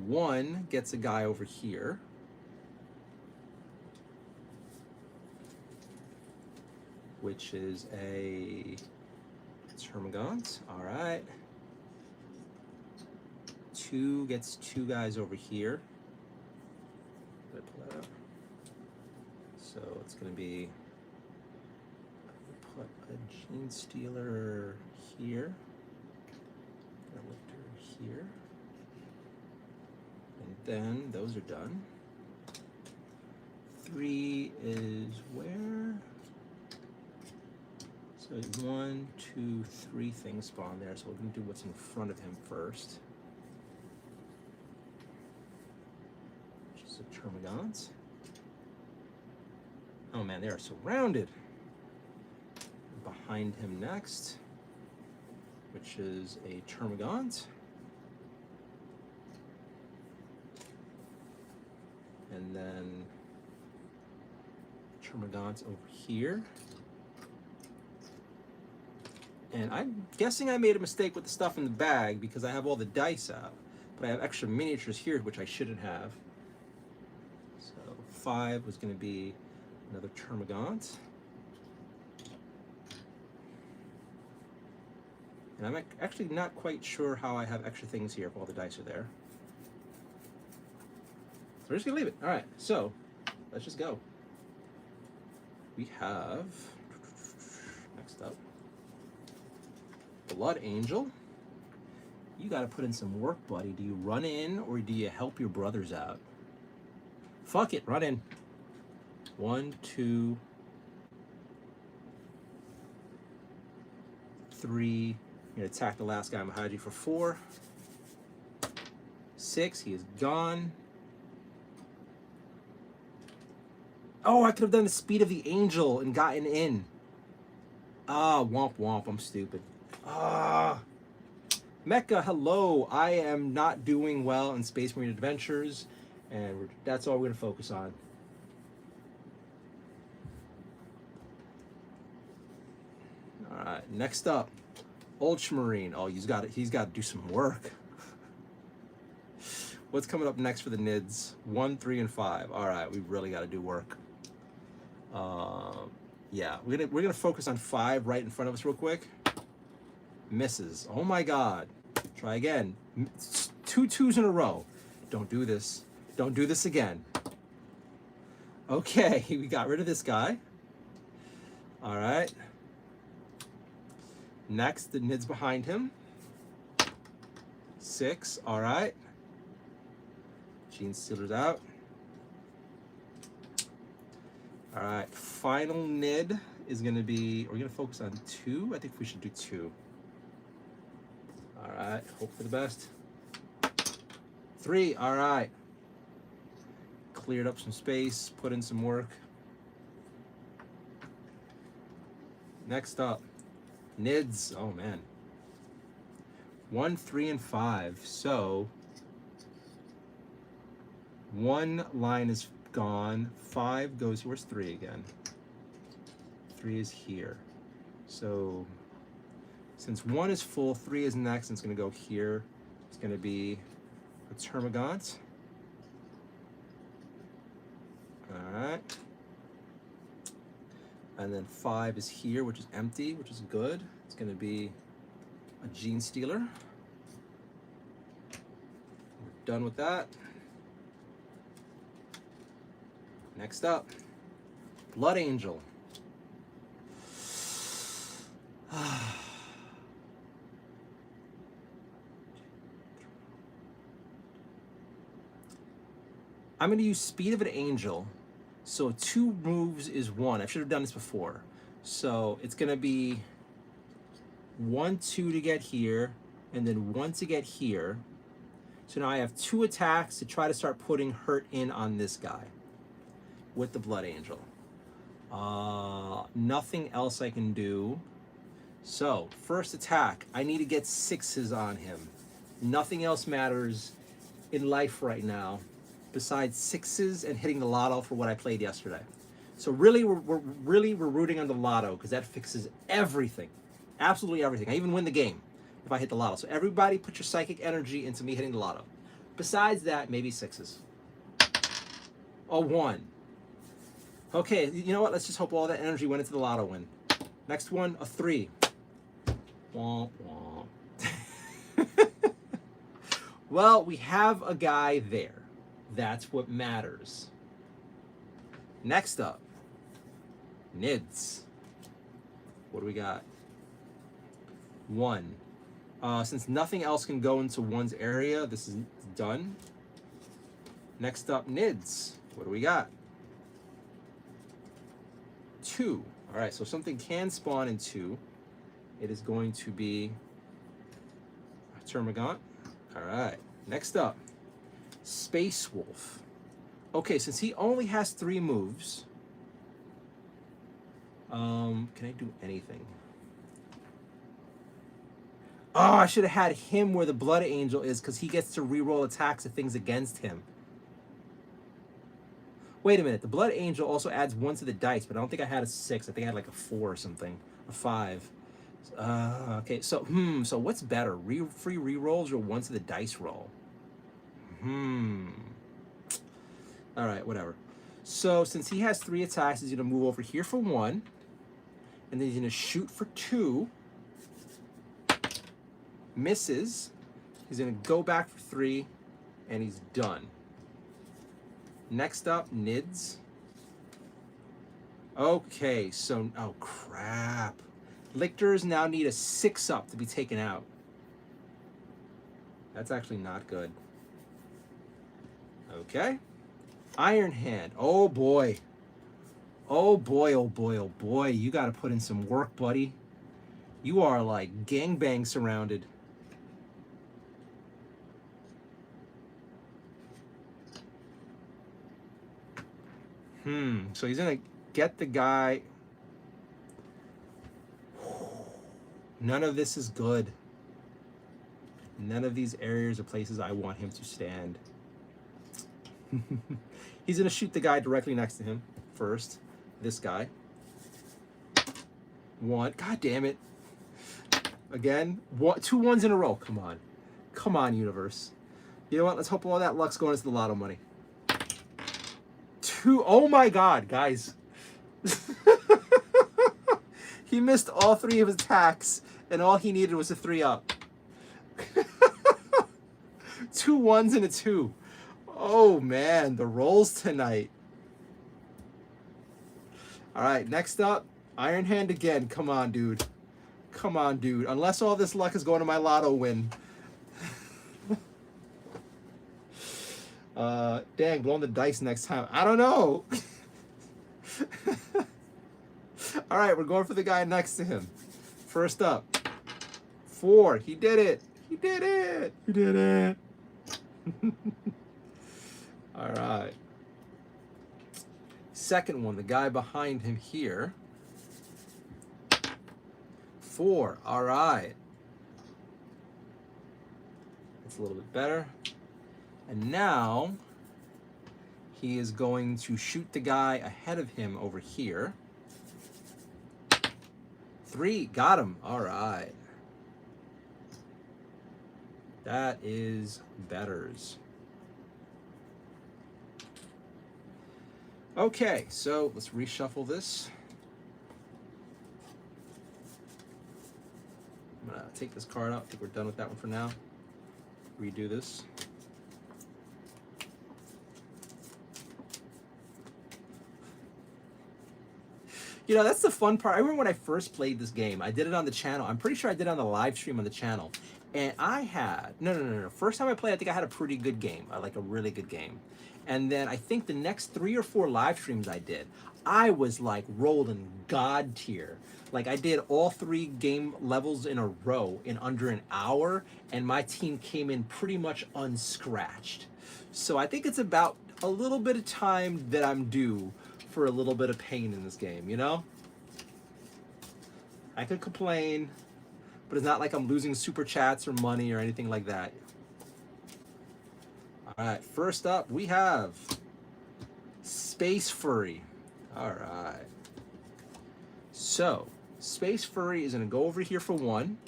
1 gets a guy over here. Which is a Termagant. All right. 2 gets 2 guys over here. Let me pull that up. So it's going to be, put a Gene Stealer here, a Lictor here, and then those are done. 3 is where? So 1, 2, 3 things spawn there. So we're going to do what's in front of him first. Termagants. Oh man, they are surrounded. Behind him next, which is a Termagant. And then Termagant's over here. And I'm guessing I made a mistake with the stuff in the bag because I have all the dice out. But I have extra miniatures here, which I shouldn't have. So 5 was going to be another Termagant. And I'm actually not quite sure how I have extra things here if all the dice are there. So we're just going to leave it. All right, so let's just go. We have, next up, Blood Angel. You got to put in some work, buddy. Do you run in or do you help your brothers out? Fuck it, run in. 1, 2, 3. You're going to attack the last guy behind you for 4. 6, he is gone. Oh, I could have done the speed of the angel and gotten in. Ah, womp womp, I'm stupid. Ah. Mecca, hello. I am not doing well in Space Marine Adventures, and that's all we're going to focus on. All right, next up, Ultramarine. Oh, he's got to do some work. What's coming up next for the NIDS? 1, 3, and 5. All right, we really got to do work. Yeah, we're gonna focus on 5 right in front of us real quick. Misses. Oh my God. Try again. 2 2s in a row. Don't do this. Don't do this again. Okay, we got rid of this guy. All right. Next, the NID's behind him. 6. All right. Gene Stealer's out. All right, final NID is going to be, we're going to focus on 2. I think we should do 2. All right, hope for the best. 3, all right. Cleared up some space, put in some work. Next up, NIDS. Oh, man. 1, 3, and 5. So 1 line is gone. 5 goes, where's 3 again? 3 is here. So since 1 is full, 3 is next, and it's going to go here. It's going to be a Termagant. All right. And then 5 is here, which is empty, which is good. It's going to be a Gene Stealer. We're done with that. Next up, Blood Angel. I'm going to use Speed of an Angel. So 2 moves is 1. I should have done this before. So it's going to be 1, 2 to get here, and then 1 to get here. So now I have 2 attacks to try to start putting hurt in on this guy with the Blood Angel. Nothing else I can do. So first attack, I need to get 6s on him. Nothing else matters in life right now besides 6s and hitting the lotto for what I played yesterday. So really, we're rooting on the lotto because that fixes everything, absolutely everything. I even win the game if I hit the lotto. So everybody put your psychic energy into me hitting the lotto. Besides that, maybe 6s. A 1. Okay, you know what? Let's just hope all that energy went into the lotto win. Next one, a 3. Womp womp. Well, we have a guy there. That's what matters. Next up, NIDS. What do we got? 1. Since nothing else can go into 1's area, this is done. Next up, NIDS. What do we got? 2. All right, so something can spawn in 2. It is going to be a Termagant. All right, next up, Space Wolf. Okay, since he only has 3 moves, can I do anything? Oh, I should have had him where the Blood Angel is because he gets to reroll attacks of things against him. Wait a minute. The Blood Angel also adds 1 to the dice, but I don't think I had a 6. I think I had like a 4 or something, a 5. Okay, so so what's better, free rerolls or 1 to the dice roll? All right, whatever. So since he has 3 attacks, he's gonna move over here for 1, and then he's gonna shoot for 2. Misses. He's gonna go back for 3, and he's done. Next up, Nids. Okay, so oh crap. Lictors now need a 6-up to be taken out. That's actually not good. Okay. Iron Hand. Oh boy. Oh boy, oh boy, oh boy. You gotta put in some work, buddy. You are like gangbang surrounded. So he's gonna get the guy. None of this is good. None of these areas or places I want him to stand. He's gonna shoot the guy directly next to him first. This guy. 1. God damn it. Again. 2 1s in a row. Come on. Come on, universe. You know what? Let's hope all that luck's going into the lotto money. 2. Oh my god, guys. He missed all 3 of his attacks, and all he needed was a 3-up. 2 1s and a 2. Oh man, the rolls tonight. All right, next up, Iron Hand again. Come on, dude. Come on, dude. Unless all this luck is going to my lotto win. Dang, blowing the dice next time. I don't know. All right, we're going for the guy next to him. First up, 4. He did it. He did it. He did it. All right. Second one, the guy behind him here. 4. All right. That's a little bit better. And now he is going to shoot the guy ahead of him over here. 3. Got him. All right. That is betters. Okay, so let's reshuffle this. I'm gonna take this card out. I think we're done with that one for now. Redo this. You know, that's the fun part. I remember when I first played this game, I did it on the channel. I'm pretty sure I did it on the live stream on the channel. And I had, no. First time I played, I think I had a pretty good game, like a really good game. And then I think the next 3 or 4 live streams I did, I was like rolling God tier. Like I did all 3 game levels in a row in under an hour, and my team came in pretty much unscratched. So I think it's about a little bit of time that I'm due for a little bit of pain in this game, you know? I could complain, but it's not like I'm losing super chats or money or anything like that. All right, first up we have Space Furry. All right. So, Space Furry is going to go over here for 1,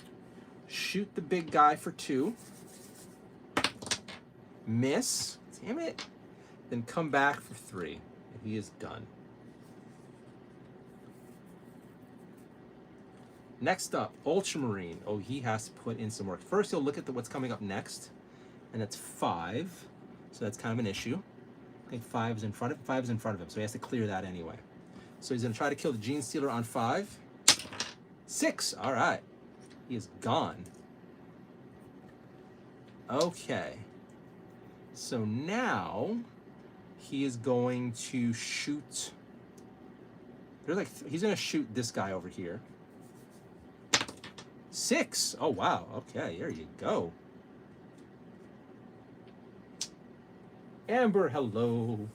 shoot the big guy for 2, miss, damn it, then come back for 3. And he is done. Next up, Ultramarine. Oh, he has to put in some work. First, he'll look at what's coming up next, and that's 5. So that's kind of an issue. I think 5 is in front of him, so he has to clear that anyway. So he's going to try to kill the Gene Stealer on 5. 6. All right. He is gone. Okay. So now he is going to shoot. He's going to shoot this guy over here. 6. Oh, wow. Okay, there you go. Amber, hello.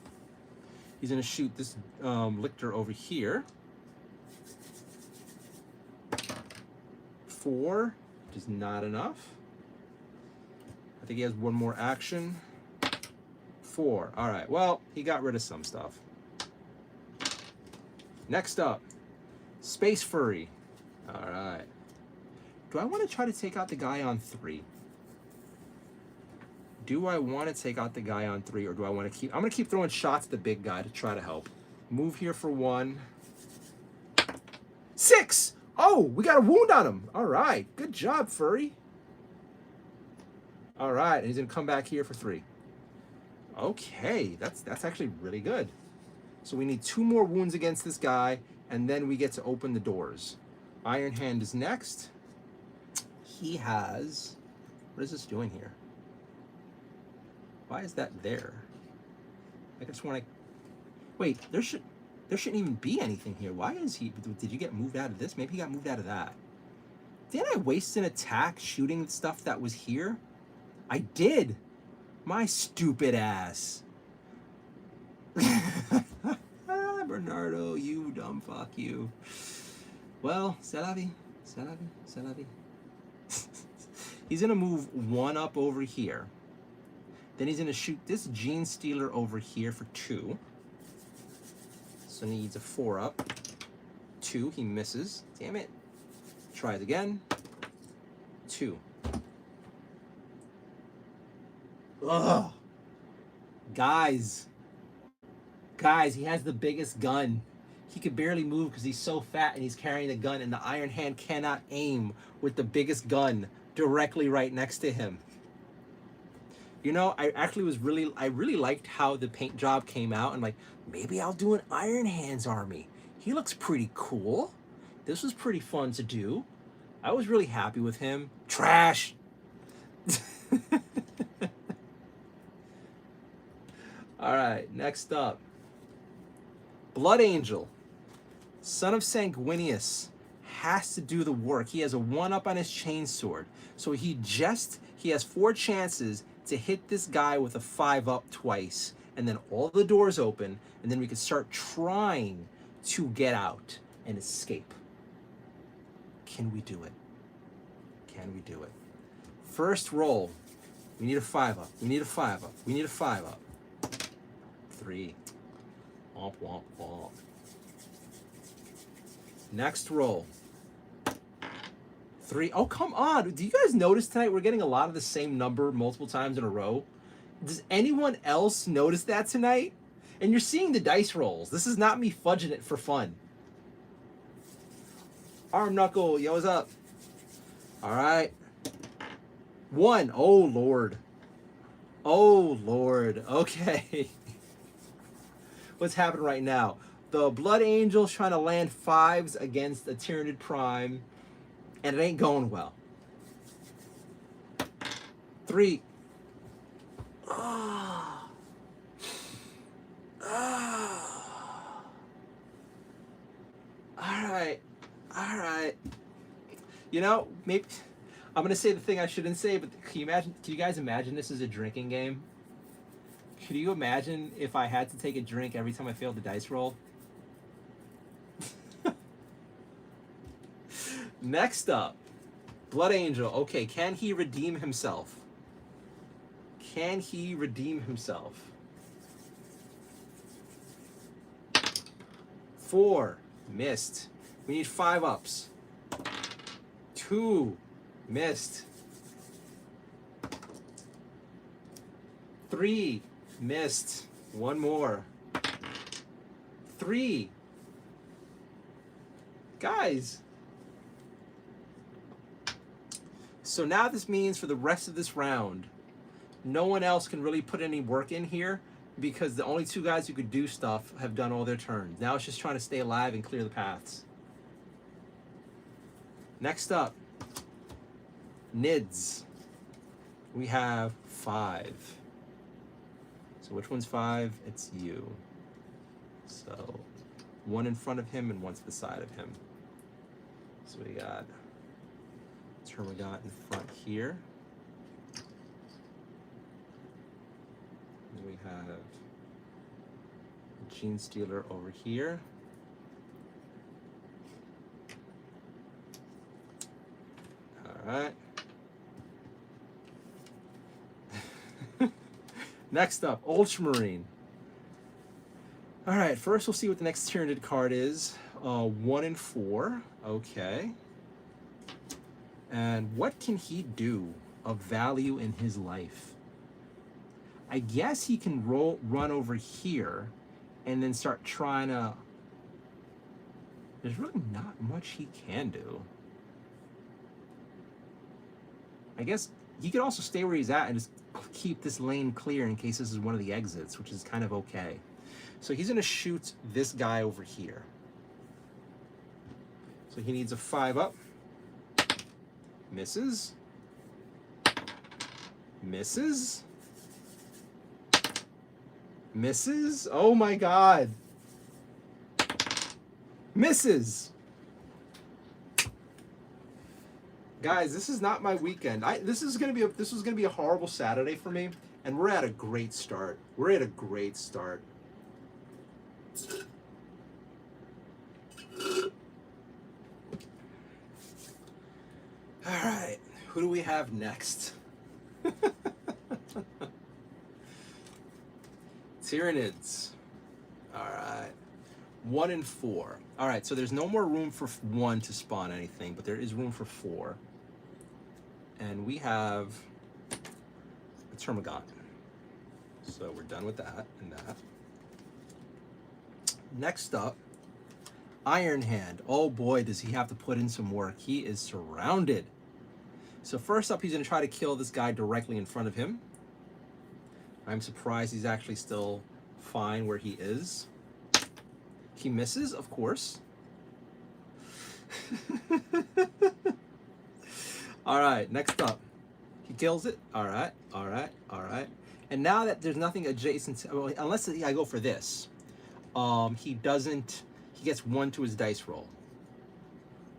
He's going to shoot this Lictor over here. 4, which is not enough. I think he has 1 more action. 4. All right, well, he got rid of some stuff. Next up, Space Furry. All right. Do I want to try to take out the guy on 3? Do I want to take out the guy on 3, or do I want to keep... I'm going to keep throwing shots at the big guy to try to help. Move here for 1. 6! Oh, we got a wound on him. All right. Good job, Furry. All right, and he's going to come back here for 3. Okay, that's actually really good. So we need 2 more wounds against this guy, and then we get to open the doors. Iron Hand is next. He has... What is this doing here? Why is that there? I guess when I... Wait, there shouldn't even be anything here. Why is he... Did you get moved out of this? Maybe he got moved out of that. Didn't I waste an attack shooting stuff that was here? I did. My stupid ass. Bernardo, you dumb fuck, you. Well, c'est la vie. C'est la vie. C'est la vie. He's going to move 1 up over here. Then he's going to shoot this Gene Stealer over here for 2. So he needs a 4 up. 2, he misses. Damn it. Tries again. 2. Ugh. Guys, he has the biggest gun. He could barely move because he's so fat and he's carrying the gun, and the Iron Hand cannot aim with the biggest gun directly right next to him. You know, I really liked how the paint job came out, and like, maybe I'll do an Iron Hand's army. He looks pretty cool. This was pretty fun to do. I was really happy with him. Trash. All right, next up. Blood Angel, son of Sanguinius, has to do the work. He has a 1 up on his chainsword. So he has 4 chances to hit this guy with a 5 up twice. And then all the doors open, and then we can start trying to get out and escape. Can we do it? Can we do it? First roll. We need a 5 up. We need a 5 up. We need a 5 up. 3. Womp, womp, womp. Next roll. 3. Oh, come on. Do you guys notice tonight we're getting a lot of the same number multiple times in a row? Does anyone else notice that tonight? And you're seeing the dice rolls. This is not me fudging it for fun. Arm Knuckle, yo, what's up? All right. 1. Oh, Lord. Oh, Lord. Okay. What's happening right now? The Blood Angel's trying to land 5s against a Tyranid Prime, and it ain't going well. 3. Ah. Ah. All right. All right. You know, maybe I'm gonna say the thing I shouldn't say, but can you guys imagine this is a drinking game? Could you imagine if I had to take a drink every time I failed the dice roll? Next up, Blood Angel. Okay, can he redeem himself? Can he redeem himself? 4. Missed. We need 5 ups. 2. Missed. 3. Missed. 1 more. 3. Guys. So now this means for the rest of this round, no one else can really put any work in here because the only 2 guys who could do stuff have done all their turns. Now it's just trying to stay alive and clear the paths. Next up, Nids. We have 5. So which one's 5? It's you. So 1 in front of him and 1 to the side of him. So we got turn we got in front here. And we have Gene Stealer over here. All right. Next up, Ultramarine. All right, first we'll see what the next Tyranid card is. 1 and 4. Okay. And what can he do of value in his life? I guess he can run over here and then start trying to... There's really not much he can do. I guess he could also stay where he's at and just keep this lane clear in case this is one of the exits, which is kind of okay. So he's going to shoot this guy over here. So he needs a 5 up. Misses. Misses. Misses. Oh my god. Misses. Guys, this is not my weekend. This was gonna be a horrible Saturday for me, and we're at a great start. We're at a great start. All right, who do we have next? Tyranids. All right, 1 and 4. All right, so there's no more room for 1 to spawn anything, but there is room for 4. And we have a Termagant. So we're done with that and that. Next up, Iron Hand. Oh boy, does he have to put in some work. He is surrounded. So first up, he's going to try to kill this guy directly in front of him. I'm surprised he's actually still fine where he is. He misses, of course. All right, next up. He kills it. All right, all right, all right. And now that there's nothing adjacent to, well, unless I go for this, he gets 1 to his dice roll.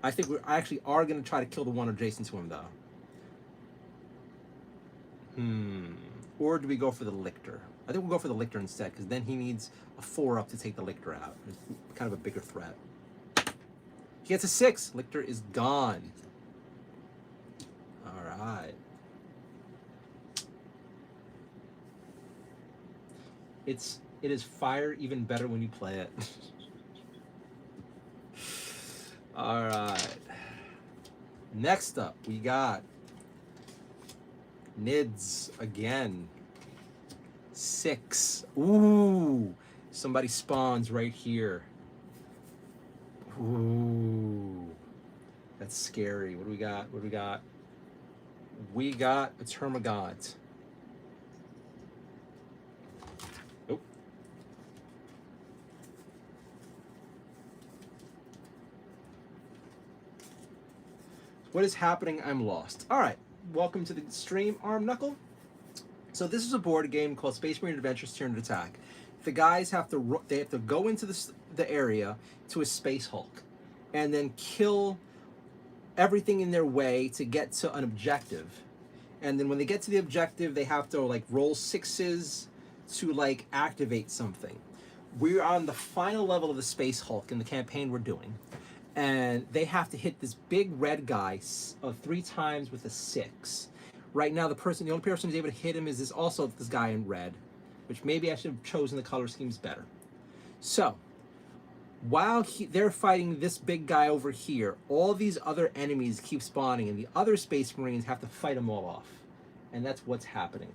I think we actually are going to try to kill the one adjacent to him, though. Or do we go for the Lictor? I think we'll go for the Lictor instead, because then he needs a 4 up to take the Lictor out. It's kind of a bigger threat. He gets a 6. Lictor is gone. All right. It is fire even better when you play it. All right. Next up, we got Nids again. 6. Ooh. Somebody spawns right here. Ooh. That's scary. What do we got? What do we got? We got a Termagant. Nope. What is happening? I'm lost. All right. Welcome to the stream, Arm Knuckle. So this is a board game called Space Marine Adventures Tyranid Attack. The guys have to go into the area to a Space Hulk and then kill everything in their way to get to an objective. And then when they get to the objective, they have to like roll 6s to like activate something. We're on the final level of the Space Hulk in the campaign we're doing. And they have to hit this big red guy 3 times with a 6. Right now, the only person who's able to hit him is this guy in red, which maybe I should have chosen the color schemes better. So, while they're fighting this big guy over here, all these other enemies keep spawning, and the other Space Marines have to fight them all off. And that's what's happening.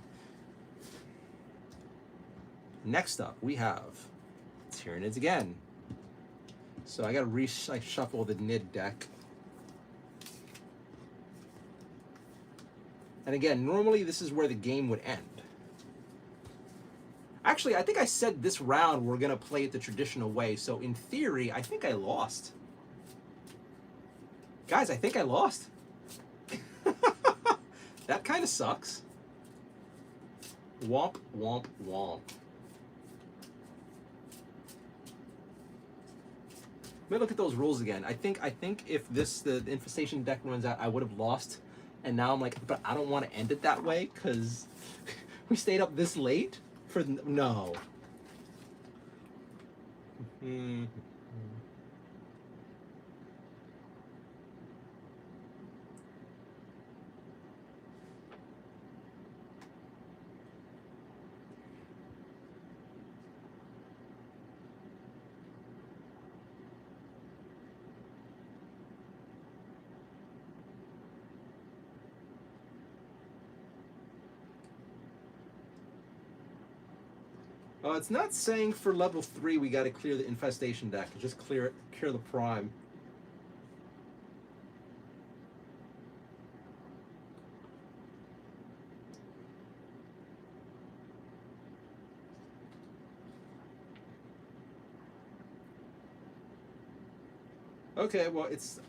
Next up, we have Tyranids again. So I gotta reshuffle the Nid deck. And again, normally this is where the game would end. Actually, I think I said this round we're gonna play it the traditional way, so in theory, I think I lost. Guys, I think I lost. That kind of sucks. Womp, womp, womp. Let me look at those rules again. I think if the infestation deck runs out, I would have lost. And now I'm like, but I don't want to end it that way because we stayed up this late for no. It's not saying for level 3 we got to clear the infestation deck. Just clear the prime. Okay, well, it's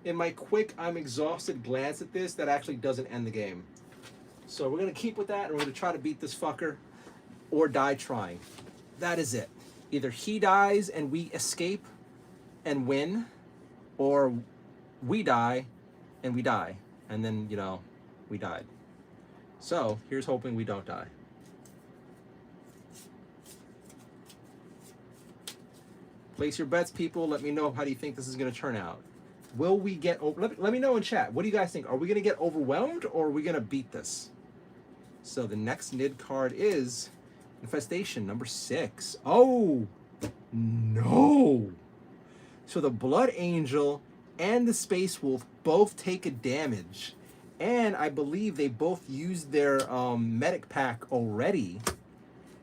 in my quick, I'm exhausted glance at this, that actually doesn't end the game. So we're going to keep with that, and we're going to try to beat this fucker or die trying. That is it. Either he dies and we escape and win, or we die and we die. And then, you know, we died. So here's hoping we don't die. Place your bets, people. Let me know how do you think this is going to turn out. Will we get... Let me know in chat. What do you guys think? Are we going to get overwhelmed, or are we going to beat this? So the next NID card is Infestation, number 6. Oh, no. So the Blood Angel and the Space Wolf both take a damage. And I believe they both used their medic pack already.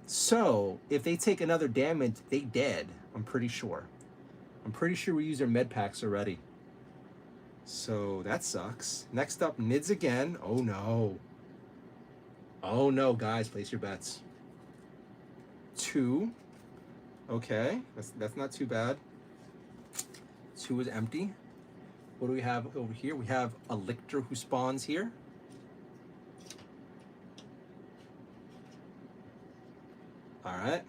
So if they take another damage, they dead. I'm pretty sure. I'm pretty sure we used their med packs already. So that sucks. Next up, NIDS again. Oh no. Oh no, guys, place your bets. 2. Okay, that's not too bad. 2 is empty. What do we have over here? We have a Lictor who spawns here. All right.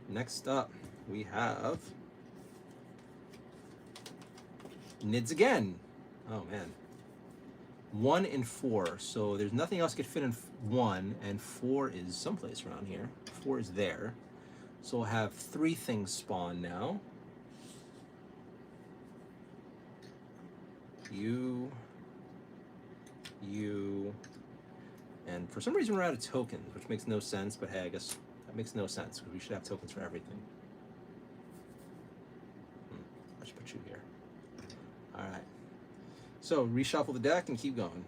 Next up, we have NIDS again. Oh man. 1 and 4. So there's nothing else could fit in 1, and 4 is someplace around here. 4 is there. So we'll have 3 things spawn now. You, and for some reason we're out of tokens, which makes no sense, but hey, I guess that makes no sense because we should have tokens for everything. I should put you here. All right. So reshuffle the deck and keep going.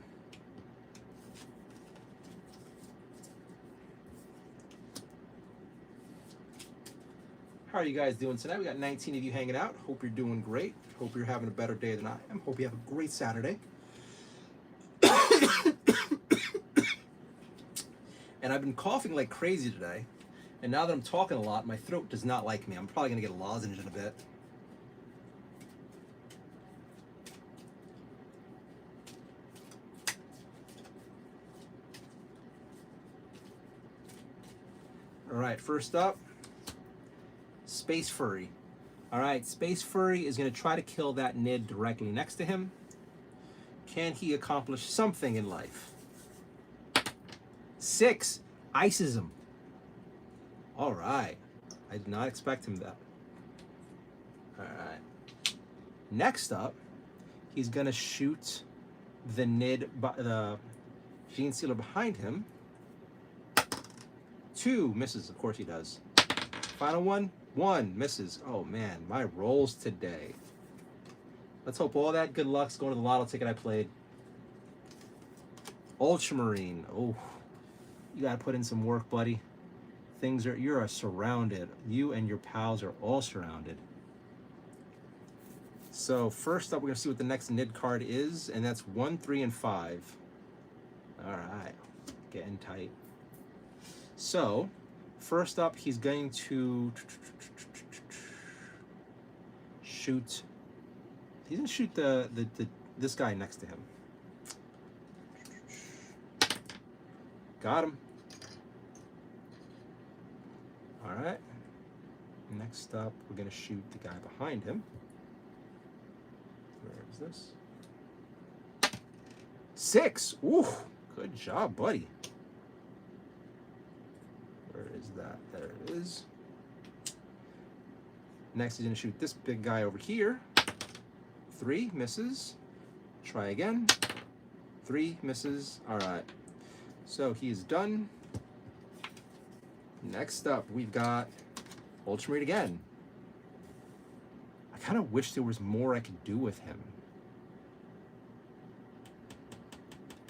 How are you guys doing tonight? We got 19 of you hanging out. Hope you're doing great. Hope you're having a better day than I am. Hope you have a great Saturday. And I've been coughing like crazy today. And now that I'm talking a lot, my throat does not like me. I'm probably going to get a lozenge in a bit. All right, first up, Space Furry. All right, Space Furry is going to try to kill that NID directly next to him. Can he accomplish something in life? 6, ices him. All right, I did not expect him that. All right. Next up, he's going to shoot the NID, the Gene Sealer behind him. 2 misses, of course he does. Final one, 1 misses. Oh man, my rolls today. Let's hope all that good luck's going to the lotto ticket I played. Ultramarine. Oh, you gotta put in some work, buddy. You're surrounded. You and your pals are all surrounded. So first up, we're gonna see what the next NID card is, and that's 1, 3, and 5. All right, getting tight. So, first up, he's going to shoot. He's gonna shoot this guy next to him. Got him. All right. Next up, we're gonna shoot the guy behind him. Where is this? 6. Ooh, good job, buddy. Where is that? There it is. Next, he's gonna shoot this big guy over here. 3 misses. Try again. 3 misses. All right. So he is done. Next up, we've got Ultramarine again. I kind of wish there was more I could do with him.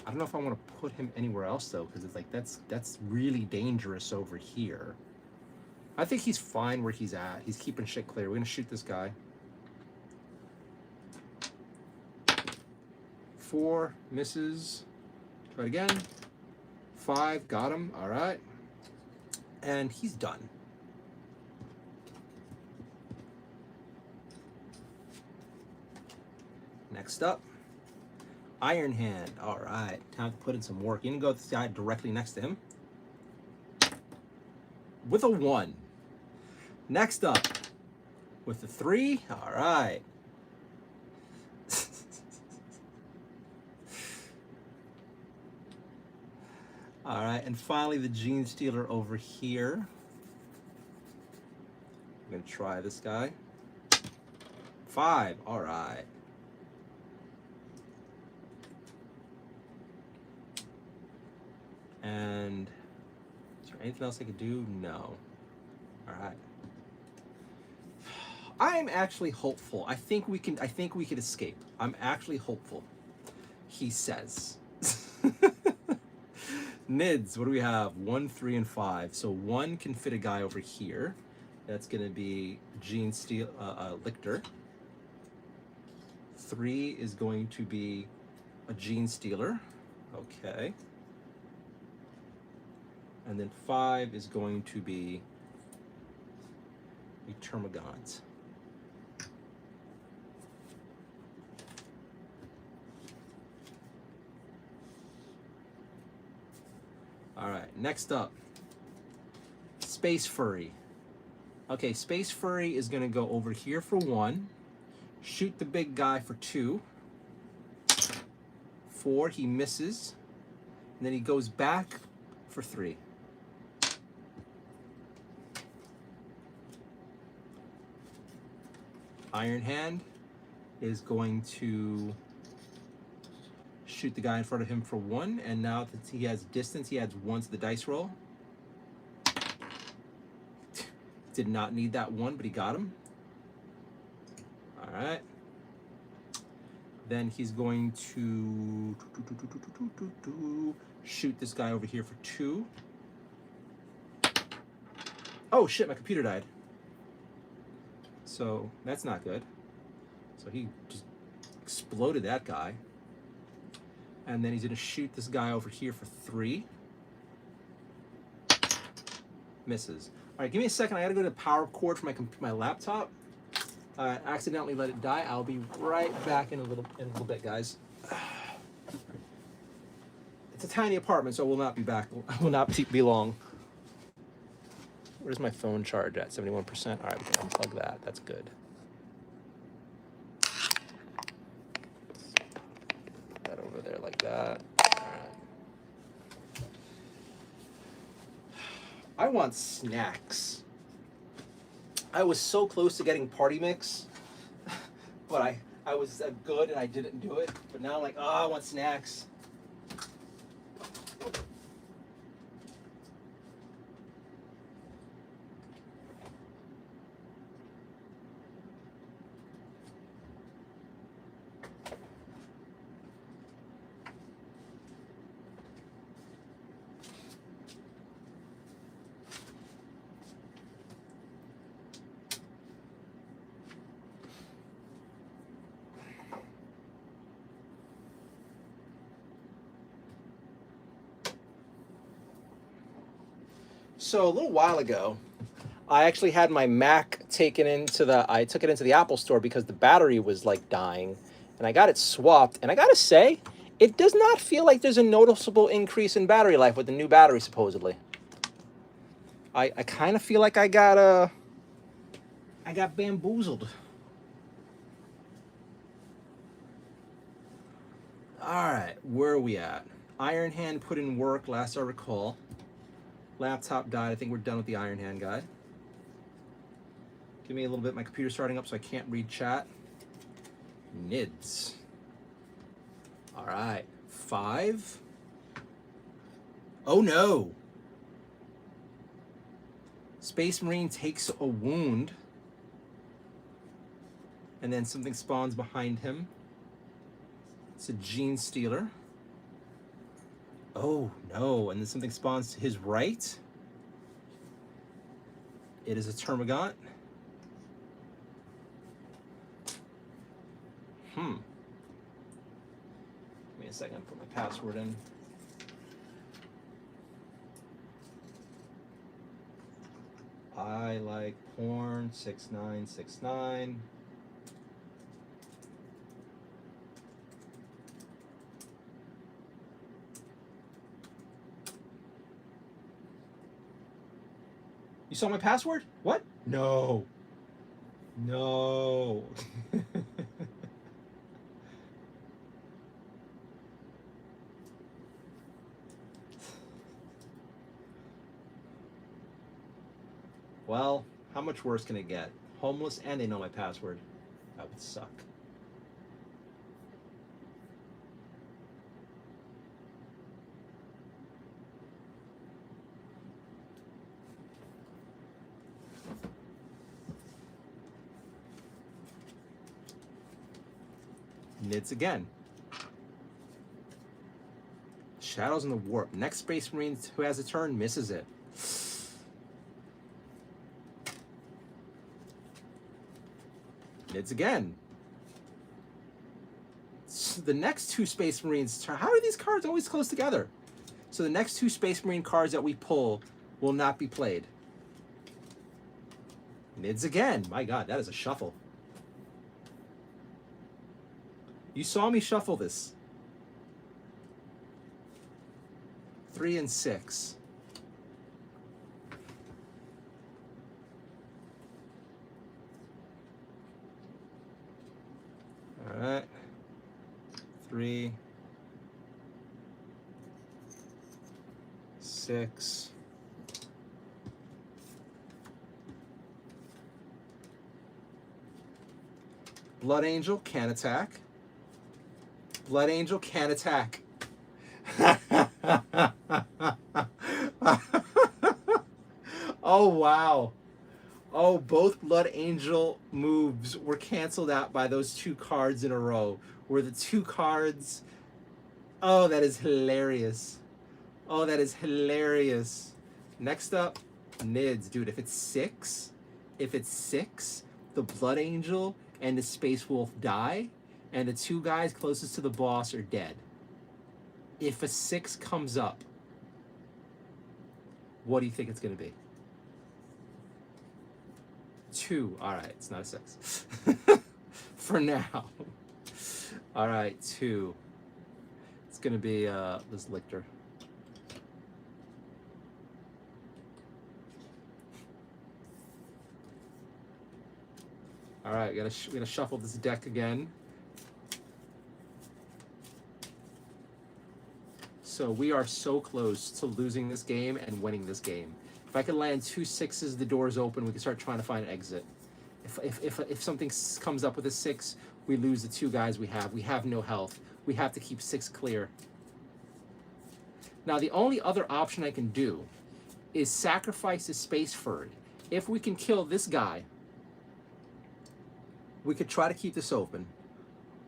I don't know if I want to put him anywhere else though, because it's like that's really dangerous over here. I think he's fine where he's at. He's keeping shit clear. We're gonna shoot this guy. 4 misses. Try it again. 5, got him. All right, and he's done. Next up, Iron Hand. All right, time to put in some work. You can go with this guy directly next to him with a 1. Next up, with the 3. All right. All right, and finally the Gene Stealer over here. I'm gonna try this guy. 5. All right. And is there anything else I could do? No. All right. I'm actually hopeful. I think we can escape. I'm actually hopeful. He says. Nids, what do we have? 1, 3, and 5. So 1 can fit a guy over here. That's gonna be Gene Steel Lictor. 3 is going to be a Gene Stealer. Okay. And then 5 is going to be a Termagant. All right, next up, Space Furry. Okay, Space Furry is gonna go over here for 1, shoot the big guy for 2, 4, he misses, and then he goes back for 3. Iron Hand is going to shoot the guy in front of him for 1, and now that he has distance, he adds 1 to the dice roll. Did not need that 1, but he got him. All right. Then he's going to shoot this guy over here for 2. Oh shit, my computer died. So that's not good. So he just exploded that guy. And then he's gonna shoot this guy over here for 3. Misses. All right, give me a second. I gotta go to the power cord for my laptop. Accidentally let it die. I'll be right back in a little bit, guys. It's a tiny apartment, so we'll not be back. Will not be long. Where's my phone charge at? 71%. All right, we can unplug that. That's good. Put that over there like that. All right. I want snacks. I was so close to getting Party Mix, but I was good and I didn't do it. But now I'm like, oh, I want snacks. So a little while ago, I actually had my Mac taken into I took it into the Apple store because the battery was like dying, and I got it swapped. And I gotta say, it does not feel like there's a noticeable increase in battery life with the new battery, supposedly. I kind of feel like I got bamboozled. All right, where are we at? Iron Hand put in work, last I recall. Laptop died. I think we're done with the Iron Hand guy. Give me a little bit. My computer's starting up, so I can't read chat. Nids. All right. 5. Oh no. Space Marine takes a wound. And then something spawns behind him. It's a Gene Stealer. Oh, no. And then something spawns to his right. It is a Termagant. Give me a second, put my password in. I like porn 6969. You saw my password? What? No. No. Well, how much worse can it get? Homeless and they know my password. That would suck. Nids again. Shadows in the Warp. Next Space Marine who has a turn misses it. Nids again. So the next two Space Marines turn. How are these cards always close together? So the next two Space Marine cards that we pull will not be played. Nids again. My God, that is a shuffle. You saw me shuffle this. 3 and 6. All right. 3, 6. Blood Angel can attack. Blood Angel can attack. Oh, wow. Oh, both Blood Angel moves were canceled out by those two cards in a row. Were the two cards... Oh, that is hilarious. Oh, that is hilarious. Next up, Nids. Dude, if it's 6, the Blood Angel and the Space Wolf die, and the two guys closest to the boss are dead. If a 6 comes up, what do you think it's going to be? 2. All right, it's not a 6. For now. All right, 2. It's going to be this Lictor. All right, we're gonna shuffle this deck again. So we are so close to losing this game and winning this game. If I can land 2 6s, the door's open. We can start trying to find an exit. If something comes up with a 6, we lose the 2 guys we have. We have no health. We have to keep 6 clear. Now the only other option I can do is sacrifice the Space Furry. If we can kill this guy, we could try to keep this open.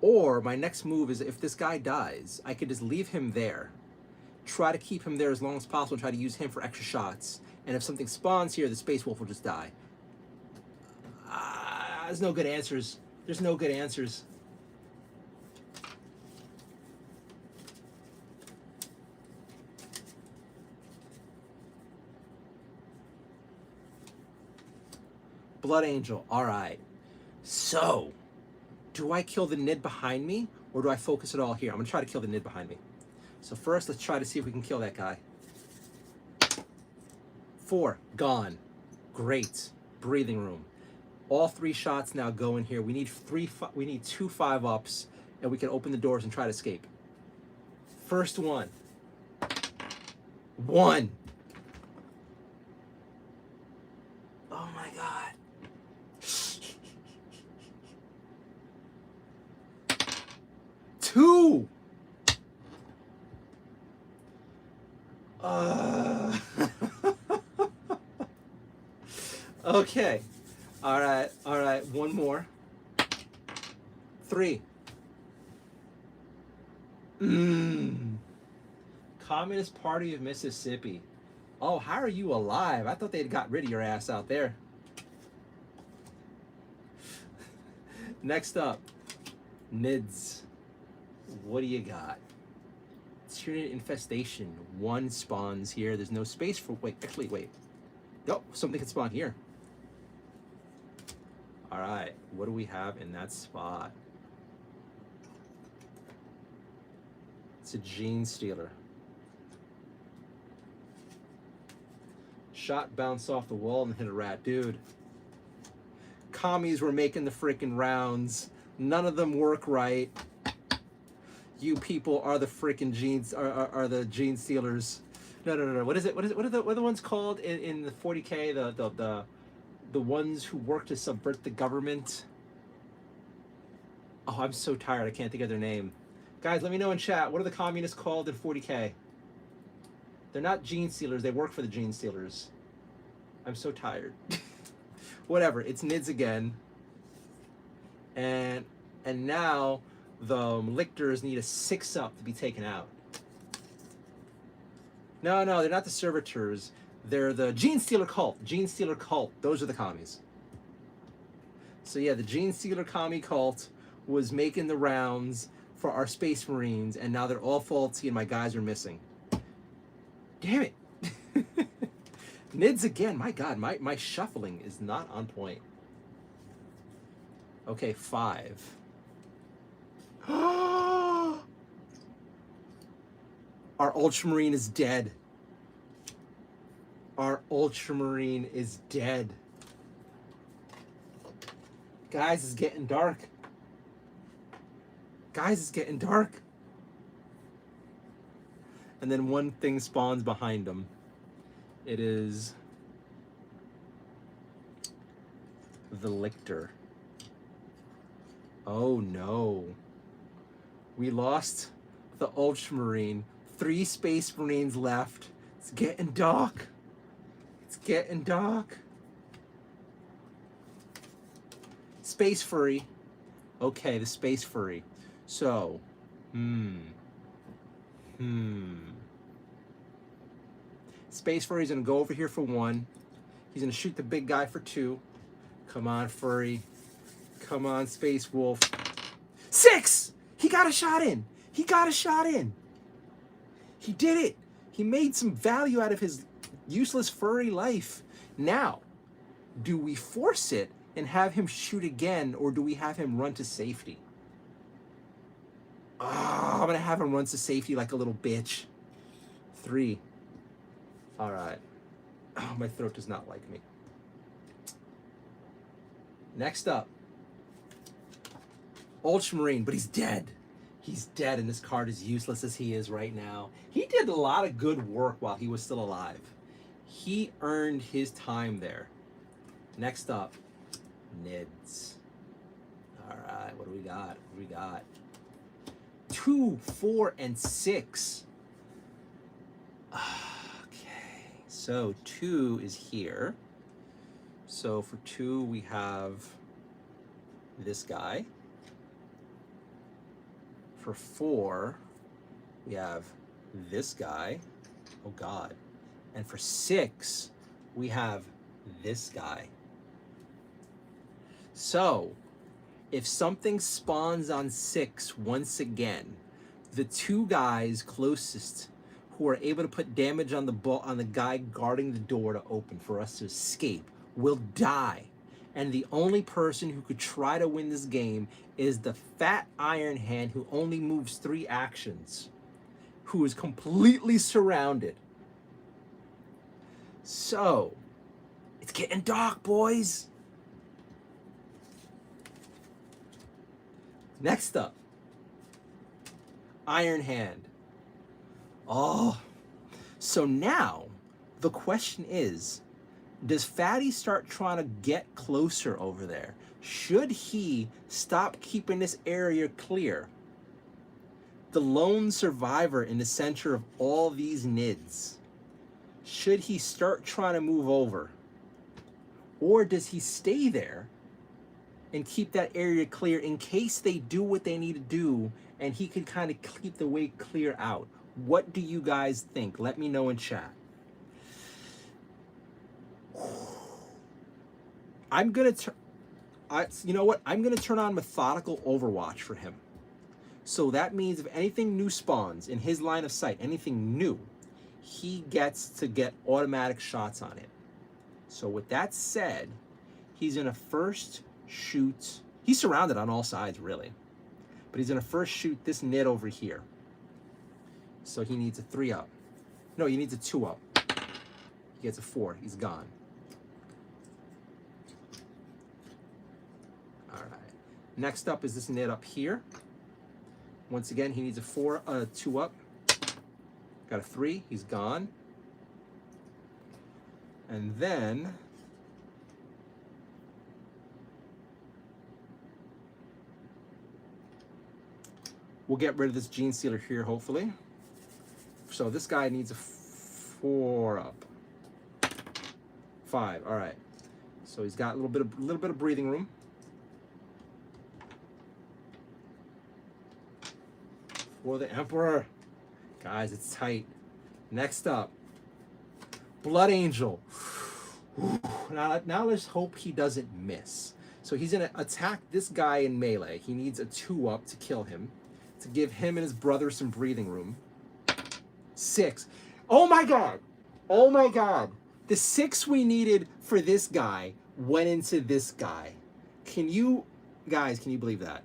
Or my next move is if this guy dies, I could just leave him there. Try to keep him there as long as possible and try to use him for extra shots. And if something spawns here, the Space Wolf will just die. There's no good answers. There's no good answers. Blood Angel, all right. So, do I kill the Nid behind me, or do I focus it all here? I'm going to try to kill the Nid behind me. So first, let's try to see if we can kill that guy. 4, gone. Great. Breathing room. All 3 shots now go in here. We need 2 5-ups, and we can open the doors and try to escape. First one. 1. Oh my God. 2. Okay. All right. One more. 3. Communist Party of Mississippi. Oh, how are you alive? I thought they'd got rid of your ass out there. Next up, Nids. What do you got? Tyranid infestation. 1 spawns here. There's no space for... Wait. Oh, something can spawn here. All right. What do we have in that spot? It's a Gene Stealer. Shot bounced off the wall and hit a rat. Dude. Commies were making the freaking rounds. None of them work right. You people are the freaking genes are the Gene Stealers. No. What is it? What are the ones called in the 40K? The ones who work to subvert the government. Oh, I'm so tired. I can't think of their name. Guys, let me know in chat. What are the communists called in 40K? They're not Gene Stealers. They work for the Gene Stealers. I'm so tired. Whatever. It's Nids again. And now the lictors need a 6-up to be taken out. No, they're not the servitors. They're the Gene Stealer cult. Gene Stealer cult. Those are the commies. So yeah, the Gene Stealer commie cult was making the rounds for our Space Marines, and now they're all faulty and my guys are missing. Damn it. Nids again. My God, my shuffling is not on point. Okay, 5. Our Ultramarine is dead. Our Ultramarine is dead. Guys, it's getting dark. Guys, it's getting dark. And then one thing spawns behind them. It is the Lictor. Oh no. We lost the Ultramarine. 3 Space Marines left. It's getting dark. It's getting dark. Space Furry. Okay, the Space Furry. So, Space Furry's gonna go over here for 1. He's gonna shoot the big guy for 2. Come on, Furry. Come on, Space Wolf. 6! He got a shot in. He got a shot in. He did it. He made some value out of his useless furry life. Now, do we force it and have him shoot again, or do we have him run to safety? Oh, I'm going to have him run to safety like a little bitch. 3. All right. Oh, my throat does not like me. Next up. Ultramarine, but he's dead. He's dead, and this card is useless as he is right now. He did a lot of good work while he was still alive. He earned his time there. Next up, Nids. All right, what do we got? What do we got? 2, 4, and 6. Okay, so 2 is here. So for 2, we have this guy. For 4, we have this guy. Oh God. And for 6, we have this guy. So, if something spawns on 6 once again, the 2 guys closest who are able to put damage on the guy guarding the door to open for us to escape will die. And the only person who could try to win this game is the fat Iron Hand who only moves 3 actions, who is completely surrounded. So, it's getting dark, boys. Next up, Iron Hand. Oh, so now the question is, does Fatty start trying to get closer over there? Should he stop keeping this area clear? The lone survivor in the center of all these Nids. Should he start trying to move over? Or does he stay there and keep that area clear in case they do what they need to do and he can kind of keep the way clear out? What do you guys think? Let me know in chat. I'm gonna you know what? I'm gonna turn on methodical Overwatch for him. So that means if anything new spawns in his line of sight, anything new, he gets to get automatic shots on it. So with that said, he's gonna first shoot. He's surrounded on all sides, really. But he's gonna first shoot this nid over here. So he needs a 3-up. No, he needs a 2-up. He gets a 4. He's gone. All right. Next up is this nid up here. Once again, he needs a 2-up. Got a 3. He's gone. And then we'll get rid of this Gene Stealer here, hopefully. So this guy needs a 4-up. 5. All right. So he's got a little bit of breathing room. For the Emperor. Guys, it's tight. Next up, Blood Angel. Now let's hope he doesn't miss. So he's going to attack this guy in melee. He needs a 2-up to kill him, to give him and his brother some breathing room. 6. Oh my god! Oh my god! The 6 we needed for this guy went into this guy. Guys, can you believe that?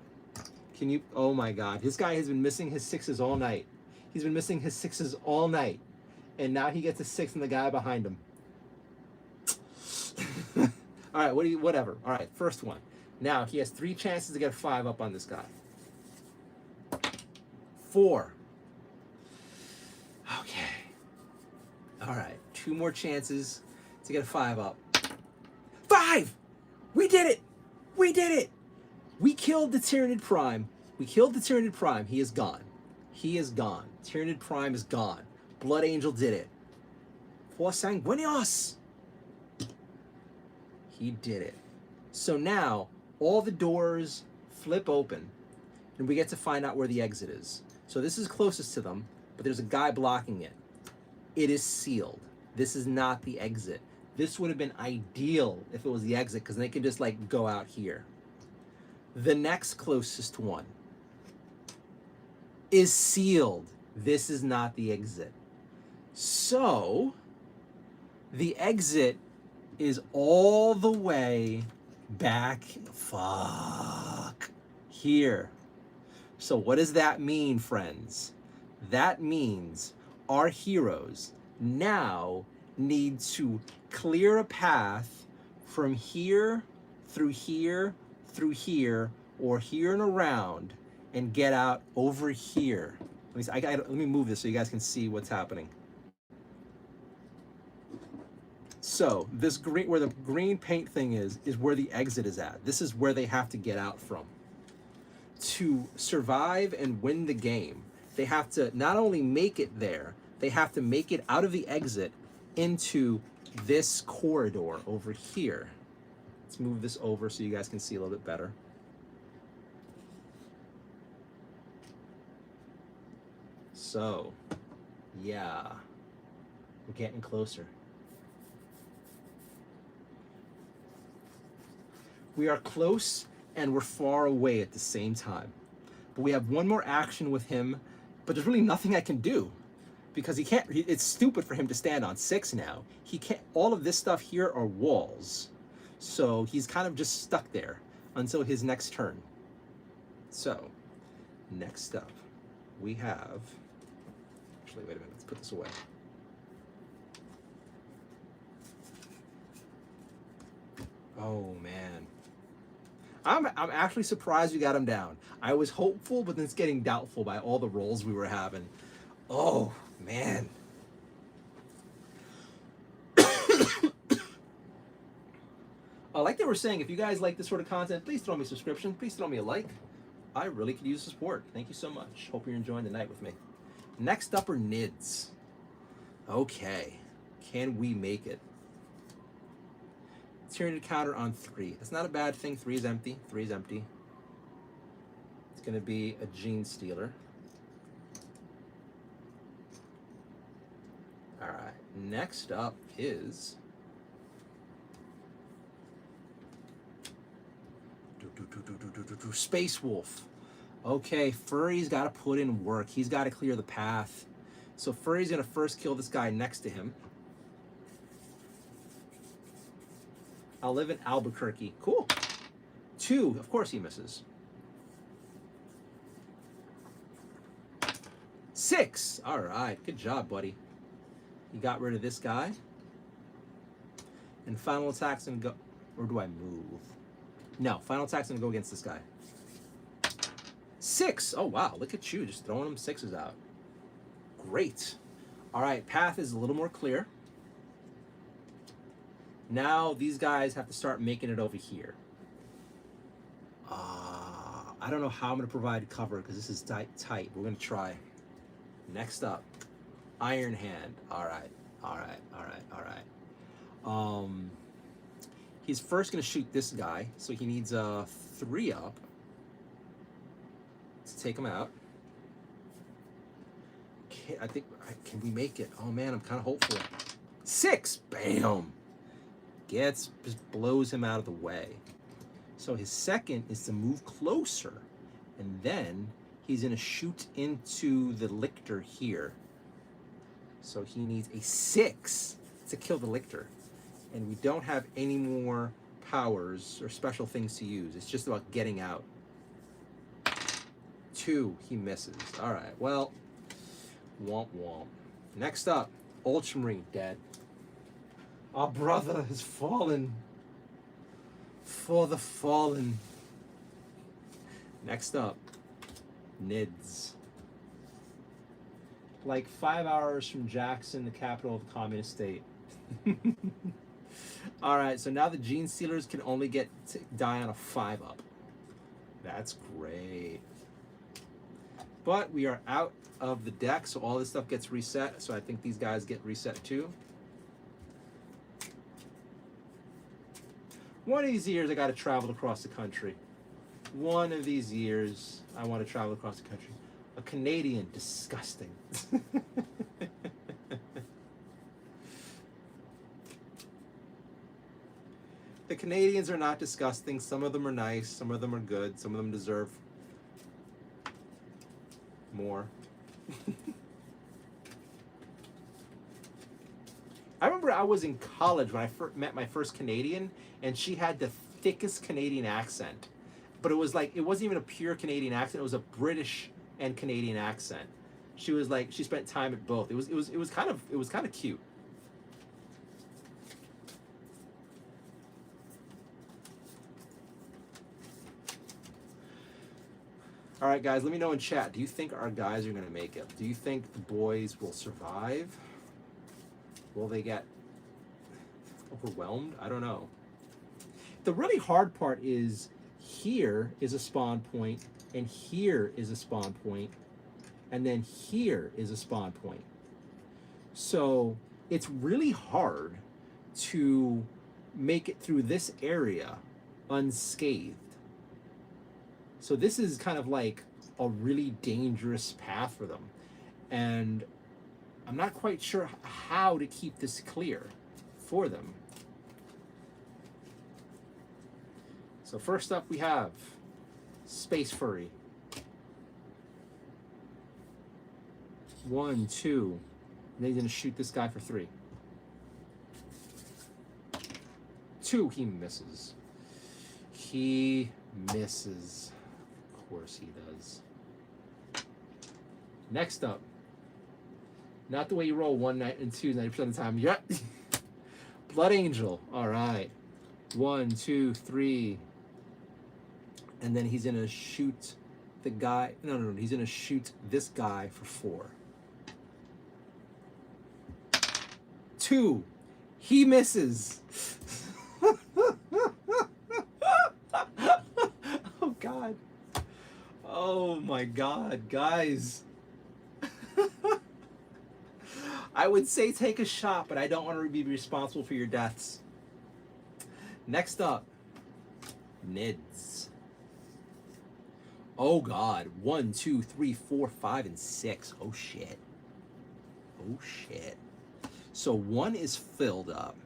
Oh my god. This guy has been missing his 6s all night. He's been missing his 6s all night. And now he gets a 6 and the guy behind him. All right, whatever. All right, first one. Now he has 3 chances to get a 5-up on this guy. 4. Okay. All right, 2 more chances to get a 5-up. 5! We did it! We did it! We killed the Tyranid Prime. We killed the Tyranid Prime. He is gone. He is gone. Tyranid Prime is gone. Blood Angel did it. For Sanguinios! He did it. So now, all the doors flip open, and we get to find out where the exit is. So this is closest to them, but there's a guy blocking it. It is sealed. This is not the exit. This would have been ideal if it was the exit, because they can just like go out here. The next closest one is sealed. This is not the exit. So the exit is all the way back here. So what does that mean, friends? That means our heroes now need to clear a path from here, through here, through here, or here and around, and get out over here. Let me move this so you guys can see what's happening. So this green, where the green paint thing is where the exit is at. This is where they have to get out from. To survive and win the game, they have to not only make it there, they have to make it out of the exit into this corridor over here. Let's move this over so you guys can see a little bit better. So, yeah, we're getting closer. We are close and we're far away at the same time. But we have one more action with him, but there's really nothing I can do because he can't, it's stupid for him to stand on 6 now. He can't, all of this stuff here are walls. So he's kind of just stuck there until his next turn. So, next up, we have, actually, wait a minute, let's put this away. Oh, man. I'm actually surprised we got him down. I was hopeful, but then it's getting doubtful by all the rolls we were having. Oh, man. Like they were saying, if you guys like this sort of content, please throw me a subscription. Please throw me a like. I really could use the support. Thank you so much. Hope you're enjoying the night with me. Next up are NIDs. Okay. Can we make it? Tyranid counter on 3. That's not a bad thing. 3 is empty. 3 is empty. It's going to be a Gene Stealer. All right. Next up is Space Wolf. Okay, Furry's got to put in work. He's got to clear the path. So Furry's going to first kill this guy next to him. I'll live in Albuquerque. Cool. 2. Of course he misses. 6. All right. Good job, buddy. You got rid of this guy. And final attack's going to go... Or do I move? No, final attack's going to go against this guy. 6. Oh, wow. Look at you. Just throwing them 6s out. Great. All right. Path is a little more clear. Now these guys have to start making it over here. I don't know how I'm going to provide cover because this is tight. We're going to try. Next up, Iron Hand. All right. He's first going to shoot this guy, so he needs a 3 up to take him out. I think, can we make it? Oh man, I'm kind of hopeful. 6, bam. Just blows him out of the way. So his second is to move closer, and then he's gonna shoot into the lictor here. So he needs a 6 to kill the lictor. And we don't have any more powers or special things to use. It's just about getting out. 2, he misses. All right, well, womp womp. Next up, Ultramarine dead. Our brother has fallen. For the fallen. Next up, Nids. Like 5 hours from Jackson, the capital of the communist state. All right, so now the Gene Stealers can only die on a 5 up. That's great. But we are out of the deck, so all this stuff gets reset. So I think these guys get reset too. One of these years, I got to travel across the country. One of these years, I want to travel across the country. A Canadian, disgusting. The Canadians are not disgusting. Some of them are nice. Some of them are good. Some of them deserve more. I remember I was in college when I met my first Canadian, and she had the thickest Canadian accent. But it was like, it wasn't even a pure Canadian accent. It was a British and Canadian accent. She was like, she spent time at both. It was kind of cute. All right, guys, let me know in chat. Do you think our guys are going to make it? Do you think the boys will survive? Will they get overwhelmed? I don't know. The really hard part is here is a spawn point, and here is a spawn point, and then here is a spawn point. So it's really hard to make it through this area unscathed. So this is kind of like a really dangerous path for them. And I'm not quite sure how to keep this clear for them. So first up we have Space Furry. 1, 2. And then he's gonna shoot this guy for 3. 2, he misses. He misses. Of course he does. Next up. Not the way you roll 1 and 2 90% of the time. Yep. Blood Angel. All right. 1, 2, 3. And then he's gonna shoot the guy. No. He's gonna shoot this guy for 4. 2. He misses. Oh God. Oh my God, guys. I would say take a shot, but I don't want to be responsible for your deaths. Next up, Nids. Oh God, 1, 2, 3, 4, 5, and 6. Oh shit. Oh shit. So 1 is filled up.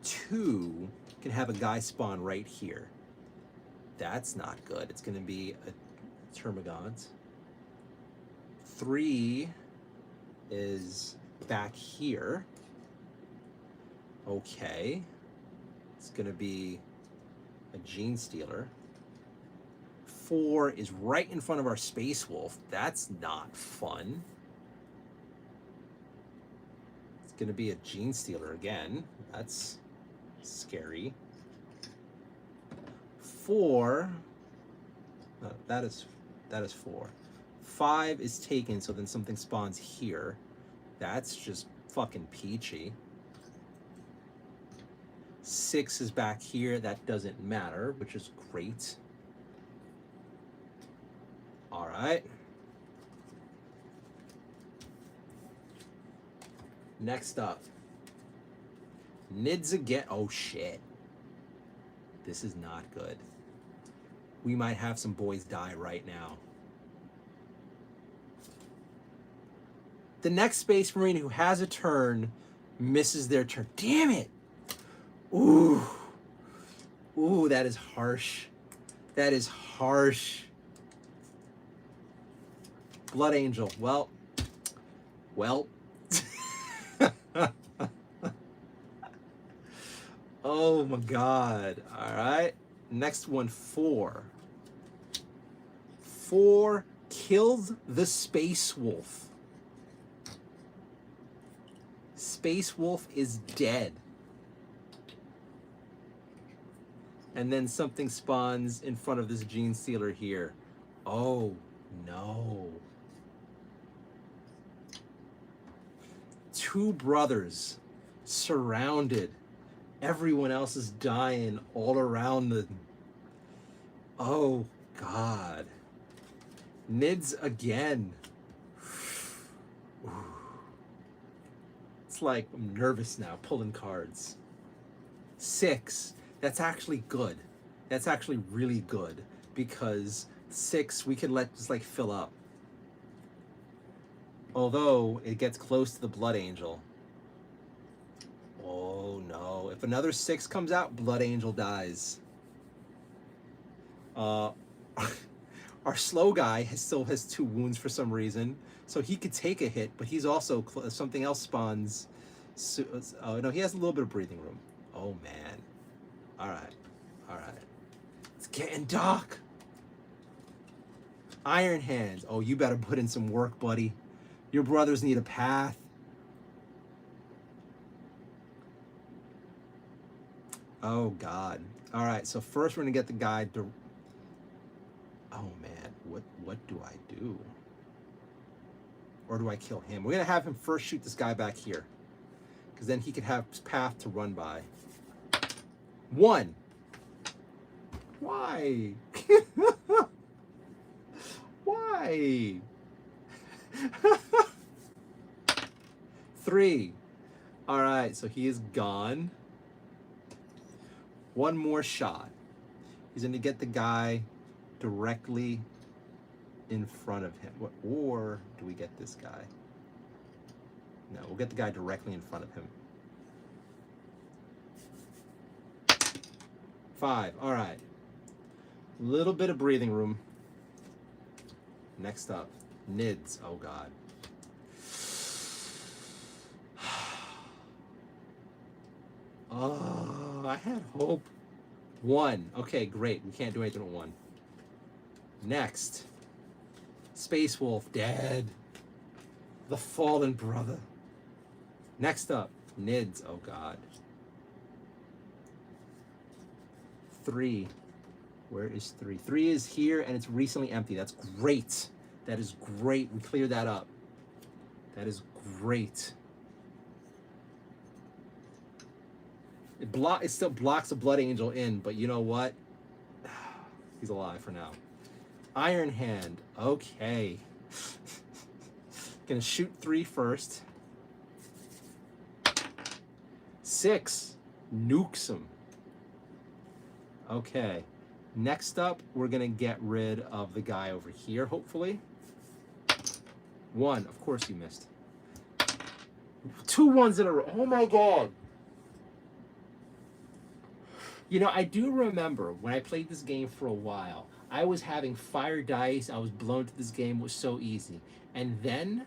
2 can have a guy spawn right here. That's not good. It's going to be a Termagant. 3 is back here. Okay. It's going to be a Gene Stealer. 4 is right in front of our Space Wolf. That's not fun. It's going to be a Gene Stealer again. That's scary. 4. No, that is 4. 5 is taken, so then something spawns here. That's just fucking peachy. 6 is back here. That doesn't matter, which is great. All right. Next up. Nids again. Oh, shit. This is not good. We might have some boys die right now. The next Space Marine who has a turn misses their turn. Damn it! Ooh. Ooh, that is harsh. That is harsh. Blood Angel. Well. Oh my god. All right. Next one, 4. 4 kills the Space Wolf. Space Wolf is dead. And then something spawns in front of this Gene Stealer here. Oh no. 2 brothers surrounded. Everyone else is dying all around the... Oh, God. Nids again. It's like I'm nervous now, pulling cards. 6. That's actually good. That's actually really good. Because 6, we can let just like fill up. Although, it gets close to the Blood Angel. Oh no, if another 6 comes out, Blood Angel dies. Our slow guy still has 2 wounds for some reason, so he could take a hit, but he's also, something else spawns. Oh no, he has a little bit of breathing room. Oh man. Alright, alright. It's getting dark. Iron Hands. Oh, you better put in some work, buddy. Your brothers need a path. Oh God! All right, so first we're gonna get the guy to. Oh man, what do I do? Or do I kill him? We're gonna have him first shoot this guy back here, because then he could have his path to run by. 1. Why? Why? 3. All right, so he is gone. 1 more shot. He's going to get the guy directly in front of him. Or do we get this guy? No, we'll get the guy directly in front of him. 5. All right. Little bit of breathing room. Next up, Nids. Oh, God. Oh, I had hope. 1. Okay, great. We can't do anything with 1. Next. Space Wolf, dead. The fallen brother. Next up, Nids. Oh, God. 3. Where is 3? 3 is here, and it's recently empty. That's great. That is great. We cleared that up. That is great. It still blocks the Blood Angel in, but you know what? He's alive for now. Iron Hand. Okay. Gonna shoot 3 first. 6. Nukes him. Okay. Next up, we're gonna get rid of the guy over here, hopefully. 1. Of course you missed. 2 ones in a row. Oh my god. You know, I do remember when I played this game for a while, I was having fire dice. I was blown to this game. It was so easy. And then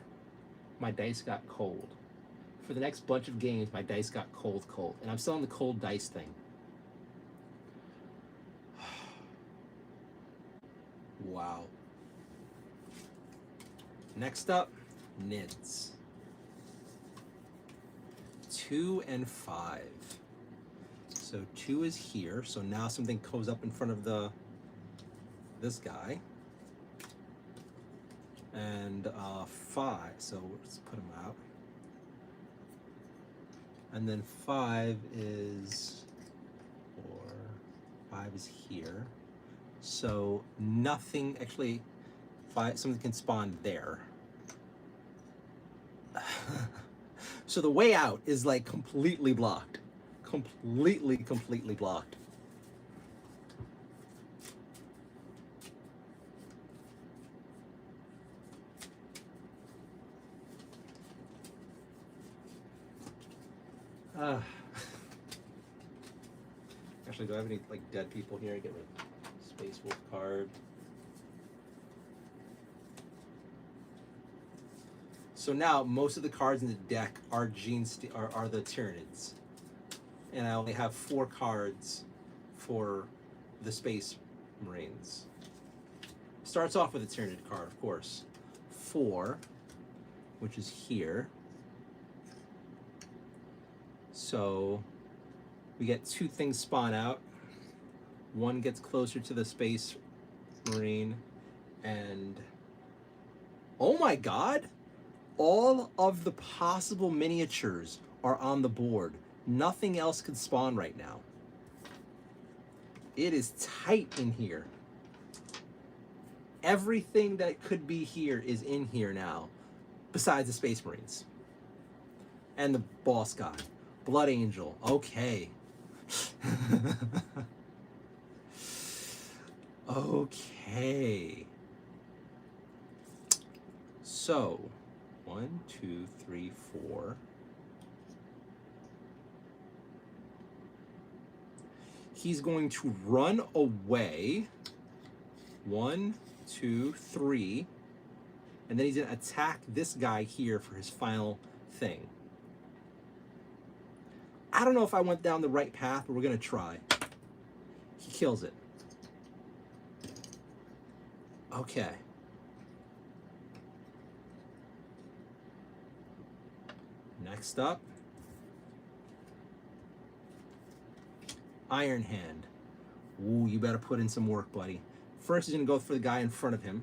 my dice got cold. For the next bunch of games, my dice got cold. And I'm still on the cold dice thing. Wow. Next up, Nids. 2 and 5. So 2 is here. So now something goes up in front of this guy. And 5. So let's put him out. And then 5 is 5 is here. So nothing actually. 5, something can spawn there. So the way out is like completely blocked. Completely blocked. Actually, do I have any like dead people here? Get rid of Space Wolf card. So now most of the cards in the deck are are the Tyranids, and I only have 4 cards for the Space Marines. Starts off with a Tyranid card, of course. 4, which is here. So we get 2 things spawn out. One gets closer to the Space Marine, and oh my god! All of the possible miniatures are on the board. Nothing else can spawn right now. It is tight in here. Everything that could be here is in here now, besides the Space Marines. And the boss guy. Blood Angel. Okay. Okay. So, 1, 2, 3, 4. He's going to run away. 1, 2, 3. And then he's going to attack this guy here for his final thing. I don't know if I went down the right path, but we're going to try. He kills it. Okay. Next up, Iron Hand. Ooh, you better put in some work, buddy. First, he's going to go for the guy in front of him.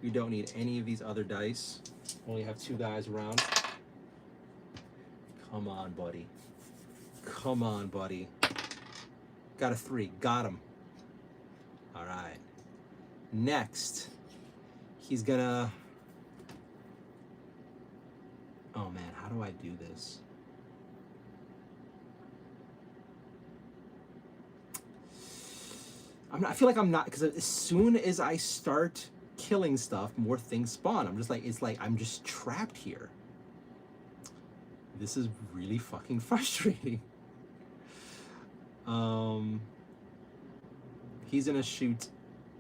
You don't need any of these other dice. Only have 2 guys around. Come on, buddy. Come on, buddy. Got a 3. Got him. All right. Next, he's going to... Oh man, how do I do this? I feel like I'm not, because as soon as I start killing stuff, more things spawn. I'm just like, it's like I'm just trapped here. This is really fucking frustrating. He's gonna shoot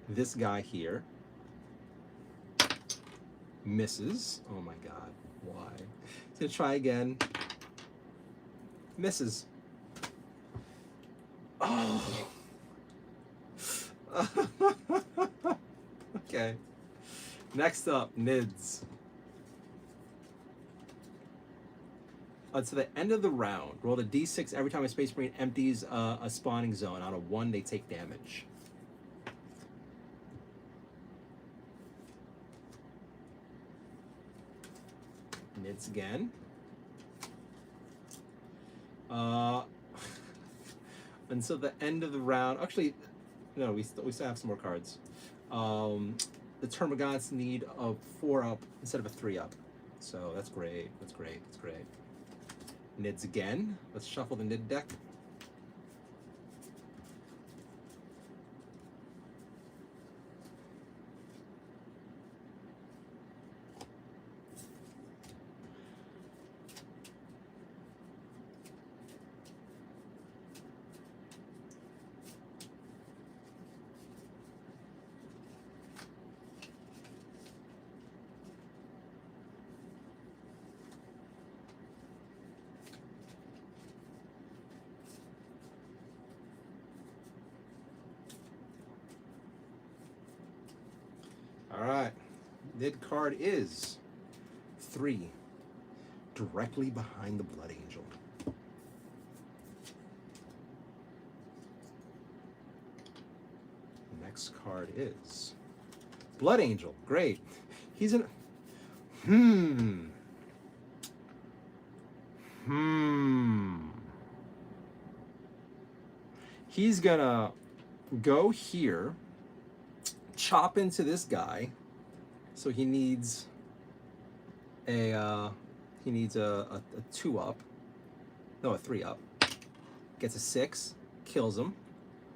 this guy here. Misses. Oh my god, why? He's gonna try again. Misses. Oh. Okay. Next up, Nids. To the end of the round, roll a d6 every time a Space Marine empties a spawning zone. On a 1, they take damage. Nids again. Until the end of the round. Actually, no, we still have some more cards. The Termagants need a 4 up instead of a 3 up. So that's great. That's great. That's great. Nids again. Let's shuffle the Nid deck. All right. Nid card is 3, directly behind the Blood Angel. Next card is Blood Angel. Great. He's in. He's gonna go here, chop into this guy. So he needs a 2 up. No, a 3 up. Gets a 6, kills him.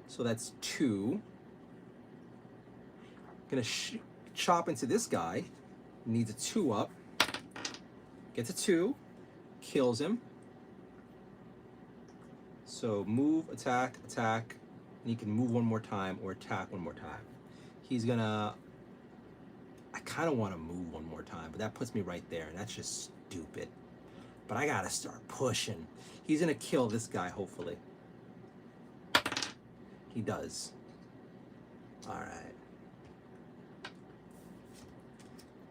So that's 2. Gonna chop into this guy. Needs a 2 up. Gets a 2, kills him. So move, attack, attack, and he can move one more time or attack one more time. He's gonna. I kind of want to move one more time, but that puts me right there, and that's just stupid. But I gotta start pushing. He's gonna kill this guy, hopefully. He does. All right.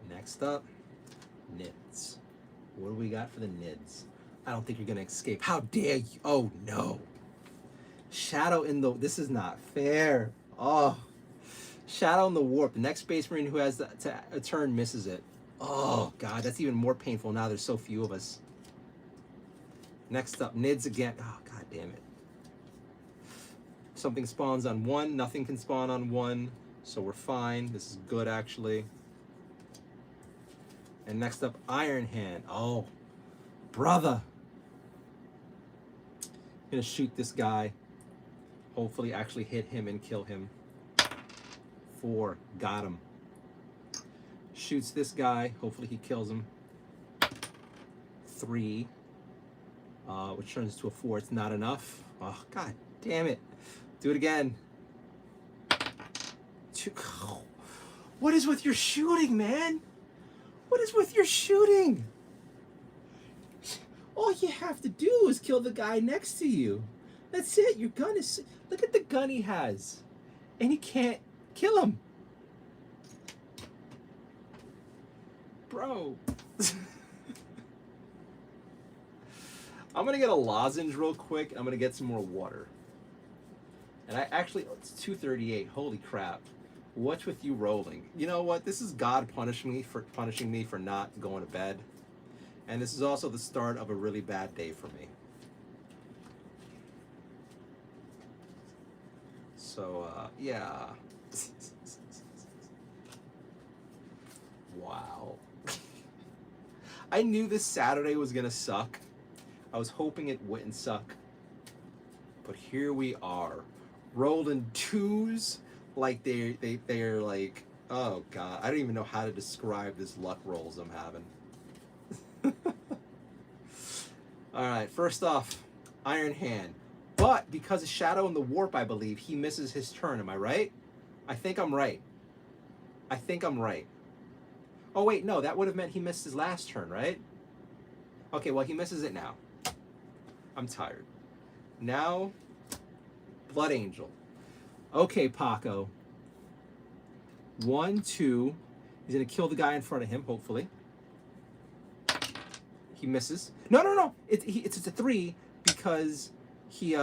Next up, Nids. What do we got for the Nids? I don't think you're gonna escape. How dare you? Oh no. Shadow in the. This is not fair. Oh. Shadow in the Warp. The next Space Marine who has a turn misses it. Oh god, that's even more painful now. There's so few of us. Next up, Nids again. Oh god damn it. Something spawns on 1. Nothing can spawn on 1. So we're fine. This is good actually. And next up, Iron Hand. Oh, brother. Gonna shoot this guy. Hopefully actually hit him and kill him. 4, got him. Shoots this guy. Hopefully he kills him. 3, which turns to a 4. It's not enough. Oh, god damn it. Do it again. 2. What is with your shooting, man? What is with your shooting? All you have to do is kill the guy next to you. That's it. Your gun is... Look at the gun he has. And he can't kill him. Bro. I'm going to get a lozenge real quick. I'm going to get some more water. And I actually... It's 2:38. Holy crap. What's with you rolling? You know what? This is God punishing me for not going to bed. And this is also the start of a really bad day for me. So, yeah. Wow. I knew this Saturday was going to suck. I was hoping it wouldn't suck. But here we are. Rolling 2s like they're like, oh god, I don't even know how to describe this luck rolls I'm having. All right, first off, Iron Hand. But because of Shadow in the Warp, I believe, he misses his turn. Am I right? I think I'm right. I think I'm right. Oh, wait, no, that would have meant he missed his last turn, right? Okay, well, he misses it now. I'm tired. Now, Blood Angel. Okay, Paco. 1, 2. He's going to kill the guy in front of him, hopefully. He misses. No. It's a 3 because he's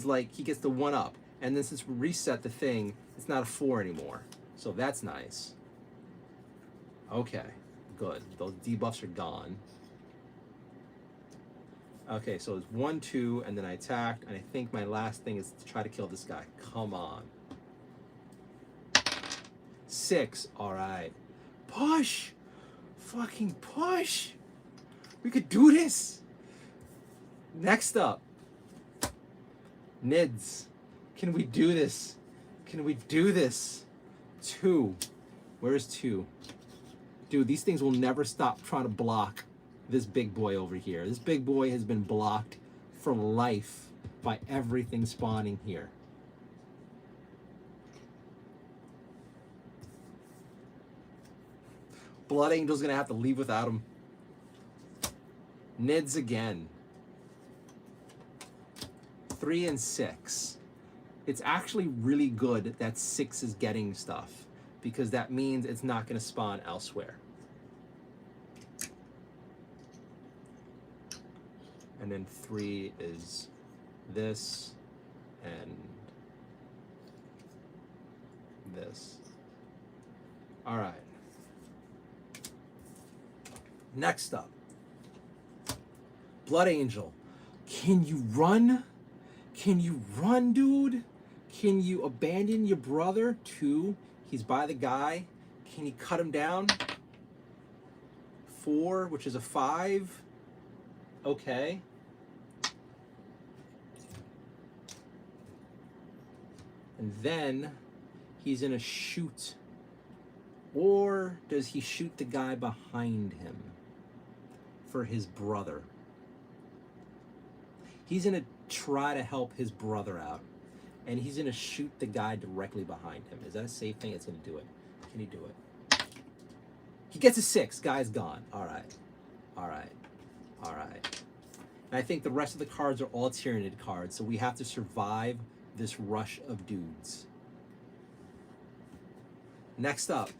like, he gets the 1 up. And then since we reset the thing, it's not a 4 anymore. So that's nice. Okay, good. Those debuffs are gone. Okay, so it's 1, 2, and then I attacked, and I think my last thing is to try to kill this guy. Come on. 6, alright. Push! Fucking push! We could do this! Next up. Nids. Can we do this? Can we do this? 2. Where's 2? Dude, these things will never stop trying to block this big boy over here. This big boy has been blocked for life by everything spawning here. Blood Angel's gonna have to leave without him. Nids again. 3 and 6. It's actually really good that 6 is getting stuff because that means it's not going to spawn elsewhere. And then 3 is this and this. All right. Next up, Blood Angel. Can you run? Can you run, dude? Can you abandon your brother? 2, he's by the guy. Can you cut him down? 4, which is a 5. Okay. And then he's gonna shoot. Or does he shoot the guy behind him for his brother? He's gonna try to help his brother out. And he's gonna shoot the guy directly behind him. Is that a safe thing? It's gonna do it. Can he do it? He gets a 6. Guy's gone. All right. All right. All right. And I think the rest of the cards are all Tyranid cards, so we have to survive this rush of dudes. Next up,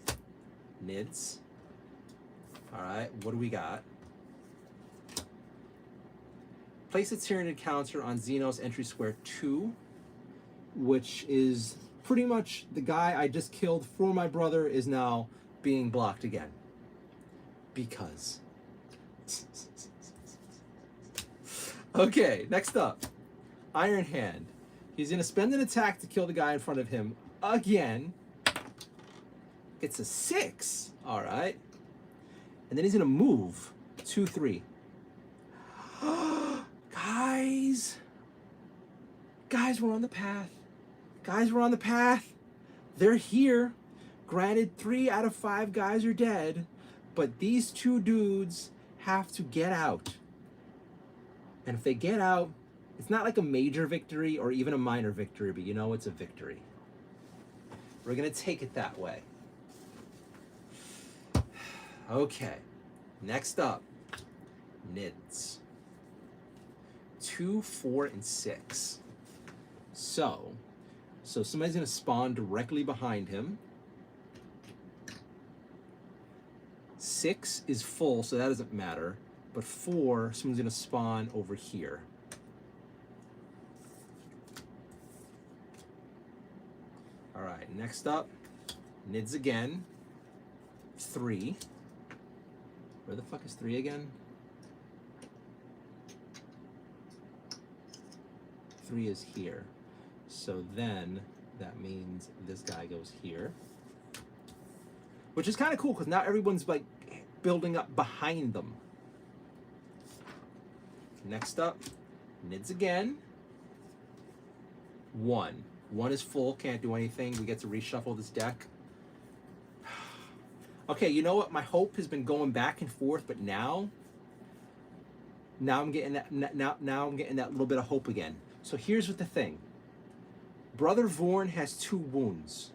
Nids. All right, what do we got? Place a Tyranid counter on Xenos entry square 2, which is pretty much the guy I just killed for my brother is now being blocked again. Because. Okay, next up, Iron Hand. He's going to spend an attack to kill the guy in front of him again. It's a 6. All right. And then he's going to move 2, 3. Guys, we're on the path. Guys, we're on the path. They're here. Granted, 3 out of 5 guys are dead, but these 2 dudes have to get out. And if they get out, it's not like a major victory or even a minor victory, but you know it's a victory. We're going to take it that way. Okay, next up, Nids. 2, 4, and 6. So somebody's going to spawn directly behind him. 6 is full, so that doesn't matter. But 4, someone's going to spawn over here. All right, next up, Nids again. 3. Where the fuck is 3 again? 3 is here. So then that means this guy goes here. Which is kind of cool because now everyone's like building up behind them. Next up, Nids again. 1. 1 is full, can't do anything. We get to reshuffle this deck. Okay, you know what? My hope has been going back and forth, but now I'm getting that. Now I'm getting that little bit of hope again. So here's what the thing. Brother Vorn has 2 wounds,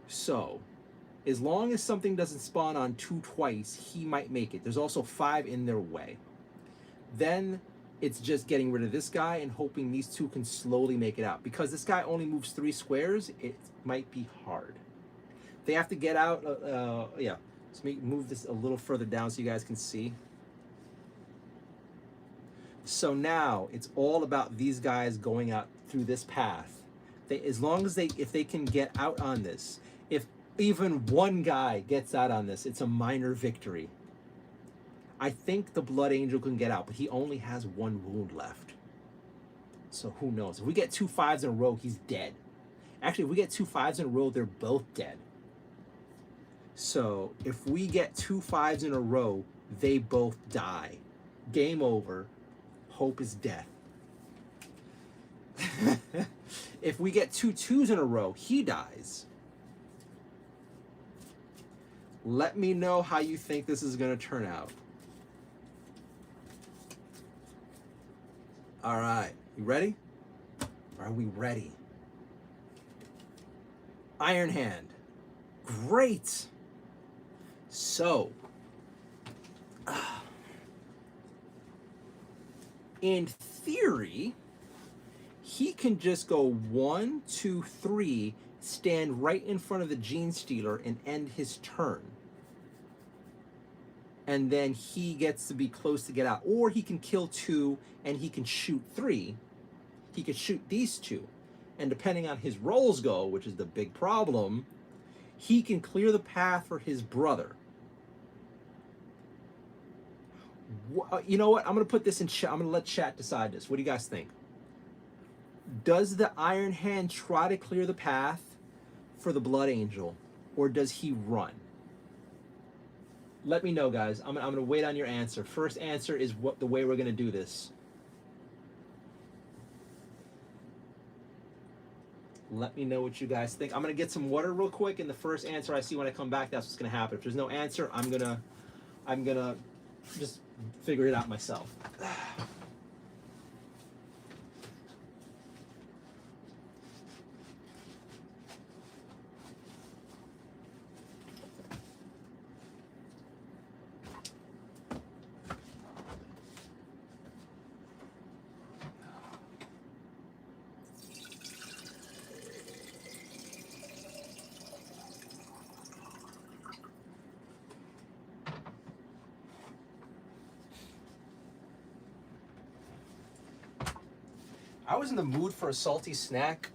so as long as something doesn't spawn on 2 twice, he might make it. There's also 5 in their way. Then it's just getting rid of this guy and hoping these 2 can slowly make it out. Because this guy only moves 3 squares, it might be hard. They have to get out. Yeah. Let me move this a little further down so you guys can see. So now it's all about these guys going out through this path. As long as if they can get out on this, if even one guy gets out on this, it's a minor victory. I think the Blood Angel can get out, but he only has 1 wound left. So who knows? If we get 2 5s in a row, he's dead. Actually, if we get 2 5s in a row, they're both dead. So if we get 2 5s in a row, they both die. Game over. Hope is death. If we get 2 2s in a row, he dies. Let me know how you think this is going to turn out. All right, you ready? Are we ready? Iron Hand. Great. So, in theory, he can just go 1, 2, 3, stand right in front of the Gene Stealer and end his turn. And then he gets to be close to get out. Or he can kill 2 and he can shoot 3. He could shoot these 2. And depending on his rolls go, which is the big problem, he can clear the path for his brother. You know what? I'm going to put this in chat. I'm going to let chat decide this. What do you guys think? Does the Iron Hand try to clear the path for the Blood Angel, or does he run? Let me know, guys. I'm going to wait on your answer. First answer is what the way we're going to do this. Let me know what you guys think. I'm going to get some water real quick, and the first answer I see when I come back, that's what's going to happen. If there's no answer, I'm going to just figure it out myself. I was in the mood for a salty snack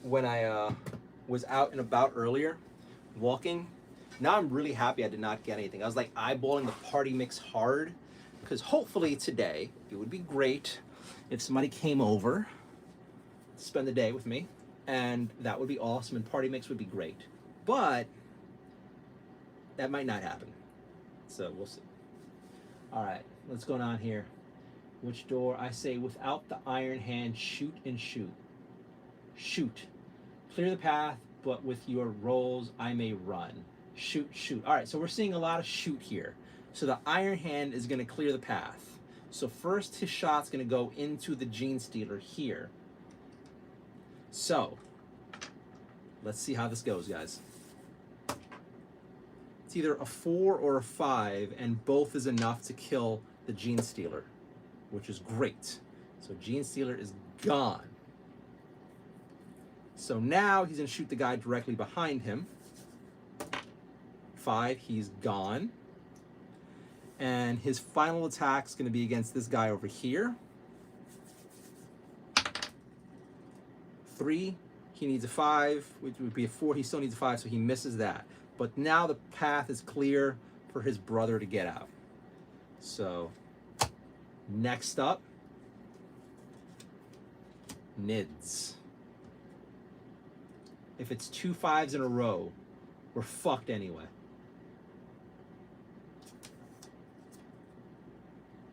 when I was out and about earlier, walking. Now I'm really happy I did not get anything. I was like eyeballing the party mix hard, because hopefully today it would be great if somebody came over to spend the day with me, and that would be awesome, and party mix would be great. But that might not happen, so we'll see. All right, what's going on here? Which door? I say without the Iron Hand, shoot and shoot. Shoot. Clear the path, but with your rolls, I may run. Shoot, shoot. All right, so we're seeing a lot of shoot here. So the Iron Hand is going to clear the path. So first his shot's going to go into the Gene Stealer here. So let's see how this goes, guys. It's either a 4 or a 5, and both is enough to kill the Gene Stealer, which is great. So Gene Stealer is gone. So now he's going to shoot the guy directly behind him. 5, he's gone. And his final attack is going to be against this guy over here. 3, he needs a 5, which would be a 4. He still needs a 5, so he misses that. But now the path is clear for his brother to get out. So next up, Nids. If it's 2 5s in a row, we're fucked anyway.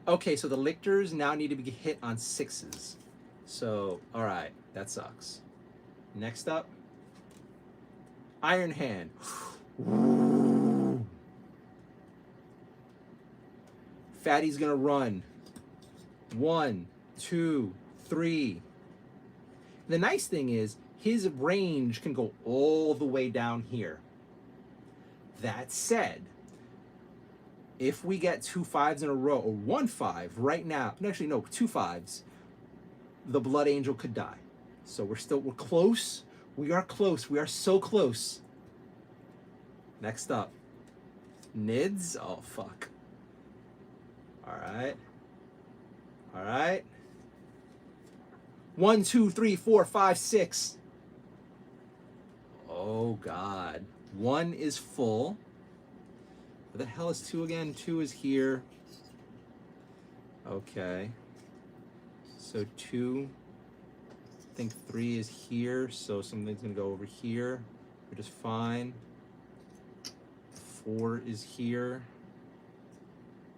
Okay, so the lictors now need to be hit on 6s. So, all right, that sucks. Next up, Iron Hand. Fatty's gonna run. 1, 2, 3. The nice thing is his range can go all the way down here. That said, if we get 2 5s in a row, or 1 5 right now, actually no, 2 5s, the Blood Angel could die. So we're close. We are close. We are so close. Next up, Nids. Oh, fuck. All right. All right. 1, 2, 3, 4, 5, 6. Oh, God. 1 is full. What the hell is 2 again? 2 is here. Okay. So 2. I think 3 is here, so something's going to go over here, which is fine. 4 is here,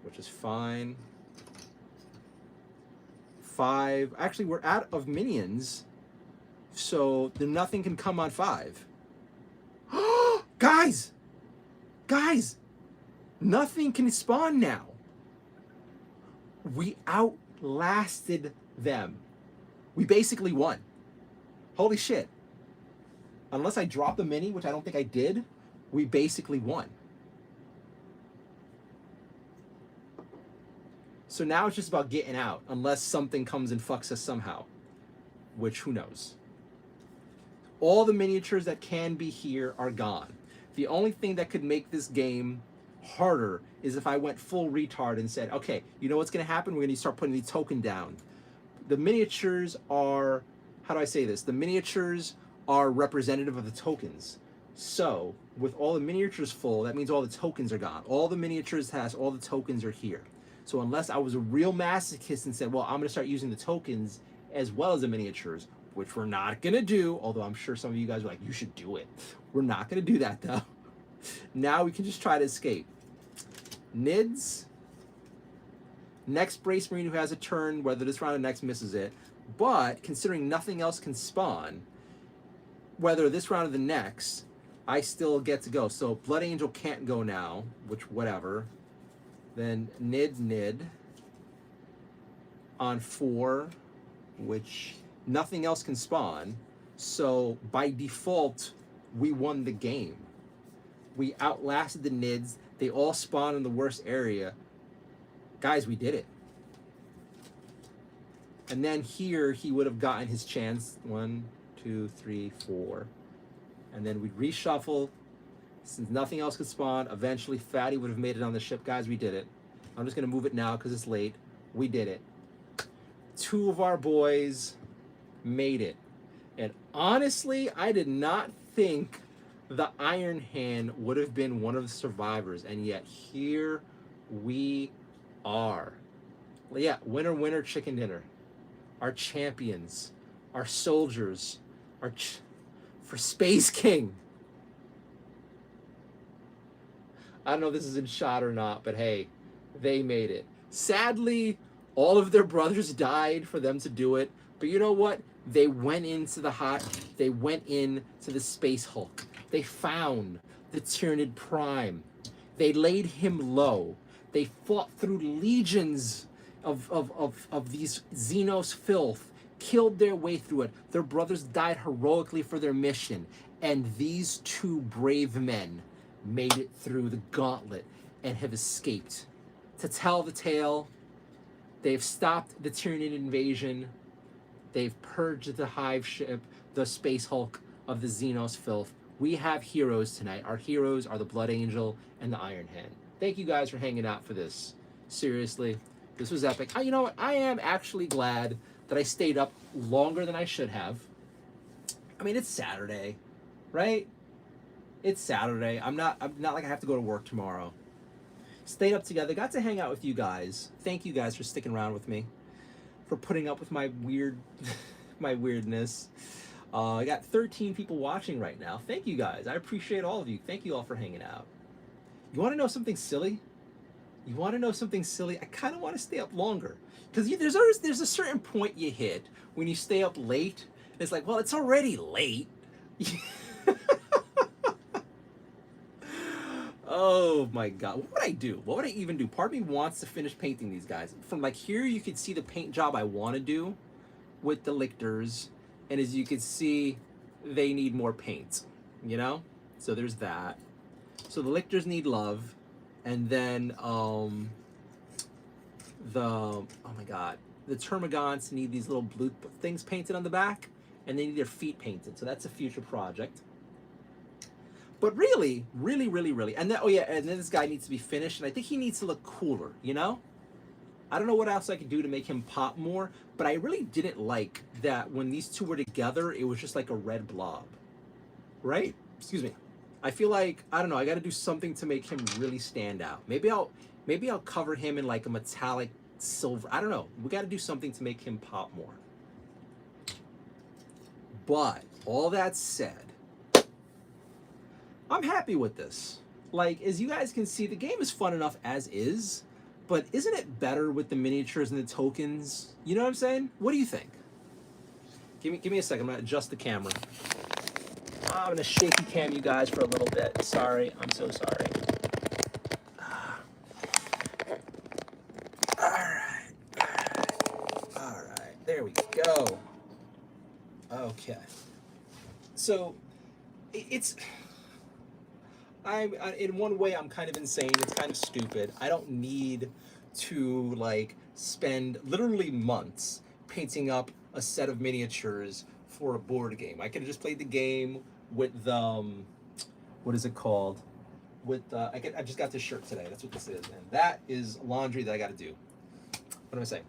which is fine. 5, actually we're out of minions, so then nothing can come on 5. Guys! Guys! Nothing can spawn now. We outlasted them. We basically won. Holy shit. Unless I dropped the mini, which I don't think I did, we basically won. So now it's just about getting out, unless something comes and fucks us somehow, which who knows. all the miniatures that can be here are gone. The only thing that could make this game harder is if I went full retard and said, okay, you know what's going to happen? We're going to start putting the token down. The miniatures are, how do I say this? The miniatures are representative of the tokens. So with all the miniatures full, that means all the tokens are gone. All the miniatures has, all the tokens are here. So unless I was a real masochist and said, well, I'm going to start using the tokens as well as the miniatures, which we're not going to do, although I'm sure some of you guys are like, you should do it. We're not going to do that, though. Now we can just try to escape. Nids. Next Brace Marine who has a turn, whether this round or next misses it. But considering nothing else can spawn, whether this round or the next, I still get to go. So Blood Angel can't go now, which whatever. Then Nid on 4, which nothing else can spawn. So by default, we won the game. We outlasted the Nids. They all spawned in the worst area. Guys, we did it. And then here, he would have gotten his chance. 1, 2, 3, 4. And then we'd reshuffle. Since nothing else could spawn, eventually Fatty would have made it on the ship. Guys, we did it. I'm just going to move it now because it's late. We did it. 2 of our boys made it. And honestly, I did not think the Iron Hand would have been one of the survivors. And yet here we are. Well, yeah, winner, winner, chicken dinner. Our champions, our soldiers, for Space King. I don't know if this is in shot or not, but hey, they made it. Sadly, all of their brothers died for them to do it. But you know what? They went into the Space Hulk. They found the Tyranid Prime. They laid him low. They fought through legions of these Xenos filth, killed their way through it. Their brothers died heroically for their mission. And these 2 brave men made it through the gauntlet and have escaped. To tell the tale, they've stopped the Tyranid invasion. They've purged the Hive ship, the Space Hulk of the Xenos filth. We have heroes tonight. Our heroes are the Blood Angel and the Iron Hand. Thank you guys for hanging out for this. Seriously, this was epic. You know what? I am actually glad that I stayed up longer than I should have. I mean, it's Saturday, right? It's Saturday. I'm not like I have to go to work tomorrow. Stayed up together. Got to hang out with you guys. Thank you guys for sticking around with me, for putting up with my weirdness. I got 13 people watching right now. Thank you guys. I appreciate all of you. Thank you all for hanging out. You want to know something silly? You want to know something silly? I kind of want to stay up longer. Because there's a certain point you hit when you stay up late. It's like, well, it's already late. Oh my God. What would I do? What would I even do? Part of me wants to finish painting these guys. From like here, you could see the paint job I want to do with the lictors. And as you can see, they need more paint, you know? So there's that. So the lictors need love. And then oh my God, the termagants need these little blue things painted on the back, and they need their feet painted. So that's a future project. But really, and then, oh yeah, and then this guy needs to be finished, and I think he needs to look cooler, you know? I don't know what else I could do to make him pop more, but I really didn't like that when these 2 were together, it was just like a red blob, right? Excuse me. I feel like, I don't know, I got to do something to make him really stand out. Maybe I'll cover him in like a metallic silver. I don't know. We got to do something to make him pop more. But all that said, I'm happy with this. Like, as you guys can see, the game is fun enough as is, but isn't it better with the miniatures and the tokens? You know what I'm saying? What do you think? Give me a second. I'm gonna adjust the camera. I'm gonna shaky cam you guys for a little bit. Sorry, I'm so sorry. All right. There we go. Okay. So, in one way, I'm kind of insane. It's kind of stupid. I don't need to like spend literally months painting up a set of miniatures for a board game. I could have just played the game with the what is it called? With I just got this shirt today. That's what this is, and that is laundry that I got to do. What am I saying?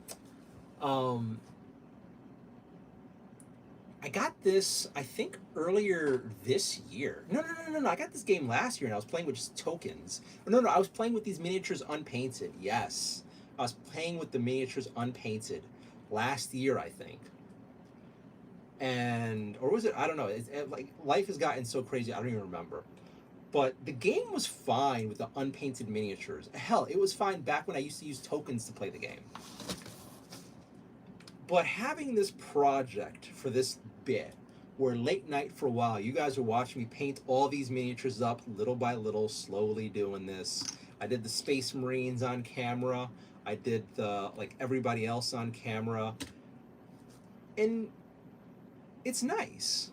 I got this, I think, earlier this year. No. I got this game last year, and I was playing with just tokens. No, I was playing with these miniatures unpainted. Yes, I was playing with the miniatures unpainted last year, I think. And or was it? I don't know. Like life has gotten so crazy, I don't even remember. But the game was fine with the unpainted miniatures. Hell, it was fine back when I used to use tokens to play the game. But having this project for this bit, where late night for a while, you guys are watching me paint all these miniatures up little by little, slowly doing this. I did the Space Marines on camera. I did the like everybody else on camera. And it's nice.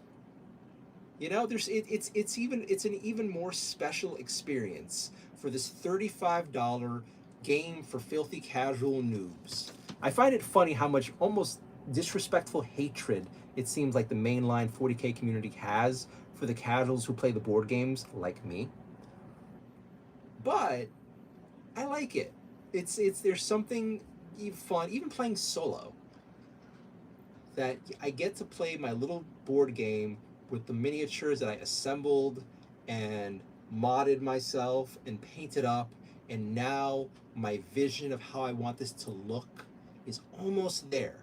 You know, it's an even more special experience for this $35 game for filthy casual noobs. I find it funny how much almost disrespectful hatred it seems like the mainline 40K community has for the casuals who play the board games like me. But I like it. There's something fun, even playing solo, that I get to play my little board game with the miniatures that I assembled and modded myself and painted up, and now my vision of how I want this to look is almost there.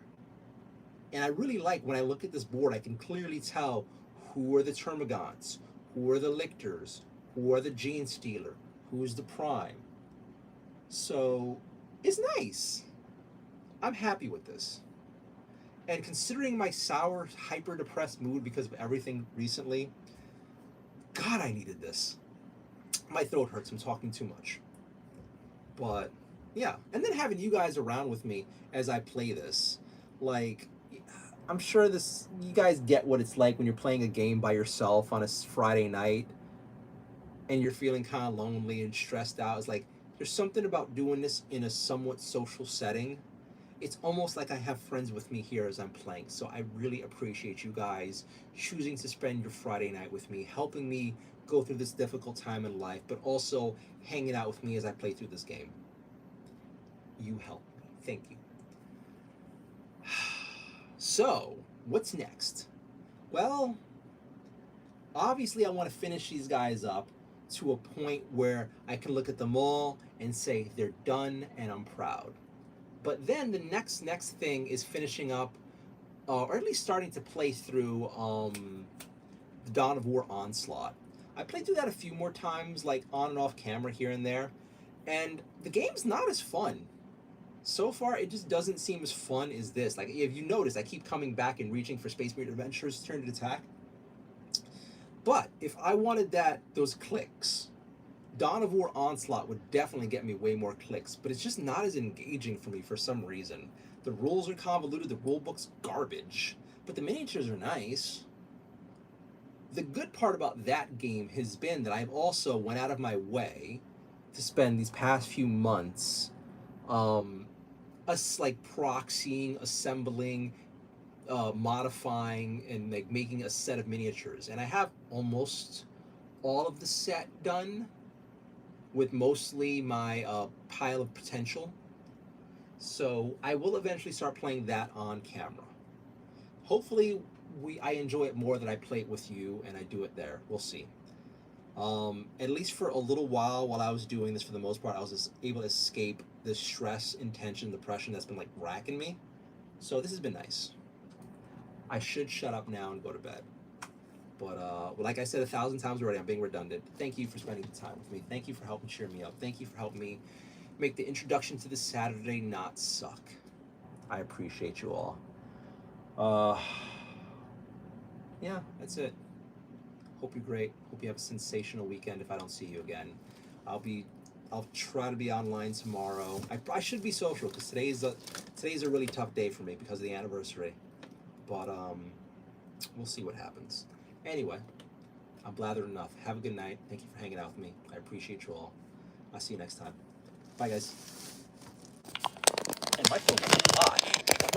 And I really like when I look at this board, I can clearly tell who are the Termagants, who are the Lictors, who are the Gene Stealer, who's the Prime. So it's nice. I'm happy with this. And considering my sour, hyper-depressed mood because of everything recently, God, I needed this. My throat hurts, I'm talking too much. But, yeah. And then having you guys around with me as I play this, like, I'm sure you guys get what it's like when you're playing a game by yourself on a Friday night and you're feeling kind of lonely and stressed out. It's like, there's something about doing this in a somewhat social setting. It's almost like I have friends with me here as I'm playing. So I really appreciate you guys choosing to spend your Friday night with me, helping me go through this difficult time in life, but also hanging out with me as I play through this game. You help me. Thank you. So, what's next? Well, obviously I want to finish these guys up to a point where I can look at them all and say they're done and I'm proud. But then the next thing is finishing up, or at least starting to play through the Dawn of War Onslaught. I played through that a few more times, like on and off camera here and there, and the game's not as fun. So far, it just doesn't seem as fun as this. Like, if you notice, I keep coming back and reaching for Space Marine Adventures Turn to Attack. But if I wanted those clicks, Dawn of War Onslaught would definitely get me way more clicks, but it's just not as engaging for me for some reason. The rules are convoluted, the rulebook's garbage, but the miniatures are nice. The good part about that game has been that I've also went out of my way to spend these past few months us like proxying, assembling, modifying, and like making a set of miniatures. And I have almost all of the set done, with mostly my pile of potential. So I will eventually start playing that on camera. Hopefully I enjoy it more than I play it with you and I do it there. We'll see. At least for a little while I was doing this, for the most part, I was just able to escape the stress and tension, depression that's been like racking me. So this has been nice. I should shut up now and go to bed. But like I said 1,000 times already, I'm being redundant. Thank you for spending the time with me. Thank you for helping cheer me up. Thank you for helping me make the introduction to this Saturday not suck. I appreciate you all. Yeah, that's it. Hope you're great. Hope you have a sensational weekend if I don't see you again. I'll try to be online tomorrow. I should be social because today's a really tough day for me because of the anniversary. But we'll see what happens. Anyway, I'm blathered enough. Have a good night. Thank you for hanging out with me. I appreciate you all. I'll see you next time. Bye, guys. And my phone is hot.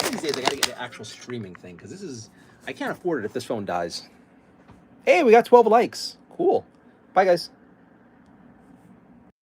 One of these days, I gotta get the actual streaming thing because this is, I can't afford it if this phone dies. Hey, we got 12 likes. Cool. Bye, guys.